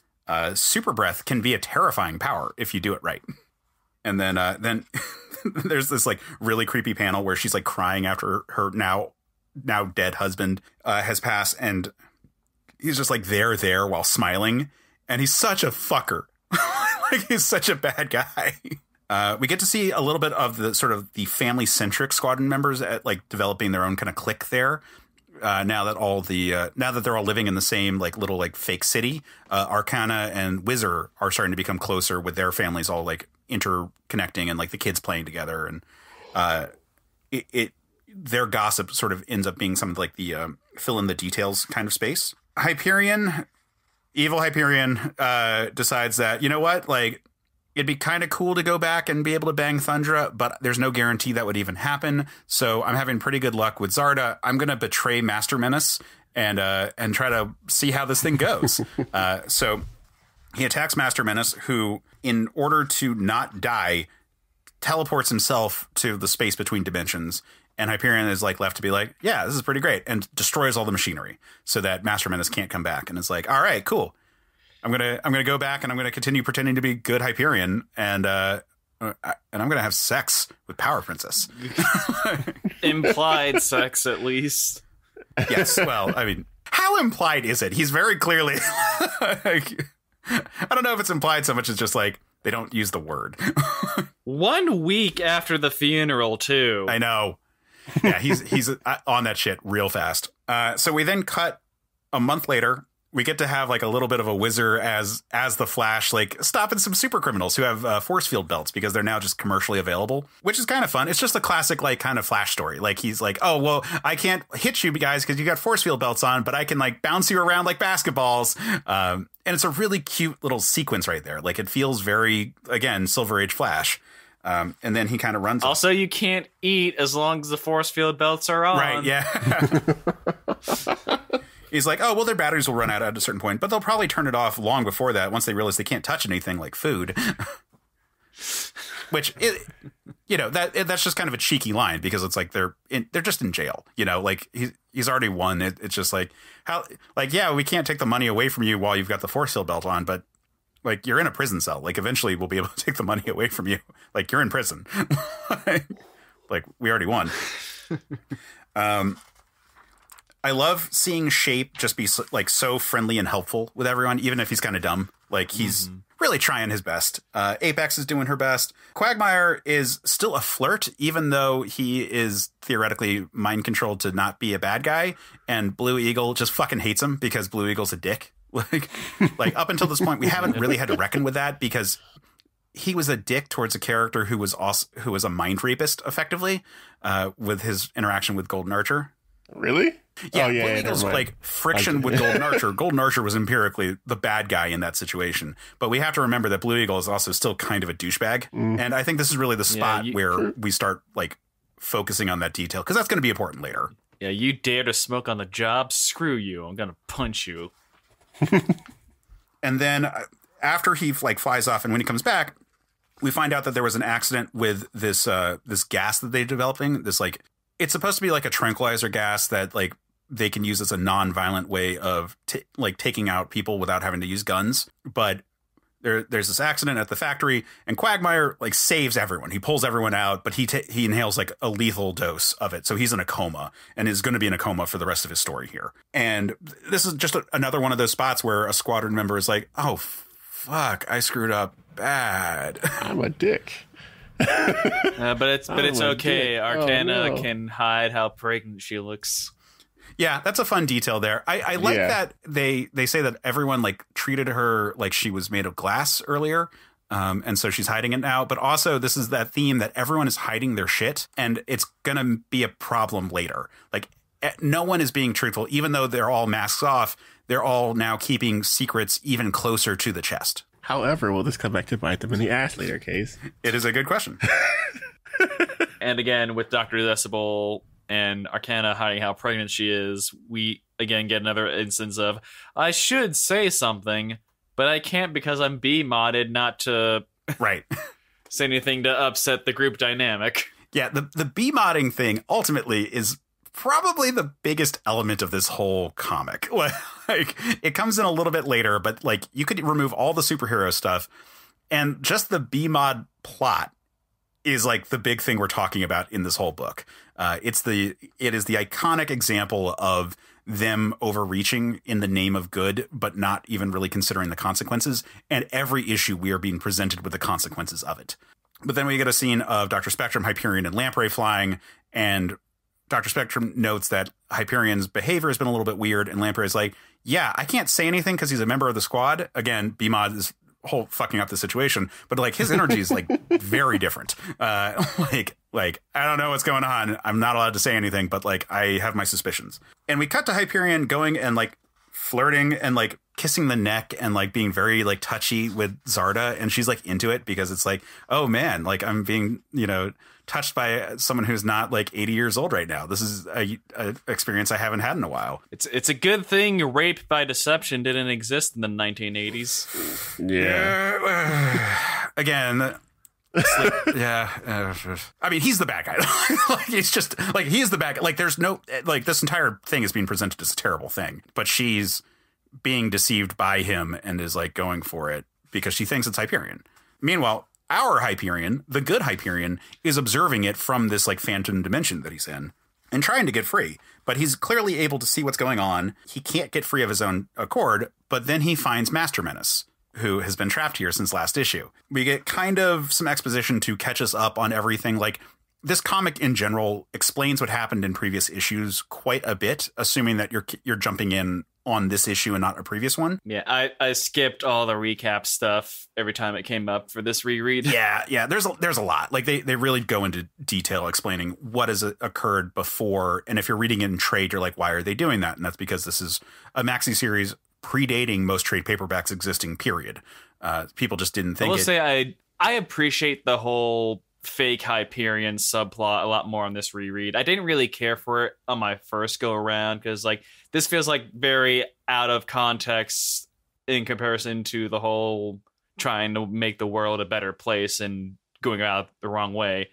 [SPEAKER 2] super breath can be a terrifying power if you do it right. And then there's this like really creepy panel where she's like crying after her now dead husband has passed, and he's just like there while smiling, and he's such a fucker. Like, he's such a bad guy. We get to see a little bit of the sort of the family-centric Squadron members at like developing their own kind of clique there. Now that they're all living in the same like little like fake city, Arcana and Whizzer are starting to become closer with their families all like interconnecting and like the kids playing together, and their gossip sort of ends up being some of like the fill in the details kind of space. Evil Hyperion decides that, you know what, like it'd be kind of cool to go back and be able to bang Thundra, but there's no guarantee that would even happen. So I'm having pretty good luck with Zarda. I'm going to betray Master Menace and try to see how this thing goes. So he attacks Master Menace, who, in order to not die, teleports himself to the space between dimensions. And Hyperion is like left to be like, yeah, this is pretty great, and destroys all the machinery so that Master Menace can't come back. And it's like, all right, cool. I'm gonna go back and I'm gonna continue pretending to be good Hyperion, and I'm gonna have sex with Power Princess.
[SPEAKER 3] Implied sex, at least.
[SPEAKER 2] Yes. Well, I mean, how implied is it? He's very clearly. Like, I don't know if it's implied so much as just like they don't use the word.
[SPEAKER 3] 1 week after the funeral, too.
[SPEAKER 2] I know. Yeah, he's on that shit real fast. So we then cut a month later. We get to have like a little bit of a Whizzer as the Flash, like stopping some super criminals who have force field belts because they're now just commercially available, which is kind of fun. It's just a classic like kind of Flash story. Like he's like, oh, well, I can't hit you guys because you got force field belts on, but I can like bounce you around like basketballs. And it's a really cute little sequence right there. Like it feels very, again, Silver Age Flash. And then he kind of runs.
[SPEAKER 3] Also, you can't eat as long as the force field belts are on.
[SPEAKER 2] Right. Yeah. He's like, oh, well, their batteries will run out at a certain point, but they'll probably turn it off long before that once they realize they can't touch anything like food. Which, that's just kind of a cheeky line because it's like they're just in jail, like he's already won. It's just like, yeah, we can't take the money away from you while you've got the force field belt on, but like you're in a prison cell. Like eventually we'll be able to take the money away from you. Like you're in prison. Like we already won. I love seeing Shape just be like so friendly and helpful with everyone, even if he's kind of dumb. Like he's really trying his best. Apex is doing her best. Quagmire is still a flirt, even though he is theoretically mind controlled to not be a bad guy. And Blue Eagle just fucking hates him because Blue Eagle's a dick. Like up until this point, we haven't really had to reckon with that because he was a dick towards a character who was a mind rapist, effectively, with his interaction with Golden Archer.
[SPEAKER 1] Really?
[SPEAKER 2] Yeah, Blue Eagle's like friction with Golden Archer. Golden Archer was empirically the bad guy in that situation. But we have to remember that Blue Eagle is also still kind of a douchebag. And I think this is really the spot where we start like focusing on that detail because that's going to be important later.
[SPEAKER 3] Yeah, you dare to smoke on the job? Screw you. I'm going to punch you.
[SPEAKER 2] And then after he like flies off and when he comes back, we find out that there was an accident with this gas that they're developing. This like it's supposed to be like a tranquilizer gas that like they can use as a non-violent way of taking out people without having to use guns. But there's this accident at the factory and Quagmire like saves everyone. He pulls everyone out, but he inhales like a lethal dose of it. So he's in a coma and is going to be in a coma for the rest of his story here. And this is just another one of those spots where a Squadron member is like, oh, fuck, I screwed up bad.
[SPEAKER 1] I'm a dick.
[SPEAKER 3] But it's okay. Dick. Arcana can hide how pregnant she looks.
[SPEAKER 2] Yeah, that's a fun detail there. I like that they say that everyone like treated her like she was made of glass earlier. And so she's hiding it now. But also this is that theme that everyone is hiding their shit and it's going to be a problem later. Like no one is being truthful, even though they're all masks off. They're all now keeping secrets even closer to the chest.
[SPEAKER 1] However, will this come back to bite them in the ass later, Case?
[SPEAKER 2] It is a good question.
[SPEAKER 3] And again, with Dr. Decibel and Arcana hiding how pregnant she is, we again get another instance of, I should say something, but I can't because I'm B-modded not to say anything to upset the group dynamic.
[SPEAKER 2] Yeah, the B-modding thing ultimately is probably the biggest element of this whole comic. Like it comes in a little bit later, but like you could remove all the superhero stuff and just the B-mod plot is like the big thing we're talking about in this whole book. It is the iconic example of them overreaching in the name of good, but not even really considering the consequences. And every issue we are being presented with the consequences of it. But then we get a scene of Dr. Spectrum, Hyperion, and Lamprey flying, and Dr. Spectrum notes that Hyperion's behavior has been a little bit weird, and Lamprey is like, yeah, I can't say anything because he's a member of the squad. Again, BMod is whole fucking up the situation, but like his energy is like very different. Like I don't know what's going on. I'm not allowed to say anything, but like I have my suspicions. And we cut to Hyperion going and like flirting and like kissing the neck and like being very like touchy with Zarda, and she's like into it because it's like, oh man, like I'm being, you know, touched by someone who's not like 80 years old right now. This is a experience I haven't had in a while.
[SPEAKER 3] It's a good thing rape by deception didn't exist in the 1980s.
[SPEAKER 2] Yeah. Again, yeah. I mean, he's the bad guy. Like, it's just like he's the bad guy. Like, there's no like this entire thing is being presented as a terrible thing, but she's being deceived by him and is like going for it because she thinks it's Hyperion. Meanwhile, our Hyperion, the good Hyperion, is observing it from this like phantom dimension that he's in and trying to get free. But he's clearly able to see what's going on. He can't get free of his own accord, but then he finds Master Menace, who has been trapped here since last issue. We get kind of some exposition to catch us up on everything. Like, this comic in general explains what happened in previous issues quite a bit, assuming that you're jumping in on this issue and not a previous one.
[SPEAKER 3] Yeah, I skipped all the recap stuff every time it came up for this reread.
[SPEAKER 2] Yeah, there's a lot. Like they really go into detail explaining what has occurred before, and if you're reading it in trade, you're like, why are they doing that? And that's because this is a maxi series predating most trade paperbacks existing, period. People just didn't think
[SPEAKER 3] I will say I appreciate the whole fake Hyperion subplot a lot more on this reread. I didn't really care for it on my first go around because like this feels like very out of context in comparison to the whole trying to make the world a better place and going out the wrong way.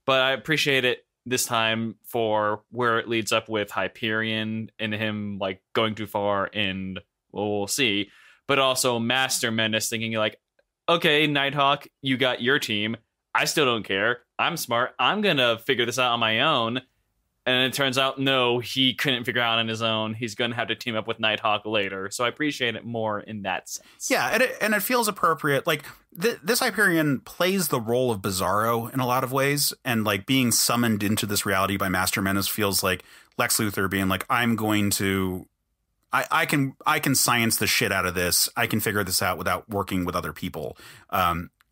[SPEAKER 3] But I appreciate it this time for where it leads up with Hyperion and him like going too far, and we'll see. But also Master Menace thinking like, okay, Nighthawk, you got your team. I still don't care. I'm smart. I'm going to figure this out on my own. And it turns out, no, he couldn't figure out on his own. He's going to have to team up with Nighthawk later. So I appreciate it more in that sense.
[SPEAKER 2] Yeah, and it feels appropriate. Like, this Hyperion plays the role of Bizarro in a lot of ways. And, like, being summoned into this reality by Master Menace feels like Lex Luthor being like, I'm going to... I can science the shit out of this. I can figure this out without working with other people.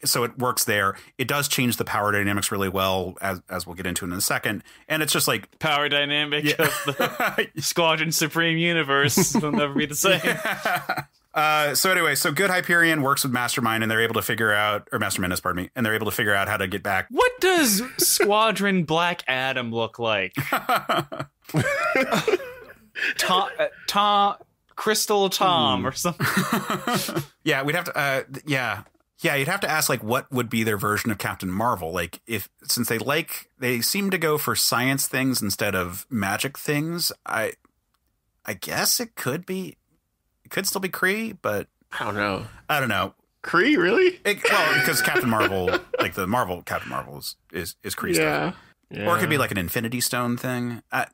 [SPEAKER 2] So it works there. It does change the power dynamics really well, as we'll get into in a second. And it's just like
[SPEAKER 3] power dynamic of the Squadron Supreme universe will never be the same.
[SPEAKER 2] So anyway, so good Hyperion works with Mastermind, and they're able to figure out, or Master Menace, pardon me, and they're able to figure out how to get back.
[SPEAKER 3] What does Squadron Black Adam look like? Tom, Crystal Tom or something.
[SPEAKER 2] Yeah, we'd have to. Yeah, you'd have to ask, like, what would be their version of Captain Marvel? Like, since they seem to go for science things instead of magic things. I guess it could still be Kree, but
[SPEAKER 1] I don't know.
[SPEAKER 2] Kree,
[SPEAKER 1] really?
[SPEAKER 2] Well, because Captain Marvel, like the Marvel Captain Marvel is Kree stuff. Yeah. Or it could be like an Infinity Stone thing. I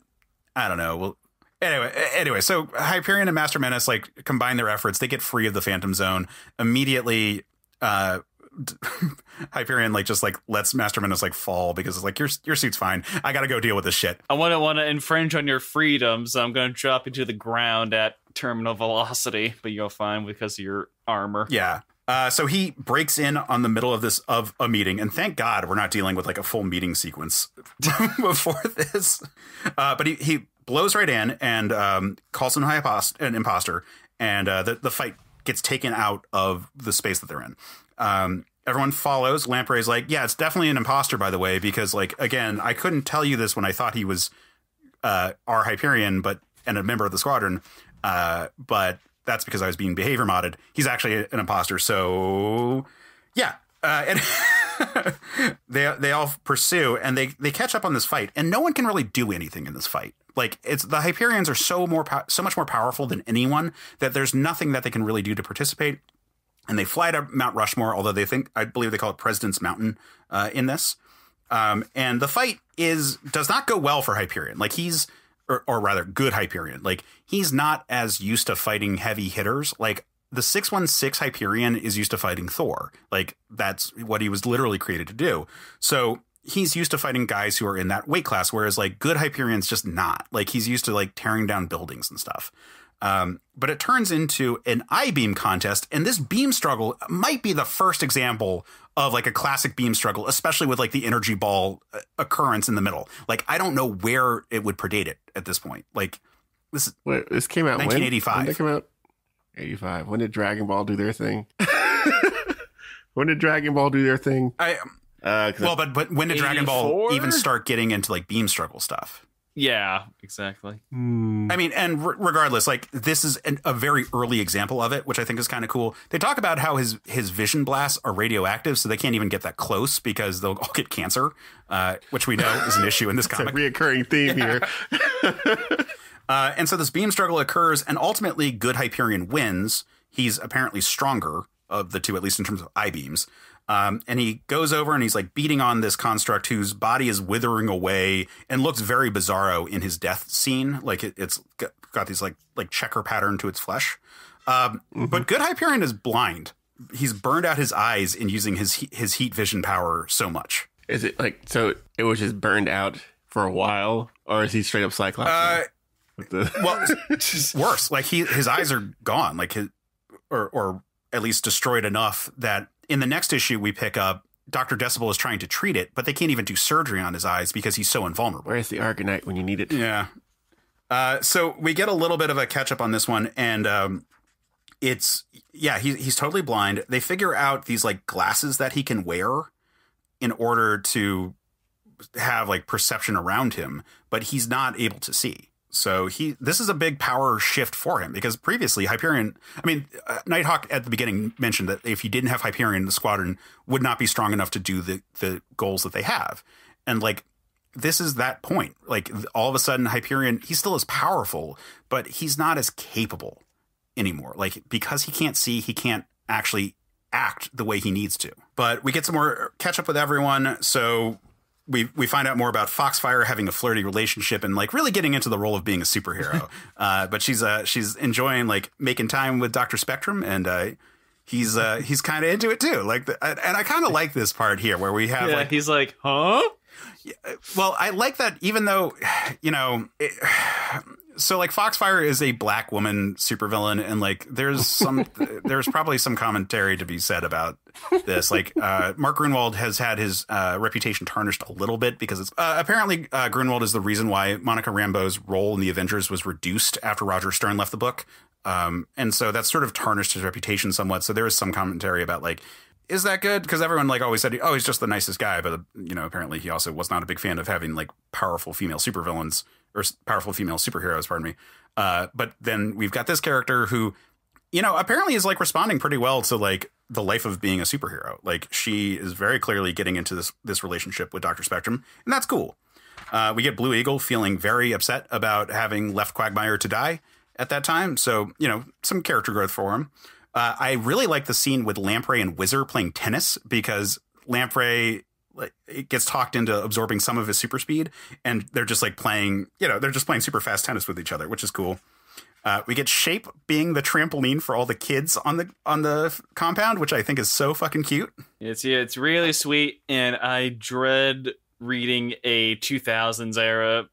[SPEAKER 2] don't know. Well, anyway, so Hyperion and Master Menace like combine their efforts. They get free of the Phantom Zone immediately. Hyperion like just like lets Master Menace like fall because it's like your suit's fine. I gotta go deal with this shit.
[SPEAKER 3] I want to infringe on your freedom, so I'm going to drop you to the ground at terminal velocity, but you're fine because of your armor.
[SPEAKER 2] Yeah. So he breaks in on the middle of a meeting, and thank God we're not dealing with like a full meeting sequence before this. But he blows right in and calls him an imposter, and the fight gets taken out of the space that they're in. Everyone follows. Lamprey's like, yeah, it's definitely an imposter, by the way, because like, again, I couldn't tell you this when I thought he was our Hyperion, and a member of the Squadron. But that's because I was being behavior modded. He's actually an imposter. So yeah. And they all pursue, and they catch up on this fight, and no one can really do anything in this fight. Like, the Hyperions are so much more powerful than anyone that there's nothing that they can really do to participate. And they fly to Mount Rushmore, although I believe they call it President's Mountain in this. And the fight does not go well for Hyperion. Like, or rather, good Hyperion. Like, he's not as used to fighting heavy hitters. Like, the 616 Hyperion is used to fighting Thor. Like, that's what he was literally created to do. So he's used to fighting guys who are in that weight class, whereas like good Hyperion's just not. Like, he's used to like tearing down buildings and stuff. But it turns into an I-beam contest, and this beam struggle might be the first example of like a classic beam struggle, especially with like the energy ball occurrence in the middle. Like, I don't know where it would predate it at this point. Like, this
[SPEAKER 1] came out
[SPEAKER 2] 1985.
[SPEAKER 1] When did it come out? 85. When did Dragon Ball do their thing? When did Dragon Ball do their thing?
[SPEAKER 2] But when did Dragon Ball even start getting into like beam struggle stuff?
[SPEAKER 3] Yeah, exactly.
[SPEAKER 2] I mean, and regardless, like, this is a very early example of it, which I think is kind of cool. They talk about how his vision blasts are radioactive, so they can't even get that close because they'll all get cancer, which we know is an issue in this comic.
[SPEAKER 1] It's a reoccurring theme here.
[SPEAKER 2] And so this beam struggle occurs, and ultimately good Hyperion wins. He's apparently stronger of the two, at least in terms of I-beams. And he goes over and he's like beating on this construct whose body is withering away and looks very bizarro in his death scene. Like, it's got these like checker pattern to its flesh. But good Hyperion is blind. He's burned out his eyes in using his heat vision power so much.
[SPEAKER 1] Is it like, so it was just burned out for a while, or is he straight up Cyclops?
[SPEAKER 2] Well, worse. Like, his eyes are gone, like or at least destroyed enough that in the next issue we pick up, Dr. Decibel is trying to treat it, but they can't even do surgery on his eyes because he's so invulnerable.
[SPEAKER 1] Where's the Argonite when you need it?
[SPEAKER 2] Yeah. So we get a little bit of a catch up on this one, and he's totally blind. They figure out these like glasses that he can wear in order to have like perception around him, but he's not able to see. So this is a big power shift for him, because previously Hyperion, Nighthawk at the beginning mentioned that if he didn't have Hyperion, the Squadron would not be strong enough to do the goals that they have. And like, this is that point. Like, all of a sudden Hyperion, he still is powerful, but he's not as capable anymore. Like, because he can't see, he can't actually act the way he needs to. But we get some more catch up with everyone. So we find out more about Foxfire having a flirty relationship and like really getting into the role of being a superhero. But she's enjoying like making time with Dr. Spectrum, and he's kind of into it too. Like, and I kind of like this part here where we have
[SPEAKER 3] he's like, huh?
[SPEAKER 2] Well, I like that, even though, so like Foxfire is a black woman supervillain, and like there's probably some commentary to be said about this. Like, Mark Gruenwald has had his reputation tarnished a little bit because it's apparently Gruenwald is the reason why Monica Rambeau's role in the Avengers was reduced after Roger Stern left the book. And so that's sort of tarnished his reputation somewhat. So there is some commentary about like, is that good? Because everyone like always said, oh, he's just the nicest guy. But, apparently he also was not a big fan of having like powerful female supervillains or powerful female superheroes, pardon me. But then we've got this character who, apparently is like responding pretty well to like the life of being a superhero. Like, she is very clearly getting into this relationship with Dr. Spectrum, and that's cool. We get Blue Eagle feeling very upset about having left Quagmire to die at that time. So, some character growth for him. I really like the scene with Lamprey and Whizzer playing tennis, because Lamprey it gets talked into absorbing some of his super speed, and they're just like playing, they're just playing super fast tennis with each other, which is cool. We get Shape being the trampoline for all the kids on the compound, which I think is so fucking cute.
[SPEAKER 3] It's really sweet, and I dread reading a 2000s era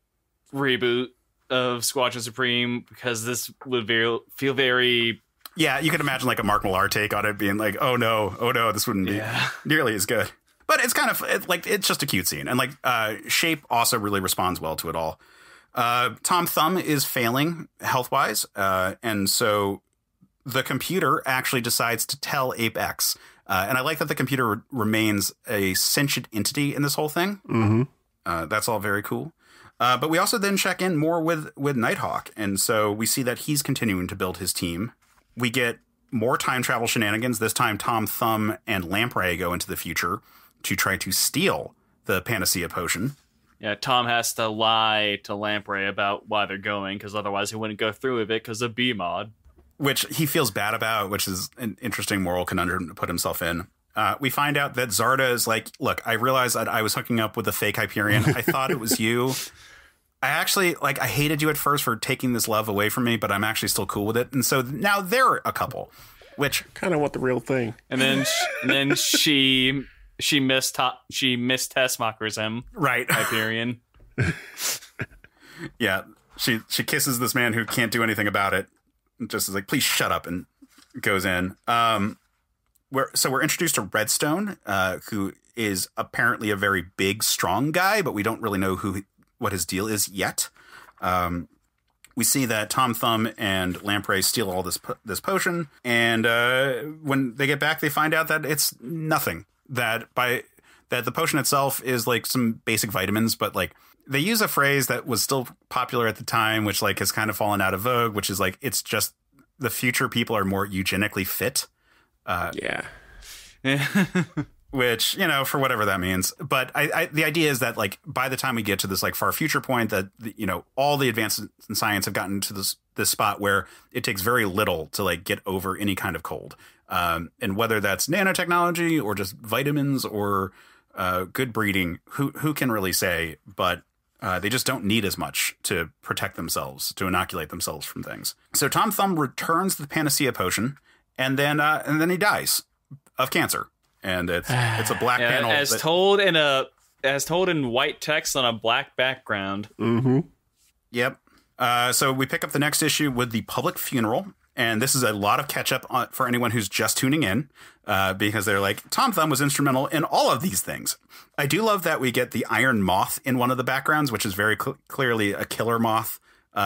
[SPEAKER 3] reboot of Squadron Supreme, because this would feel very...
[SPEAKER 2] Yeah, you could imagine like a Mark Millar take on it, being like, oh no, this wouldn't be nearly as good. But it's kind of it's just a cute scene. And like Shape also really responds well to it all. Tom Thumb is failing health-wise. And so the computer actually decides to tell Ape X. And I like that the computer remains a sentient entity in this whole thing. Mm-hmm. That's all very cool. But we also then check in more with Nighthawk. And so we see that he's continuing to build his team. We get more time travel shenanigans. This time, Tom Thumb and Lamprey go into the future to try to steal the Panacea potion.
[SPEAKER 3] Yeah, Tom has to lie to Lamprey about why they're going, because otherwise he wouldn't go through with it because of B-Mod.
[SPEAKER 2] Which he feels bad about, which is an interesting moral conundrum to put himself in. We find out that Zarda is like, look, I realized that I was hooking up with a fake Hyperion. I thought it was you. I actually, I hated you at first for taking this love away from me, but I'm actually still cool with it. And so now they're a couple. which
[SPEAKER 1] kind of want the real thing.
[SPEAKER 3] And then she missed Tessmacher's him.
[SPEAKER 2] Right.
[SPEAKER 3] Hyperion.
[SPEAKER 2] Yeah. She kisses this man who can't do anything about it. Just is like, please shut up, and goes in. We're introduced to Redstone, who is apparently a very big, strong guy, but we don't really know what his deal is yet. We see that Tom Thumb and Lamprey steal all this potion, and when they get back, they find out that it's nothing. That the potion itself is like some basic vitamins, but like they use a phrase that was still popular at the time, which like has kind of fallen out of vogue, which is like, it's just the future people are more eugenically fit.
[SPEAKER 1] Yeah.
[SPEAKER 2] Which, you know, for whatever that means. But the idea is that, like, by the time we get to this, like, far future point, that, you know, all the advances in science have gotten to this spot where it takes very little to, like, get over any kind of cold. And whether that's nanotechnology or just vitamins or good breeding, who can really say? But they just don't need as much to protect themselves, to inoculate themselves from things. So Tom Thumb returns the Panacea potion, and then he dies of cancer. And it's a black panel
[SPEAKER 3] as told in white text on a black background.
[SPEAKER 1] Mm-hmm.
[SPEAKER 2] Yep. So we pick up the next issue with the public funeral, and this is a lot of catch up for anyone who's just tuning in, because they're like, Tom Thumb was instrumental in all of these things. I do love that we get the Iron Moth in one of the backgrounds, which is very clearly a killer moth /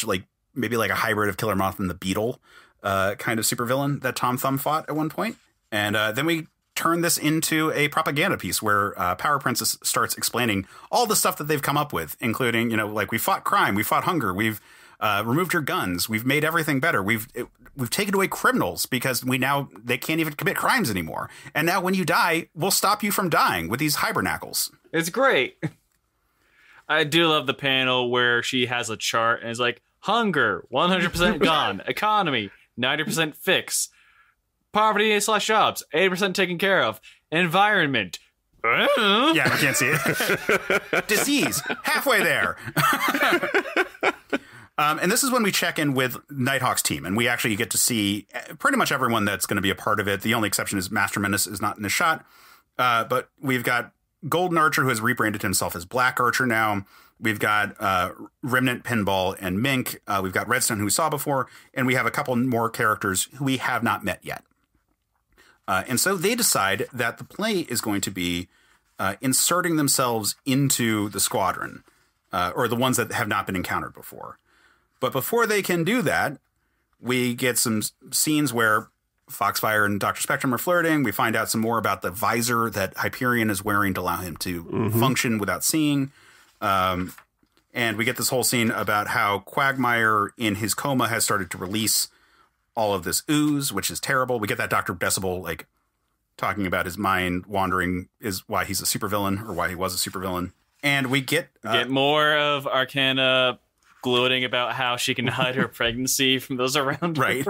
[SPEAKER 2] like maybe like a hybrid of killer moth and the beetle kind of supervillain that Tom Thumb fought at one point. And then we turn this into a propaganda piece where Power Princess starts explaining all the stuff that they've come up with, including, you know, like, we fought crime, we fought hunger, we've removed your guns, we've made everything better, we've taken away criminals because they can't even commit crimes anymore, and now when you die, we'll stop you from dying with these hibernacles.
[SPEAKER 3] It's great. I do love the panel where she has a chart and it's like, hunger 100% gone, economy 90% fix, poverty / jobs 80% taken care of, environment.
[SPEAKER 2] Yeah, we can't see it. Disease halfway there. And this is when we check in with Nighthawk's team, and we actually get to see pretty much everyone that's going to be a part of it. The only exception is Master Menace is not in the shot, but we've got Golden Archer, who has rebranded himself as Black Archer now. We've got Remnant, Pinball, and Mink. We've got Redstone, who we saw before, and we have a couple more characters who we have not met yet. And so they decide that the play is going to be inserting themselves into the squadron, or the ones that have not been encountered before. But before they can do that, we get some scenes where Foxfire and Dr. Spectrum are flirting. We find out some more about the visor that Hyperion is wearing to allow him to function without seeing. And we get this whole scene about how Quagmire in his coma has started to release all of this ooze, which is terrible. We get that Dr. Decibel, like, talking about his mind wandering is why he's a supervillain, or why he was a supervillain. And we get
[SPEAKER 3] more of Arcana gloating about how she can hide her pregnancy from those around her.
[SPEAKER 2] Right.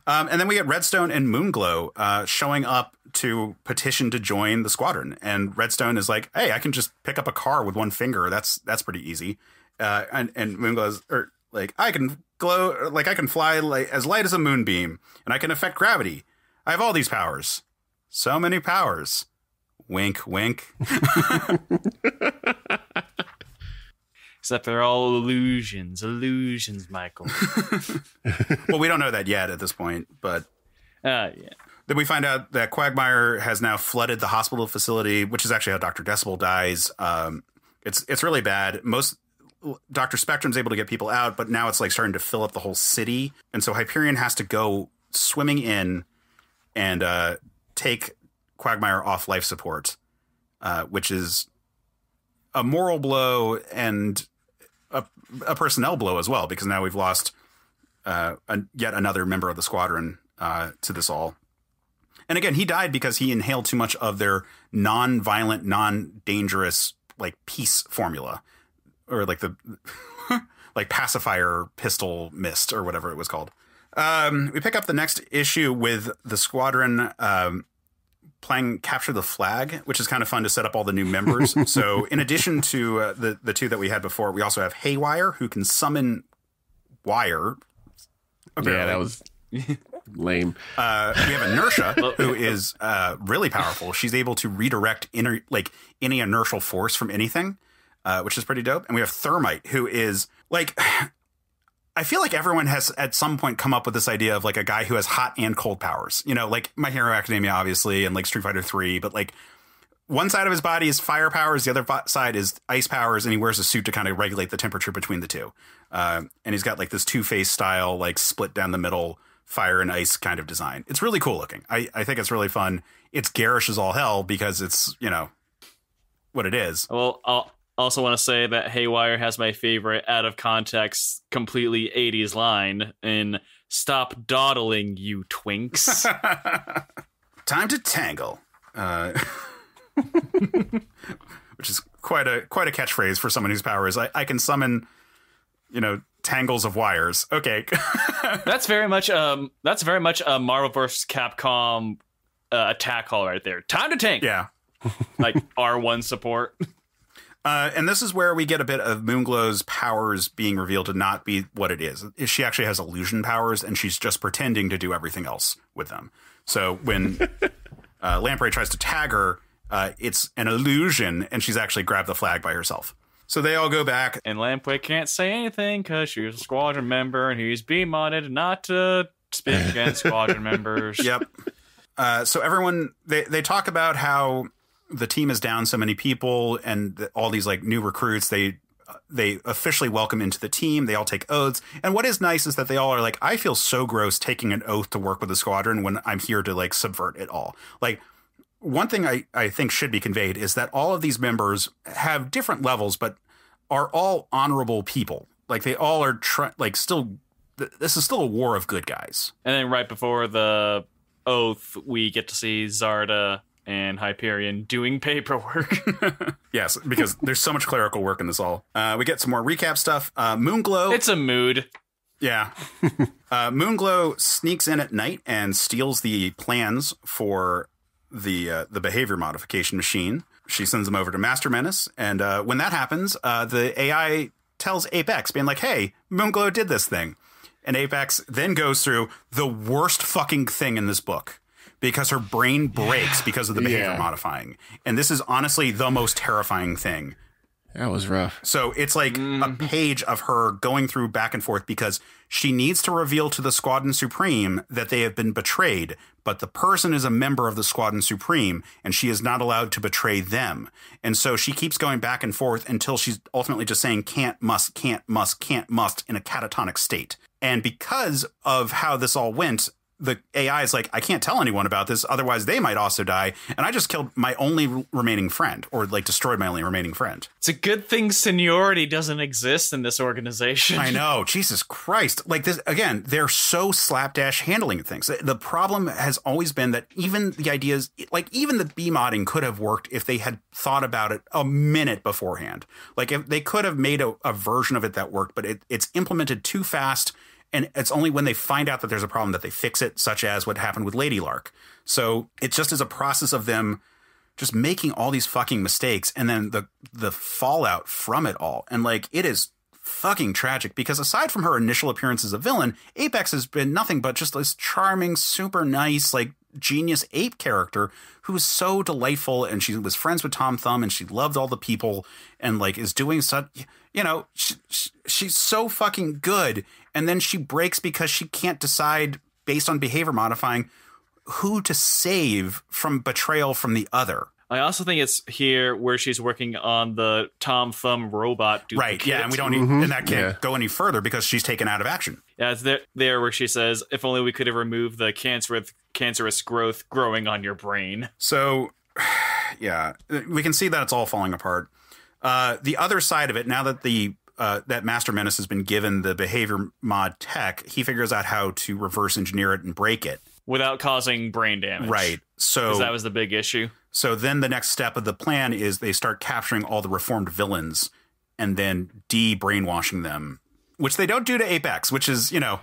[SPEAKER 2] And then we get Redstone and Moonglow showing up to petition to join the squadron. And Redstone is like, hey, I can just pick up a car with one finger. That's pretty easy. And Moonglow's like, I can glow, like, I can fly as light as a moonbeam, and I can affect gravity. I have all these powers. So many powers. Wink, wink.
[SPEAKER 3] Except they're all illusions, Michael.
[SPEAKER 2] Well, we don't know that yet at this point, but
[SPEAKER 3] yeah.
[SPEAKER 2] Then we find out that Quagmire has now flooded the hospital facility, which is actually how Dr. Decibel dies. It's really bad. Dr. Spectrum's able to get people out, but now it's like starting to fill up the whole city. And so Hyperion has to go swimming in and take Quagmire off life support, which is a moral blow and a personnel blow as well, because now we've lost yet another member of the squadron to this all. And again, he died because he inhaled too much of their non-violent, non-dangerous, like, peace formula, or like the like pacifier pistol mist or whatever it was called. We pick up the next issue with the squadron playing Capture the Flag, which is kind of fun to set up all the new members. So in addition to the two that we had before, we also have Haywire, who can summon wire.
[SPEAKER 1] Apparently. Yeah, that was Lame.
[SPEAKER 2] We have Inertia, who is really powerful. She's able to redirect any inertial force from anything, which is pretty dope. And we have Thermite, who is like, I feel like everyone has at some point come up with this idea of like a guy who has hot and cold powers. You know, like My Hero Academia, obviously, and like Street Fighter 3, but like one side of his body is fire powers, the other side is ice powers, and he wears a suit to kind of regulate the temperature between the two. And he's got like this Two-Face style, like split down the middle, fire and ice kind of design. It's really cool looking. I think it's really fun. It's garish as all hell because it's, you know, what it is.
[SPEAKER 3] Well, I'll also want to say that Haywire has my favorite out of context, completely 80s line in "Stop dawdling, you twinks."
[SPEAKER 2] Time to tangle. Which is quite a catchphrase for someone whose power is I can summon, you know, tangles of wires. Okay.
[SPEAKER 3] That's very much a Marvel vs. Capcom attack call right there. Time to tank.
[SPEAKER 2] Yeah.
[SPEAKER 3] Like R1 support.
[SPEAKER 2] And this is where we get a bit of Moonglow's powers being revealed to not be what it is. She actually has illusion powers, and she's just pretending to do everything else with them. So when Lamprey tries to tag her, it's an illusion, and she's actually grabbed the flag by herself. So they all go back.
[SPEAKER 3] And Lamprey can't say anything because she's a Squadron member, and he's beam-modded not to speak against Squadron members.
[SPEAKER 2] Yep. So everyone, they talk about how the team is down so many people, and all these like new recruits, they officially welcome into the team. They all take oaths. And what is nice is that they all are like, I feel so gross taking an oath to work with the Squadron when I'm here to like subvert it all. Like, one thing I think should be conveyed is that all of these members have different levels, but are all honorable people. Like they all are this is still a war of good guys.
[SPEAKER 3] And then right before the oath, we get to see Zarda and Hyperion doing paperwork.
[SPEAKER 2] Yes, because there's so much clerical work in this all. We get some more recap stuff. Moonglow.
[SPEAKER 3] It's a mood.
[SPEAKER 2] Yeah. Moonglow sneaks in at night and steals the plans for the behavior modification machine. She sends them over to Master Menace, and when that happens, the AI tells Apex, being like, hey, Moonglow did this thing. And Apex then goes through the worst fucking thing in this book because her brain breaks because of the behavior modifying. And this is honestly the most terrifying thing.
[SPEAKER 1] That was rough.
[SPEAKER 2] So it's like a page of her going through back and forth because she needs to reveal to the Squadron Supreme that they have been betrayed, but the person is a member of the Squadron Supreme and she is not allowed to betray them. And so she keeps going back and forth until she's ultimately just saying can't, must, can't, must, can't, must in a catatonic state. And because of how this all went, the AI is like, I can't tell anyone about this, otherwise they might also die. And I just killed my only remaining friend, or like destroyed my only remaining friend.
[SPEAKER 3] It's a good thing seniority doesn't exist in this organization.
[SPEAKER 2] I know. Jesus Christ. Like this, again, they're so slapdash handling things. The problem has always been that even the ideas, like even the B-modding could have worked if they had thought about it a minute beforehand. Like if they could have made a version of it that worked, but it's implemented too fast. And it's only when they find out that there's a problem that they fix it, such as what happened with Lady Lark. So it just is a process of them just making all these fucking mistakes and then the fallout from it all. And like, it is fucking tragic because aside from her initial appearance as a villain, Apex has been nothing but just this charming, super nice, like genius ape character who was so delightful. And she was friends with Tom Thumb and she loved all the people and like is doing such, you know, she's so fucking good. And then she breaks because she can't decide based on behavior modifying who to save from betrayal from the other.
[SPEAKER 3] I also think it's here where she's working on the Tom Thumb robot duplicate.
[SPEAKER 2] Right, yeah, and we don't and that can't go any further because she's taken out of action.
[SPEAKER 3] Yeah, it's there where she says, if only we could have removed the cancerous growth growing on your brain.
[SPEAKER 2] So, yeah, we can see that it's all falling apart. The other side of it, now that that Master Menace has been given the behavior mod tech, he figures out how to reverse engineer it and break it.
[SPEAKER 3] Without causing brain damage.
[SPEAKER 2] Right. So
[SPEAKER 3] that was the big issue.
[SPEAKER 2] So then the next step of the plan is they start capturing all the reformed villains and then de-brainwashing them, which they don't do to Apex, which is, you know,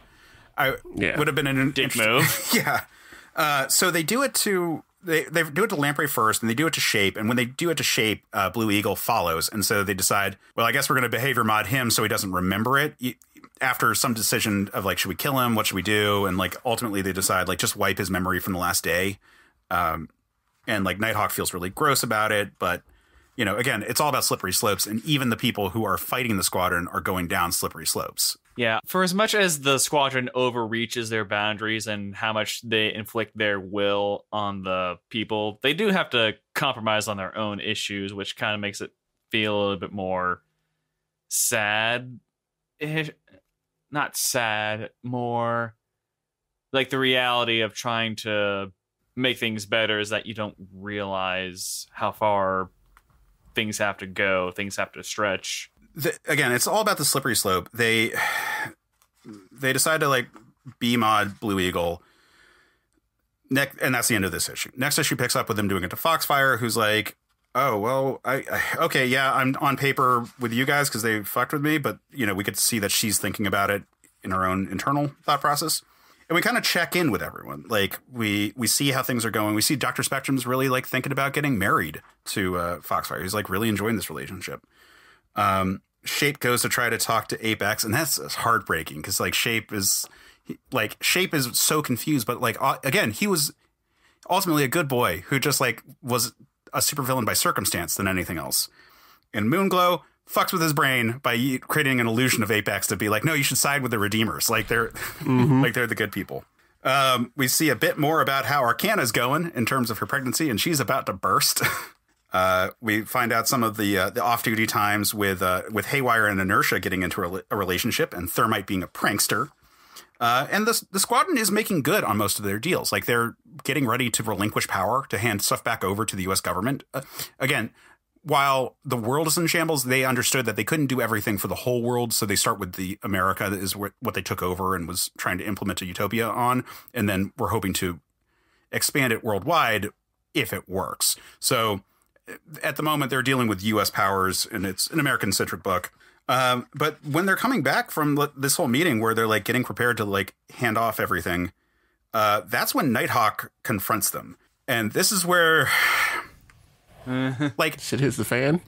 [SPEAKER 2] would have been an
[SPEAKER 3] dick move.
[SPEAKER 2] Yeah. So they do it to... They do it to Lamprey first, and they do it to Shape. And when they do it to Shape, Blue Eagle follows. And so they decide, well, I guess we're going to behavior mod him so he doesn't remember it. after some decision of like, should we kill him? What should we do? And like, ultimately they decide like, just wipe his memory from the last day. And like Nighthawk feels really gross about it, but you know, again, it's all about slippery slopes, and even the people who are fighting the Squadron are going down slippery slopes.
[SPEAKER 3] Yeah, for as much as the Squadron overreaches their boundaries and how much they inflict their will on the people, they do have to compromise on their own issues, which kind of makes it feel a little bit more sad. Not sad, more like the reality of trying to make things better is that you don't realize how far things have to go, things have to stretch.
[SPEAKER 2] Again, it's all about the slippery slope. They decide to like B-mod Blue Eagle. And that's the end of this issue. Next issue picks up with them doing it to Foxfire, who's like, oh, well, okay, yeah, I'm on paper with you guys because they fucked with me, but, you know, we get to see that she's thinking about it in her own internal thought process. And we kind of check in with everyone. Like, we see how things are going. We see Dr. Spectrum's really, like, thinking about getting married to Foxfire. He's, like, really enjoying this relationship. Shape goes to try to talk to Apex, and that's heartbreaking because, like, Shape is so confused. But, like, again, he was ultimately a good boy who just, like, was a supervillain by circumstance than anything else. And Moonglow fucks with his brain by creating an illusion of Apex to be like, no, you should side with the Redeemers. Like they're like they're the good people. We see a bit more about how Arcana's going in terms of her pregnancy, and she's about to burst. We find out some of the off-duty times with Haywire and Inertia getting into a relationship, and Thermite being a prankster. And the Squadron is making good on most of their deals. Like they're getting ready to relinquish power to hand stuff back over to the U.S. government. Again, while the world is in shambles, they understood that they couldn't do everything for the whole world. So they start with the America that is what they took over and was trying to implement a utopia on. And then we're hoping to expand it worldwide if it works. So at the moment, they're dealing with U.S. powers, and it's an American-centric book. But when they're coming back from this whole meeting where they're like getting prepared to like hand off everything, that's when Nighthawk confronts them. And this is where like
[SPEAKER 1] shit hits the fan.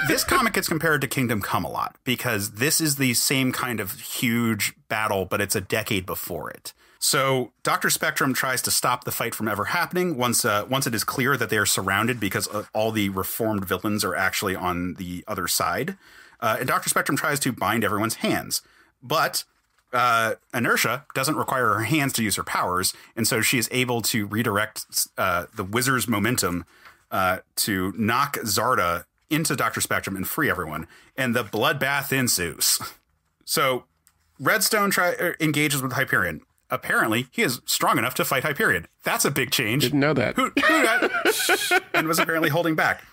[SPEAKER 2] This comic gets compared to Kingdom Come a lot because this is the same kind of huge battle, but it's a decade before it. So Dr. Spectrum tries to stop the fight from ever happening once it is clear that they are surrounded because all the reformed villains are actually on the other side. And Dr. Spectrum tries to bind everyone's hands, but Inertia doesn't require her hands to use her powers, and so she is able to redirect the wizard's momentum to knock Zarda into Dr. Spectrum and free everyone, and the bloodbath ensues. So Redstone engages with Hyperion. Apparently, he is strong enough to fight Hyperion. That's a big change.
[SPEAKER 1] Didn't know that.
[SPEAKER 2] Who and was apparently holding back.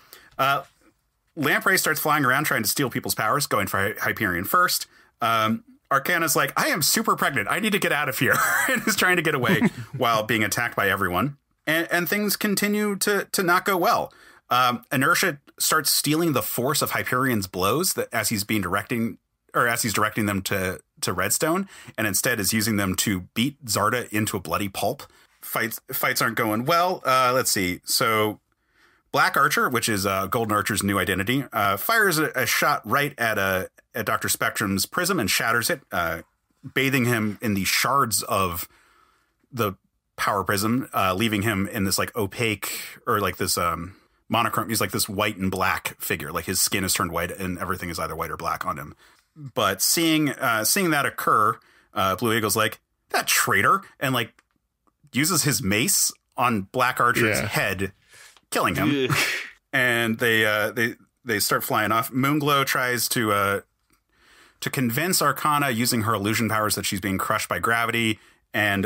[SPEAKER 2] Lamprey starts flying around trying to steal people's powers, going for Hyperion first. Arcana's like, I am super pregnant. I need to get out of here. And is trying to get away while being attacked by everyone. And things continue to not go well. Inertia starts stealing the force of Hyperion's blows as he's directing them to Redstone, and instead is using them to beat Zarda into a bloody pulp. Fights aren't going well. Let's see. So Black Archer, which is Golden Archer's new identity, fires a shot right at Dr. Spectrum's prism and shatters it, bathing him in the shards of the power prism, leaving him in this like opaque or like this monochrome. He's like this white and black figure. Like his skin is turned white and everything is either white or black on him. But seeing that occur, Blue Eagle's like, that traitor, and like uses his mace on Black Archer's head, killing him. And they start flying off. Moonglow tries to convince Arcana using her illusion powers that she's being crushed by gravity, and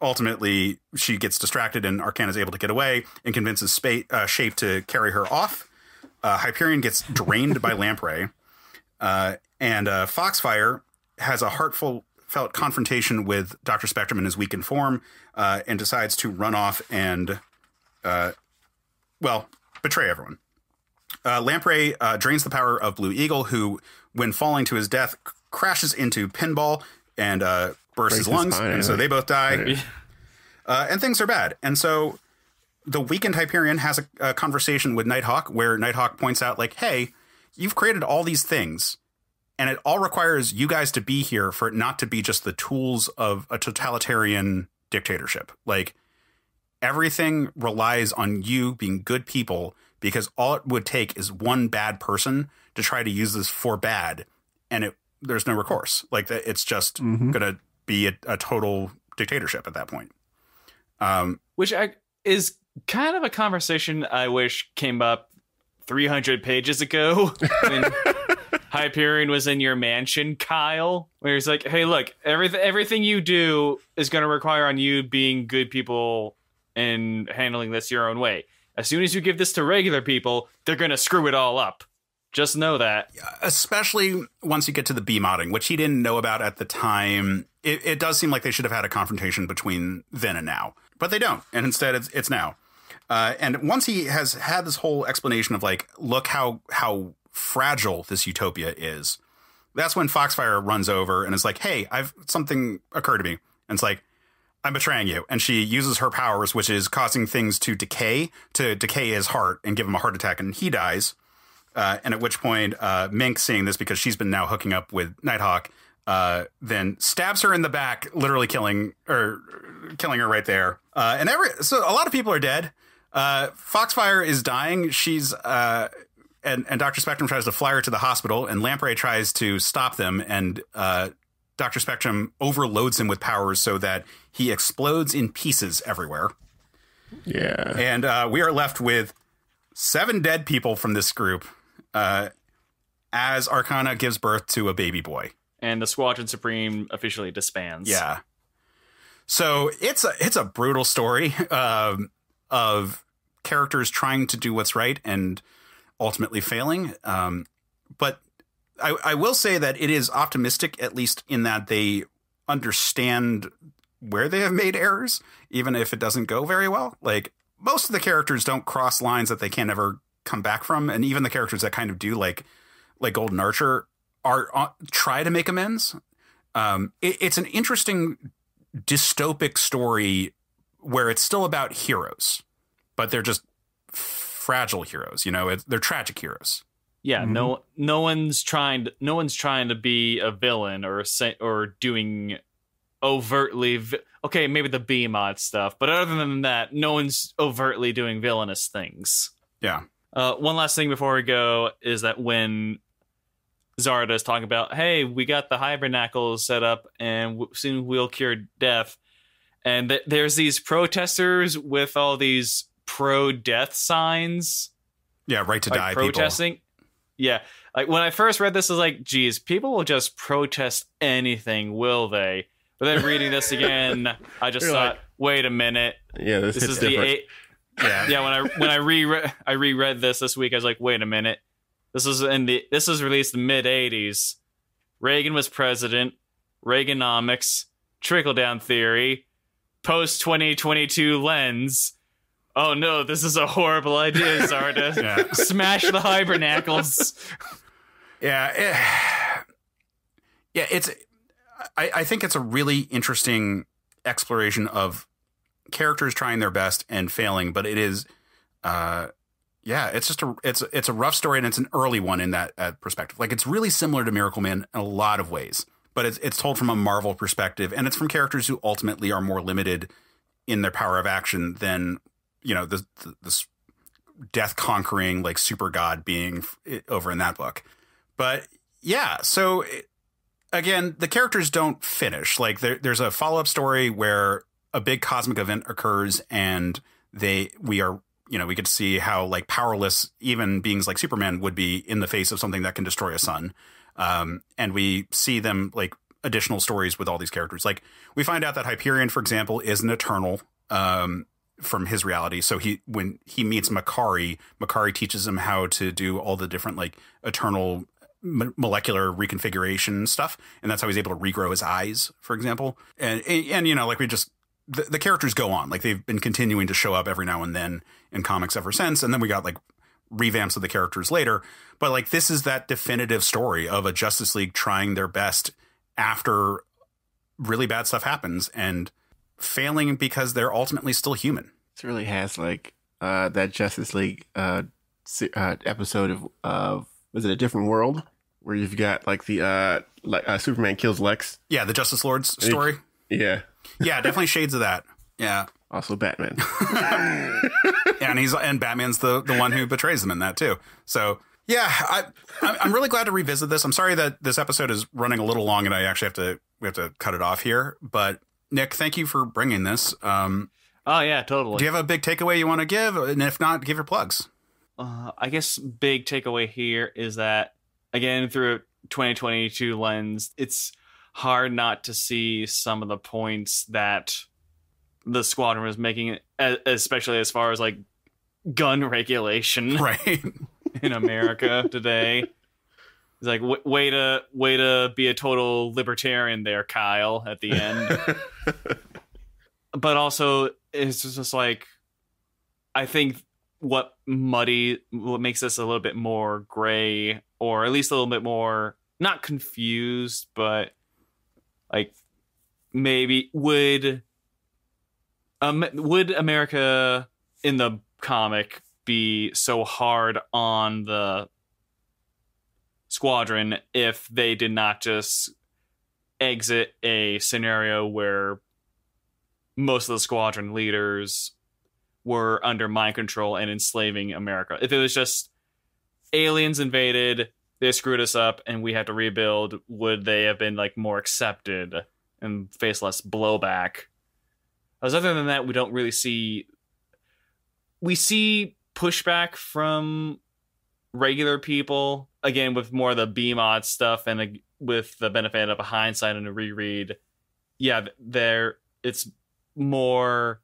[SPEAKER 2] ultimately she gets distracted and Arcana's able to get away and convinces Shape to carry her off. Hyperion gets drained by Lamprey, and Foxfire has a heartfelt confrontation with Dr. Spectrum in his weakened form, and decides to run off and betray everyone. Lamprey drains the power of Blue Eagle, who, when falling to his death, crashes into Pinball and bursts his lungs, and so they both die. And things are bad. And so the weakened Hyperion has a conversation with Nighthawk, where Nighthawk points out, like, hey, you've created all these things. And it all requires you guys to be here for it not to be just the tools of a totalitarian dictatorship. Like, everything relies on you being good people, because all it would take is one bad person to try to use this for bad. And there's no recourse. Like, it's just going to be a total dictatorship at that point.
[SPEAKER 3] Which is kind of a conversation I wish came up 300 pages ago when Hyperion was in your mansion, Kyle, where he's like, hey, look, everything you do is going to require on you being good people and handling this your own way. As soon as you give this to regular people, they're going to screw it all up. Just know that.
[SPEAKER 2] Especially once you get to the B-modding, which he didn't know about at the time. It does seem like they should have had a confrontation between then and now. But they don't. And instead, it's now. And once he has had this whole explanation of, like, look how fragile this utopia is, that's when Foxfire runs over and is like, hey, something occurred to me. And it's like, I'm betraying you. And she uses her powers, which is causing things to decay his heart and give him a heart attack. And he dies. And at which point, Mink, seeing this because she's been now hooking up with Nighthawk, then stabs her in the back, literally killing her right there. So a lot of people are dead. Foxfire is dying. She's and Dr. Spectrum tries to fly her to the hospital, and Lamprey tries to stop them, and Dr. Spectrum overloads him with powers so that he explodes in pieces everywhere.
[SPEAKER 1] Yeah.
[SPEAKER 2] And we are left with 7 dead people from this group as Arcana gives birth to a baby boy.
[SPEAKER 3] And the Squadron Supreme officially disbands.
[SPEAKER 2] Yeah. So it's a brutal story of characters trying to do what's right and ultimately failing. But I will say that it is optimistic, at least in that they understand where they have made errors, even if it doesn't go very well. Like, most of the characters don't cross lines that they can't ever come back from. And even the characters that kind of do, like Golden Archer, try to make amends. It's an interesting dystopic story where it's still about heroes, but they're just fragile heroes. They're tragic heroes.
[SPEAKER 3] Yeah, no one's trying to be a villain or doing overtly. Okay, maybe the B-mod stuff, but other than that, no one's overtly doing villainous things.
[SPEAKER 2] Yeah.
[SPEAKER 3] One last thing before we go is that when Zarda is talking about, hey, we got the hibernacles set up and soon we'll cure death. And there's these protesters with all these pro-death signs.
[SPEAKER 2] Yeah, right to die
[SPEAKER 3] protesting. People. Yeah. Like, when I first read this, I was like, geez, people will just protest anything, will they? But then reading this again, I just thought, wait a minute.
[SPEAKER 1] Yeah, this is different.
[SPEAKER 3] Yeah, when I reread this week, I was like, wait a minute. This was released in the mid-'80s. Reagan was president. Reaganomics. Trickle-down theory. Post-2022 lens. Oh no, this is a horrible idea, Zarda. Yeah. Smash the hibernacles.
[SPEAKER 2] Yeah. I think it's a really interesting exploration of characters trying their best and failing, but it is, it's a rough story, and it's an early one in that perspective. Like, it's really similar to Miracle Man in a lot of ways, but it's told from a Marvel perspective, and it's from characters who ultimately are more limited in their power of action than, this death conquering, like, super god being over in that book. But yeah, so again, the characters don't finish. Like, there's a follow-up story where a big cosmic event occurs, and we get to see how, like, powerless even beings like Superman would be in the face of something that can destroy a sun. And we see them, like, additional stories with all these characters. Like, we find out that Hyperion, for example, is an Eternal from his reality. So when he meets Makari teaches him how to do all the different, like, Eternal molecular reconfiguration stuff, and that's how he's able to regrow his eyes, for example. And like, the characters go on, like, they've been continuing to show up every now and then in comics ever since, and then we got, like, revamps of the characters later. But, like, this is that definitive story of a Justice League trying their best after really bad stuff happens and failing because they're ultimately still human.
[SPEAKER 1] This really has, like, that Justice League episode of was it A Different World, where you've got like the Superman kills Lex.
[SPEAKER 2] Yeah, the Justice Lord's story.
[SPEAKER 1] Yeah.
[SPEAKER 2] Yeah, definitely shades of that. Yeah.
[SPEAKER 1] Also Batman.
[SPEAKER 2] and Batman's the one who betrays him in that too. So yeah, I'm really glad to revisit this. I'm sorry that this episode is running a little long and I actually we have to cut it off here. But Nick, thank you for bringing this.
[SPEAKER 3] Oh yeah, totally.
[SPEAKER 2] Do you have a big takeaway you want to give? And if not, give your plugs.
[SPEAKER 3] I guess big takeaway here is that, again, through a 2022 lens, it's hard not to see some of the points that the Squadron was making, especially as far as like gun regulation,
[SPEAKER 2] right,
[SPEAKER 3] in America today. It's like way to be a total libertarian there, Kyle, at the end. But also, it's just like, I think what makes this a little bit more gray, or at least a little bit more not confused, but like maybe would America in the comic be so hard on the Squadron if they did not just exit a scenario where most of the Squadron leaders were under mind control and enslaving America? If it was just aliens invaded, they screwed us up, and we have to rebuild, would they have been like more accepted and face less blowback? As other than that, we don't really see. We see pushback from regular people, again, with more of the B-mod stuff, and with the benefit of a hindsight and a reread. Yeah, it's more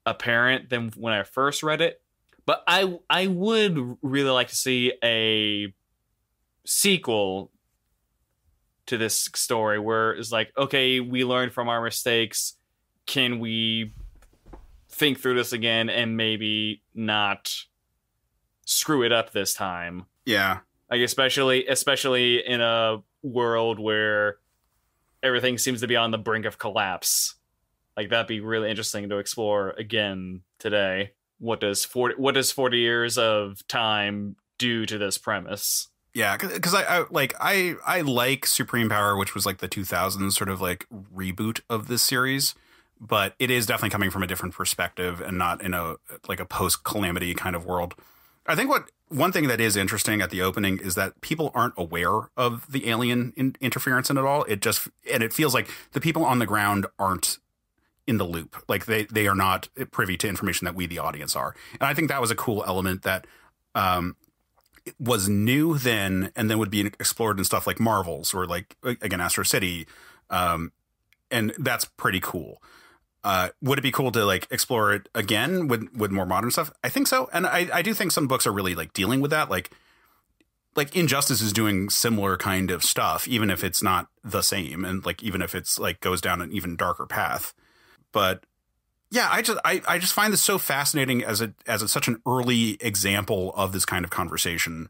[SPEAKER 3] apparent than when I first read it. But I would really like to see a sequel to this story where it's like, okay, we learned from our mistakes. Can we think through this again and maybe not screw it up this time?
[SPEAKER 2] Yeah.
[SPEAKER 3] Like especially in a world where everything seems to be on the brink of collapse. Like that'd be really interesting to explore again today. What does 40 years of time do to this premise?
[SPEAKER 2] Yeah, because I like Supreme Power, which was like the 2000s sort of like reboot of this series, but it is definitely coming from a different perspective and not in a post calamity kind of world. I think one thing that is interesting at the opening is that people aren't aware of the alien interference in it all. It feels like the people on the ground aren't in the loop. Like they are not privy to information that we, the audience, are. And I think that was a cool element that was new then and then would be explored in stuff like Marvels or like, again, Astro City. And that's pretty cool. Would it be cool to like explore it again with more modern stuff? I think so. And I do think some books are really like dealing with that. Like Injustice is doing similar kind of stuff, even if it's not the same. And like, even if it's like goes down an even darker path. But yeah, I just find this so fascinating as such an early example of this kind of conversation.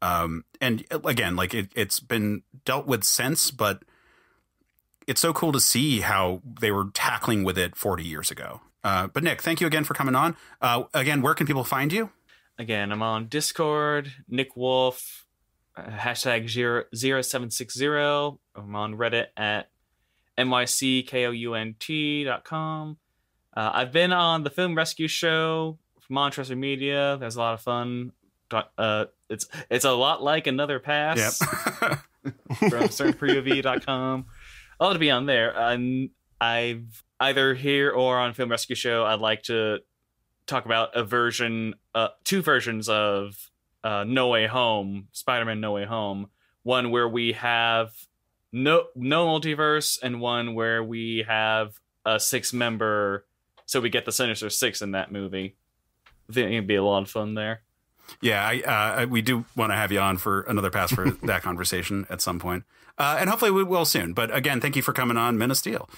[SPEAKER 2] And again, like it's been dealt with since, but it's so cool to see how they were tackling with it 40 years ago. But Nick, thank you again for coming on. Again, where can people find you? Again,
[SPEAKER 3] I'm on Discord, Nic Woolfe, hashtag 0760. I'm on Reddit at myckount.com. I've been on the Film Rescue Show from Montressor Media. There's a lot of fun. It's a lot like Another Pass. Yep. From cernprov.com. I'll have to be on there. I've either here or on Film Rescue Show, I'd like to talk about two versions of No Way Home, Spider-Man No Way Home. One where we have no multiverse, and one where we have a 6-member, so we get the Sinister Six in that movie. I think it'd be a lot of fun there.
[SPEAKER 2] Yeah, we do want to have you on for Another Pass for that conversation at some point. And hopefully we will soon. But again, thank you for coming on Men of Steel.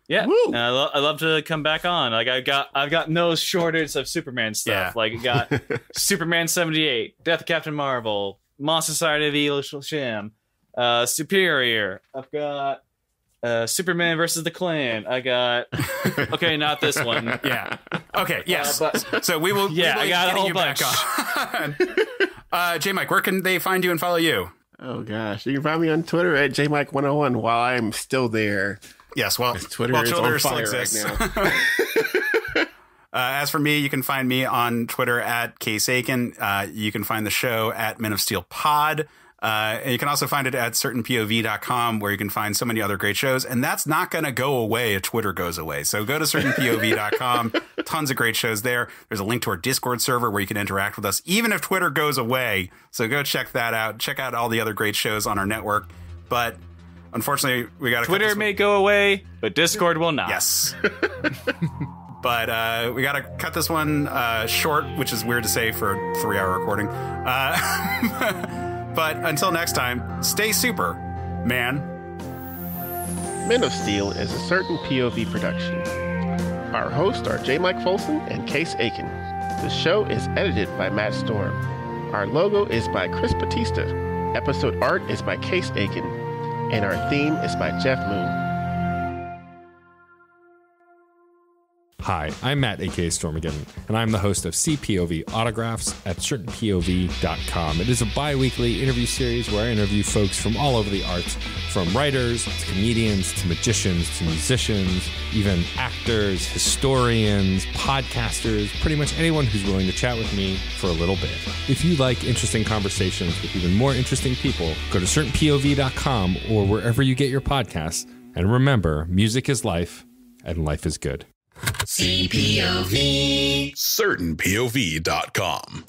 [SPEAKER 3] Yeah, I love to come back on. Like I've got no shortage of Superman stuff. Yeah. Like I got Superman 78, Death of Captain Marvel, Monster Society of the Evil Sham, Superior. I've got Superman versus the Klan. I got okay, not this one.
[SPEAKER 2] Yeah. Okay. Yes. So we will.
[SPEAKER 3] Yeah, I got a whole bunch.
[SPEAKER 2] Jmike, where can they find you and follow you?
[SPEAKER 1] Oh, gosh. You can find me on Twitter at jmike101 while I'm still there.
[SPEAKER 2] Yes, well,
[SPEAKER 1] Twitter is on fire right now.
[SPEAKER 2] As for me, you can find me on Twitter at Case Aiken. You can find the show at Men of Steel Pod. And you can also find it at certainpov.com, where you can find so many other great shows. And that's not going to go away if Twitter goes away. So go to certainpov.com. Tons of great shows there. There's a link to our Discord server where you can interact with us, even if Twitter goes away. So go check that out. Check out all the other great shows on our network. But unfortunately, we got to
[SPEAKER 3] Twitter may go away, but Discord will not.
[SPEAKER 2] Yes. But we got to cut this one short, which is weird to say for a 3-hour recording. But until next time, stay super, man.
[SPEAKER 1] Men of Steel is a Certain POV production. Our hosts are J. Mike Folsom and Case Aiken. The show is edited by Matt Storm. Our logo is by Chris Batista. Episode art is by Case Aiken. And our theme is by Geoff Moon.
[SPEAKER 4] Hi, I'm Matt, aka Stormageddon, and I'm the host of CPOV Autographs at certainpov.com. It is a bi-weekly interview series where I interview folks from all over the arts, from writers to comedians to magicians to musicians, even actors, historians, podcasters, pretty much anyone who's willing to chat with me for a little bit. If you like interesting conversations with even more interesting people, go to certainpov.com or wherever you get your podcasts. And remember, music is life, and life is good.
[SPEAKER 5] CPOV. CertainPOV.com.